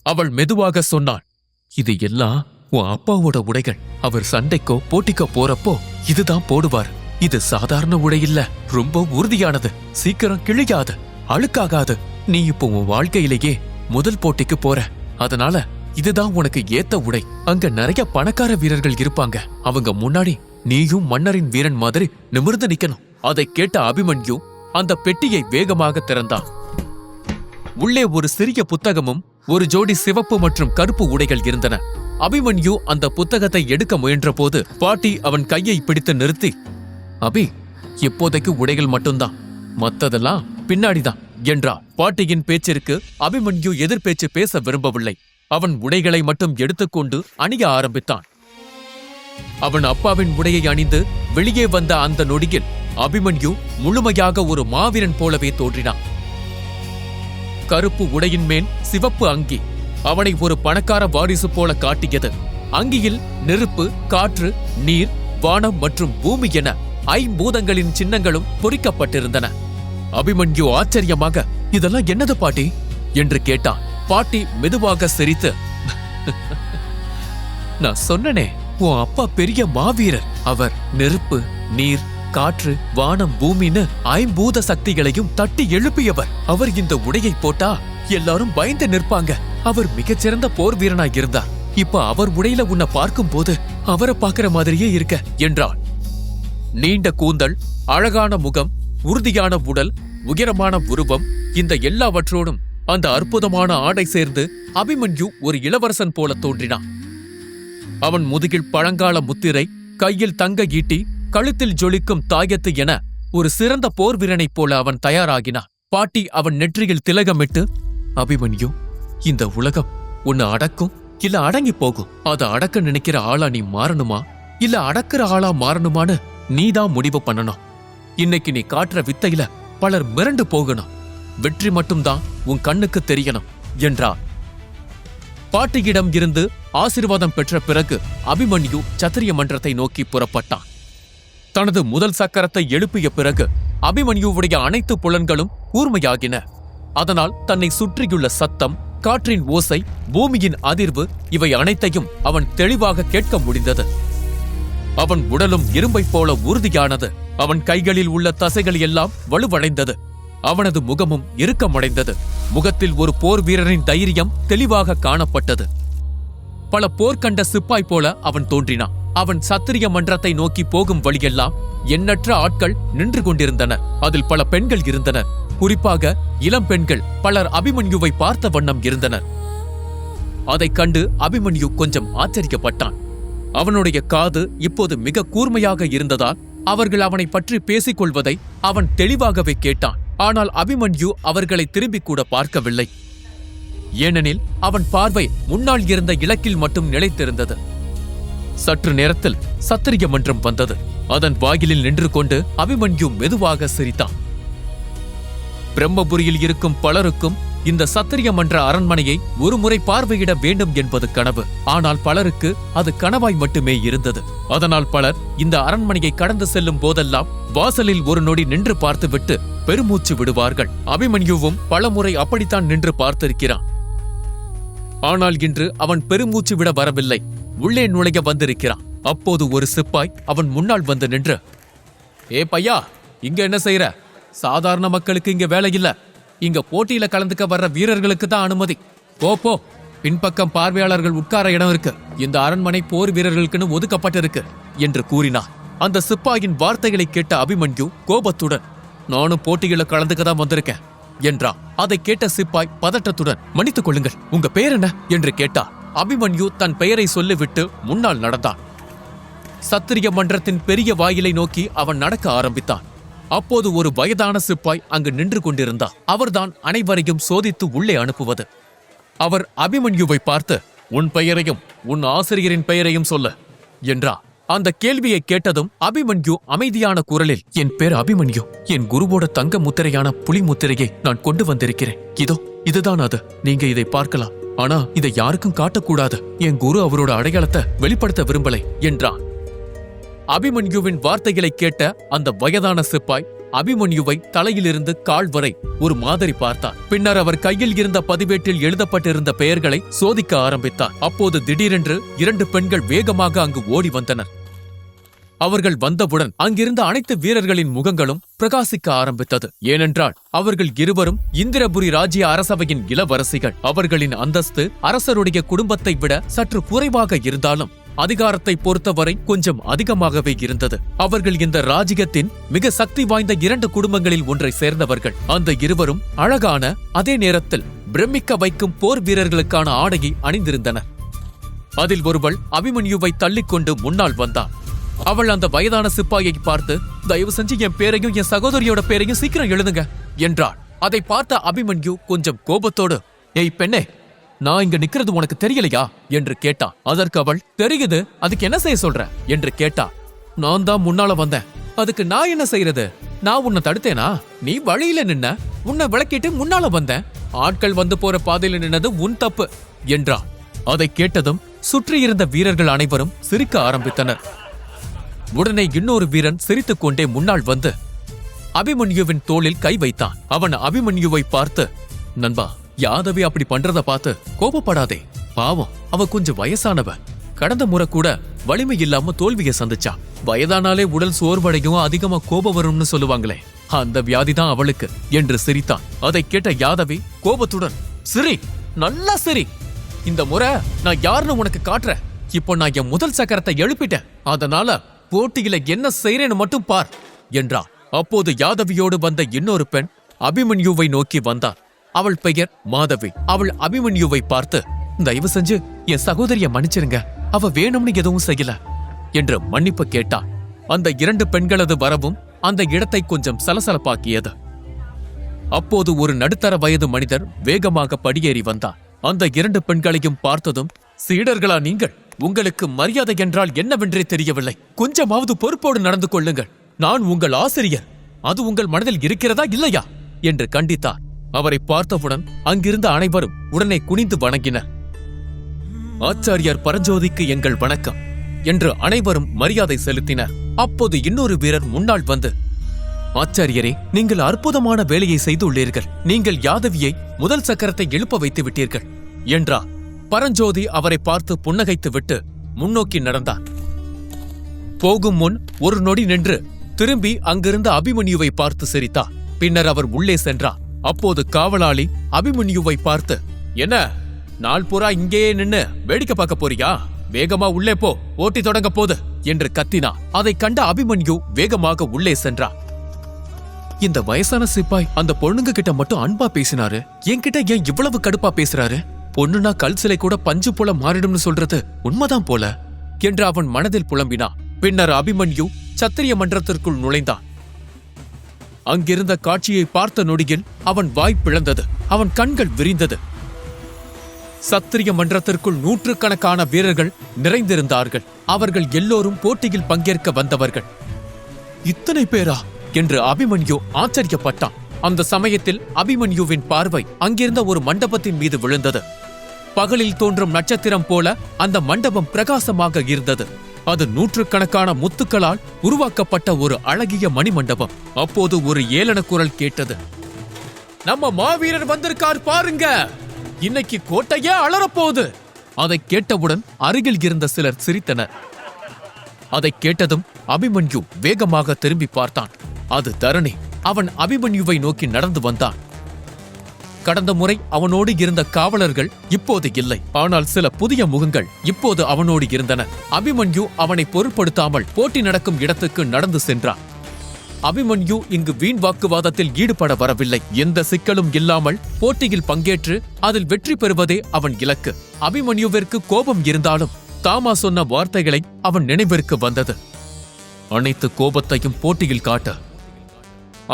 அவள் மெதுவாக சொன்னாள், இது எல்லாம் உன் அப்பாவோட உடைகள். அவர் சண்டைக்கோ போட்டிக்கோ போறப்போ இதுதான் போடுவார். இது சாதாரண உடை இல்ல, ரொம்ப உறுதியானது, சீக்கிரம் கிழியாது, அழுக்காகாது. நீ இப்போ உன் வாழ்க்கையிலேயே முதல் போட்டிக்கு போற. அதனால இதுதான் உனக்கு ஏத்த உடை. அங்க நிறைய பணக்கார வீரர்கள் இருப்பாங்க. அவங்க முன்னாடி நீயும் மன்னரின் வீரன் மாதிரி நிமிர்ந்து நிக்கணும். அதை கேட்ட அபிமன்யு அந்த பெட்டியை வேகமாக திறந்தான். உள்ளே ஒரு சிறிய புத்தகமும் ஒரு ஜோடி சிவப்பு மற்றும் கருப்பு உடைகள் இருந்தன. அபிமன்யு அந்த புத்தகத்தை எடுக்க முயன்ற போது பாட்டி அவன் கையை பிடித்து நிறுத்தி, அபி, இப்போதைக்கு உடைகள் மட்டும்தான், மத்ததெல்லாம் பின்னாடிதான் என்றார். பாட்டியின் பேச்சிற்கு அபிமன்யு எதிர்பேச்சு பேச விரும்பவில்லை. அவன் உடைகளை மட்டும் எடுத்துக்கொண்டு அணிய ஆரம்பித்தான். அவன் அப்பாவின் உடையை அணிந்து வெளியே வந்த அந்த நொடியில் அபிமன்யு முழுமையாக ஒரு மாவீரன் போலவே தோன்றினான். கருப்பு உடையின் மேல் சிவப்பு அங்கி அவனை ஒரு பணக்கார வாரிசு போல காட்டியது. அங்கியில் நெருப்பு, காற்று, நீர், வானம் மற்றும் பூமி என 5 பூதங்களின் சின்னங்களும் பொறிக்கப்பட்டிருந்தன. அபிமன்யு ஆச்சரியமாக, இதெல்லாம் என்னது பாட்டி என்று கேட்டான். பாட்டி மெதுவாக சிரித்து, நான் சொன்னனே, உன் அப்பா பெரிய மாவீரர். அவர் நெருப்பு, நீர், காற்று, வானம், பூமின்னு 5 பூத சக்திகளையும் தட்டி எழுப்பியவர். அவர் இந்த உடையை போட்டா எல்லாரும் பயந்து நிற்பாங்க. அவர் மிகச்சிறந்த போர் வீரனாய் இருந்தார். இப்ப அவர் உடையில உன்னை பார்க்கும் போது அவரை பார்க்கிற மாதிரியே இருக்க என்றாள். நீண்ட கூந்தல், அழகான முகம், உறுதியான உடல், உயரமான உருவம், இந்த எல்லாவற்றோடும் அந்த அற்புதமான ஆடை சேர்ந்து அபிமன்யு ஒரு இளவரசன் போல தோன்றினான். அவன் முதுகில் பழங்கால முத்திரை, கையில் தங்க ஈட்டி, கழுத்தில் ஜொலிக்கும் தாயத்து என ஒரு சிறந்த போர் வீரனைப் போல அவன் தயாராகினான். பாட்டி அவன் நெற்றியில் திலகமிட்டு, அபிமன்யு, இந்த உலகம் உன்னை அடக்கும் இல்ல அடங்கி போகும். அதை அடக்க நினைக்கிற ஆளா நீ மாறணுமா இல்ல அடக்கிற ஆளா மாறணுமான்னு நீதான் முடிவு பண்ணணும். இன்னைக்கு நீ காட்டுற வித்தையில பலர் மிரண்டு போகணும். வெற்றி மட்டும்தான் உன் கண்ணுக்கு தெரியணும் என்றார். பாட்டியிடம் இருந்து ஆசீர்வாதம் பெற்ற பிறகு அபிமன்யு சத்திரிய மன்றத்தை நோக்கி புறப்பட்டான். தனது முதல் சக்கரத்தை எழுப்பிய பிறகு அபிமன்யுவுடைய அனைத்து புலன்களும் கூர்மையாகின. அதனால் தன்னை சுற்றியுள்ள சத்தம், காற்றின் ஓசை, பூமியின் அதிர்வு இவை அனைத்தையும் அவன் தெளிவாக கேட்க முடிந்தது. அவன் உடலும் இரும்பைப் போல உறுதியானது. அவன் கைகளில் உள்ள தசைகள் எல்லாம் வலுவடைந்தது. அவனது முகமும் இறுக்கமடைந்தது. முகத்தில் ஒரு போர் வீரரின் தைரியம் தெளிவாக காணப்பட்டது. பல போர் கண்ட சிப்பாய் போல அவன் தோன்றினான். அவன் சத்திரிய மன்றத்தை நோக்கி போகும் வழியெல்லாம் எண்ணற்ற ஆட்கள் நின்று கொண்டிருந்தனர். அதில் பல பெண்கள் இருந்தனர். குறிப்பாக இளம் பெண்கள் பலர் அபிமன்யுவை பார்த்த வண்ணம் இருந்தனர். அதைக் கண்டு அபிமன்யு கொஞ்சம் ஆச்சரியப்பட்டான். அவனுடைய காது இப்போது மிக கூர்மையாக இருந்ததால் அவர்கள் அவனை பற்றி பேசிக் கொள்வதை அவன் தெளிவாகவே கேட்டான். ஆனால் அபிமன்யு அவர்களை திரும்பிக் கூட பார்க்கவில்லை. ஏனெனில் அவன் பார்வை முன்னால் இருந்த இலக்கில் மட்டும் நிலைத்திருந்தது. சற்று நேரத்தில் சத்திரிய மன்றம் வந்தது. அதன் வாயிலில் நின்று கொண்டு அபிமன்யு மெதுவாக சிரித்தான். பிரம்மபுரியில் இருக்கும் பலருக்கும் இந்த சத்திரிய மன்ற அரண்மனையை ஒருமுறை பார்வையிட வேண்டும் என்பது கனவு. ஆனால் பலருக்கு அது கனவாய் மட்டுமே இருந்தது. அதனால் பலர் இந்த அரண்மனையை கடந்து செல்லும் போதெல்லாம் வாசலில் ஒரு நொடி நின்று பார்த்துவிட்டு பெருமூச்சு விடுவார்கள். அபிமன்யுவும் பலமுறை அப்படித்தான் நின்று பார்த்திருக்கிறான். ஆனால் இன்று அவன் பெருமூச்சு விட வரவில்லை. உள்ளே நுழைய வந்திருக்கிறான். அப்போது ஒரு சிப்பாய் அவன் முன்னால் வந்து நின்று, ஏ பையா, இங்க என்ன செய்யற? சாதாரண மக்களுக்கு இங்க வேலை இல்ல. இங்க போட்டியில கலந்துக்க வர்ற வீரர்களுக்கு தான் அனுமதி. போ, பின்பக்கம் பார்வையாளர்கள் உட்கார இடம் இருக்கு. இந்த அரண்மனை போர் வீரர்களுக்குன்னு ஒதுக்கப்பட்டிருக்கு என்று கூறினார். அந்த சிப்பாயின் வார்த்தைகளை கேட்ட அபிமன்யு கோபத்துடன், நானும் போட்டியில கலந்துக்க தான் வந்திருக்கேன் என்றான். அதை கேட்ட சிப்பாய் பதட்டத்துடன், மன்னித்துக் கொள்ளுங்கள், உங்க பேர் என்ன என்று கேட்டார். அபிமன்யு தன் பெயரை சொல்லிவிட்டு முன்னால் நடந்தான். சத்திரிய மன்றத்தின் பெரிய வாயிலை நோக்கி அவன் நடக்க ஆரம்பித்தான். அப்போது ஒரு வயதான சிப்பாய் அங்கு நின்று கொண்டிருந்தார். அவர்தான் அனைவரையும் சோதித்து உள்ளே அனுப்புவது. அவர் அபிமன்யுவை பார்த்து, உன் பெயரையும் உன் ஆசிரியரின் பெயரையும் சொல்ல என்றார். அந்த கேள்வியை கேட்டதும் அபிமன்யு அமைதியான குரலில், என் பேர் அபிமன்யு. என் குருவோட தங்க முத்திரையான புலி முத்திரையை நான் கொண்டு வந்திருக்கிறேன். இதுதான் அது. நீங்க இதை பார்க்கலாம். ஆனா இதை யாருக்கும் காட்டக்கூடாது. என் குரு அவரோட அடையாளத்தை வெளிப்படுத்த விரும்பலை என்றான். அபிமன்யுவின் வார்த்தைகளை கேட்ட அந்த வயதான சிப்பாய் அபிமன்யுவை தலையிலிருந்து கால் வரை ஒரு மாதிரி பார்த்தார். பின்னர் அவர் கையில் இருந்த பதிவேட்டில் எழுதப்பட்டிருந்த பெயர்களை சோதிக்க ஆரம்பித்தார். அப்போது திடீரென்று 2 பெண்கள் வேகமாக அங்கு ஓடி வந்தனர். அவர்கள் வந்தவுடன் அங்கிருந்த அனைத்து வீரர்களின் முகங்களும் பிரகாசிக்க ஆரம்பித்தது. ஏனென்றால் அவர்கள் இருவரும் இந்திரபுரி ராஜ்ய அரசவையின் இளவரசிகள். அவர்களின் அந்தஸ்து அரசருடைய குடும்பத்தை விட சற்று குறைவாக இருந்தாலும் அதிகாரத்தை பொறுத்தவரை கொஞ்சம் அதிகமாகவே இருந்தது. அவர்கள் இந்த ராஜ்யத்தின் மிக சக்தி வாய்ந்த 2 குடும்பங்களில் ஒன்றை சேர்ந்தவர்கள். அந்த இருவரும் அழகான, அதே நேரத்தில் பிரமிக்க வைக்கும் போர் வீரர்களுக்கான ஆடையை அணிந்திருந்தனர். அதில் ஒருவள் அபிமன்யுவை தள்ளிக்கொண்டு முன்னால் வந்தாள். அவள் அந்த வயதான சிப்பாயை பார்த்து, தயவு செஞ்சு என் பேரையும் என் சகோதரியோட பேரையும் சீக்கிரம் எழுதுங்க என்றாள். அதை பார்த்த அபிமன்யு கொஞ்சம் கோபத்தோடு, ஏய் பெண்ணே, நான் இங்க நிக்கிறது உனக்கு தெரியலையா என்று கேட்டான். அதற்கு அவள், தெரியுது, அதுக்கு என்ன செய்ய சொல்ற என்று கேட்டா. நான் தான் முன்னால வந்தேன், அதுக்கு நான் என்ன செய்யறது? நான் உன்னை தடுத்தேனா? நீ வழியில நின்ன, உன்னை விளக்கிட்டு முன்னால வந்தேன். ஆட்கள் வந்து போற பாதையில நின்னது உன் தப்பு என்றா. அதை கேட்டதும் சுற்றியிருந்த வீரர்கள் அனைவரும் சிரிக்க ஆரம்பித்தனர். உடனே இன்னொரு வீரன் சிரித்துக் கொண்டே முன்னால் வந்து அபிமன்யுவின் தோளில் கை வைத்தான். அவன் அபிமன்யுவை பார்த்து, நண்பா, யாதவி அப்படி பண்றத பார்த்து கோபப்படாதே. பாவம், அவ கொஞ்சம் வயசானவ. கடந்த முறை கூட வலிமை இல்லாம தோல்வியை சந்திச்சா. வயதானாலே உடல் சோர்வடையும், அதிகமா கோபம் வரும்னு சொல்லுவாங்களே, அந்த வியாதிதான் அவளுக்கு என்று சிரித்தான். அதை கேட்ட யாதவி கோபத்துடன், சிரி, நல்லா சிரி. இந்த முறை நான் யாருன்னு உனக்கு காட்டுறேன். இப்போ நான் என் முதல் சக்கரத்தை எழுப்பிட்டேன். அதனால போட்டியில என்ன செய்றேன்னு மட்டும் பார் என்றான். அப்போது யாதவியோடு வந்த இன்னொரு பெண் அபிமன்யுவை நோக்கி வந்தாள். அவள் பெயர் மாதவி. அவள் அபிமன்யுவை பார்த்து, தயவு செஞ்சு என் சகோதரிய மன்னிச்சிருங்க, அவ வேணும்னு எதுவும் செய்யல என்று மன்னிப்பு கேட்டாள். அந்த 2 பெண்களது வரவும் அந்த இடத்தை கொஞ்சம் சலசலப்பாக்கியது. அப்போது ஒரு நடுத்தர வயது மனிதர் வேகமாக படியேறி வந்தார். அந்த 2 பெண்களையும் பார்த்ததும், சீடர்களா நீங்கள்? உங்களுக்கு மரியாதை என்றால் என்னவென்றே தெரியவில்லை. கொஞ்சமாவது பொறுப்போடு நடந்து கொள்ளுங்கள். நான் உங்கள் ஆசிரியர், அது உங்கள் மனதில் இருக்கிறதா இல்லையா என்று கண்டித்தார். அவரை பார்த்தவுடன் அங்கிருந்த அனைவரும் உடனே குனிந்து வணங்கினர். ஆச்சாரியார் பரஞ்சோதிக்கு எங்கள் வணக்கம் என்று அனைவரும் மரியாதை செலுத்தினர். அப்போது இன்னொரு வீரர் முன்னால் வந்து, ஆச்சாரியரே, நீங்கள் அற்புதமான வேலையை செய்துள்ளீர்கள். நீங்கள் யாதவியை முதல் சக்கரத்தை எழுப்ப வைத்து விட்டீர்கள் என்றார். பரஞ்சோதி அவரை பார்த்து புன்னகைத்து விட்டு முன்னோக்கி நடந்தார். போகும் முன் ஒரு நொடி நின்று திரும்பி அங்கிருந்த அபிமன்யுவை பார்த்து சிரித்தார். பின்னர் அவர் உள்ளே சென்றார். அப்போது காவலாளி அபிமன்யுவை பார்த்து, என்ன நாள் பூரா இங்கேயே நின்னு வேடிக்கை பார்க்க போறியா? வேகமா உள்ளே போ, ஓட்டி தொடங்க போது என்று கத்தினார். அதைக் கண்ட அபிமன்யு வேகமாக உள்ளே சென்றார். இந்த வயசான சிப்பாய் அந்த பொண்ணுங்க கிட்ட மட்டும் அன்பா பேசினாரு, என்கிட்ட ஏன் இவ்வளவு கடுப்பா பேசுறாரு? பொண்ணுனா கல் சிலை கூட பஞ்சு போல மாறிடும்னு சொல்றது உண்மைதான் போல என்று அவன் மனதில் புலம்பினான். பின்னர் அபிமன்யு சத்திரிய மன்றத்திற்குள் நுழைந்தான். அங்கிருந்த காட்சியை பார்த்த நொடியில் அவன் வாய் பிளந்தது. அவன் கண்கள் விரிந்தது. சத்திரிய மன்றத்திற்குள் நூற்றுக்கணக்கான வீரர்கள் நிறைந்திருந்தார்கள். அவர்கள் எல்லோரும் போட்டியில் பங்கேற்க வந்தவர்கள். இத்தனை பேரா என்று அபிமன்யு ஆச்சரியப்பட்டான். அந்த சமயத்தில் அபிமன்யுவின் பார்வை அங்கிருந்த ஒரு மண்டபத்தின் மீது விழுந்தது. பகலில் தோன்றும் நட்சத்திரம் போல அந்த மண்டபம் பிரகாசமாக இருந்தது. அது நூற்றுக்கணக்கான முத்துக்களால் உருவாக்கப்பட்ட ஒரு அழகிய மணிமண்டபம். அப்போது ஒரு ஏளன குரல் கேட்டது. நம்ம மாவீரர் வந்திருக்கார் பாருங்க, இன்னைக்கு கோட்டையே அலறப்போகுது. அதை கேட்டவுடன் அருகில் இருந்த சிலர் சிரித்தனர். அதை கேட்டதும் அபிமன்யு வேகமாக திரும்பி பார்த்தான். அது தரணி. அவன் அபிமன்யுவை நோக்கி நடந்து வந்தான். கடந்த முறை அவனோடு இருந்த காவலர்கள் இப்போது இல்லை. ஆனால் சில புதிய முகங்கள் இப்போது அவனோடு இருந்தன. அபிமன்யு அவனை பொருட்படுத்தாமல் போட்டி நடக்கும் இடத்துக்கு நடந்து சென்றான். அபிமன்யு இங்கு வீண் வாக்குவாதத்தில் ஈடுபட வரவில்லை. எந்த சிக்கலும் இல்லாமல் போட்டியில் பங்கேற்று அதில் வெற்றி பெறுவதே அவன் இலக்கு. அபிமன்யுவிற்கு கோபம் இருந்தாலும் தாமா சொன்ன வார்த்தைகளை அவன் நினைவிற்கு வந்தது. அனைத்து கோபத்தையும் போட்டியில் காட்ட,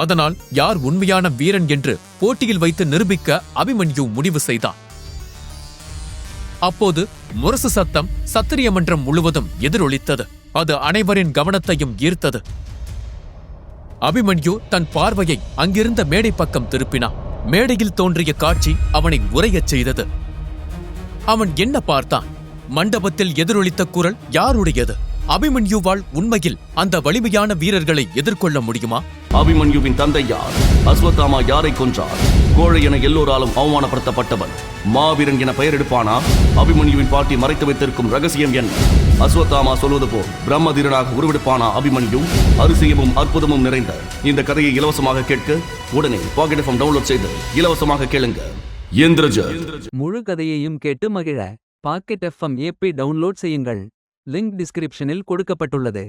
அதனால் யார் உண்மையான வீரன் என்று போட்டியில் வைத்து நிரூபிக்க அபிமன்யு முடிவு செய்தான். அப்போது முரசு சத்தம் சத்திரிய மன்றம் முழுவதும் எதிரொலித்தது. அது அனைவரின் கவனத்தையும் ஈர்த்தது. அபிமன்யு தன் பார்வையை அங்கிருந்த மேடை பக்கம் திருப்பினான். மேடையில் தோன்றிய காட்சி அவனை உறையச் செய்தது. அவன் என்ன பார்த்தான்? மண்டபத்தில் எதிரொலித்த குரல் யாருடையது? அபிமன்யுவால் உண்மையில் அந்த வலிமையான வீரர்களை எதிர்கொள்ள முடியுமா? அபிமன்யுவின் தந்தை யார்? அஸ்வத்தாமா யாரை கொன்றார்? கோழை என எல்லோராலும் அவமானப்படுத்தப்பட்டவன் மாவீரன் என பெயர் எடுப்பானா? அபிமன்யுவின் பாட்டி மறைத்து வைத்திருக்கும் ரகசியம் என்ன? அஸ்வத்தாமா சொல்வது போல் பிரம்மதீரனாக உருவெடுப்பானா அபிமன்யு? அதிசயமும் அற்புதமும் நிறைந்த இந்த கதையை இலவசமாக கேட்க உடனே பாக்கெட் எஃப்எம் டவுன்லோட் செய்து இலவசமாக கேளுங்க. இந்திரஜித். முழு கதையையும் கேட்டு மகிழ பாக்கெட் எஃப்எம் ஏபி டவுன்லோட் செய்யுங்கள். லிங்க் டிஸ்கிரிப்ஷனில் கொடுக்கப்பட்டுள்ளது.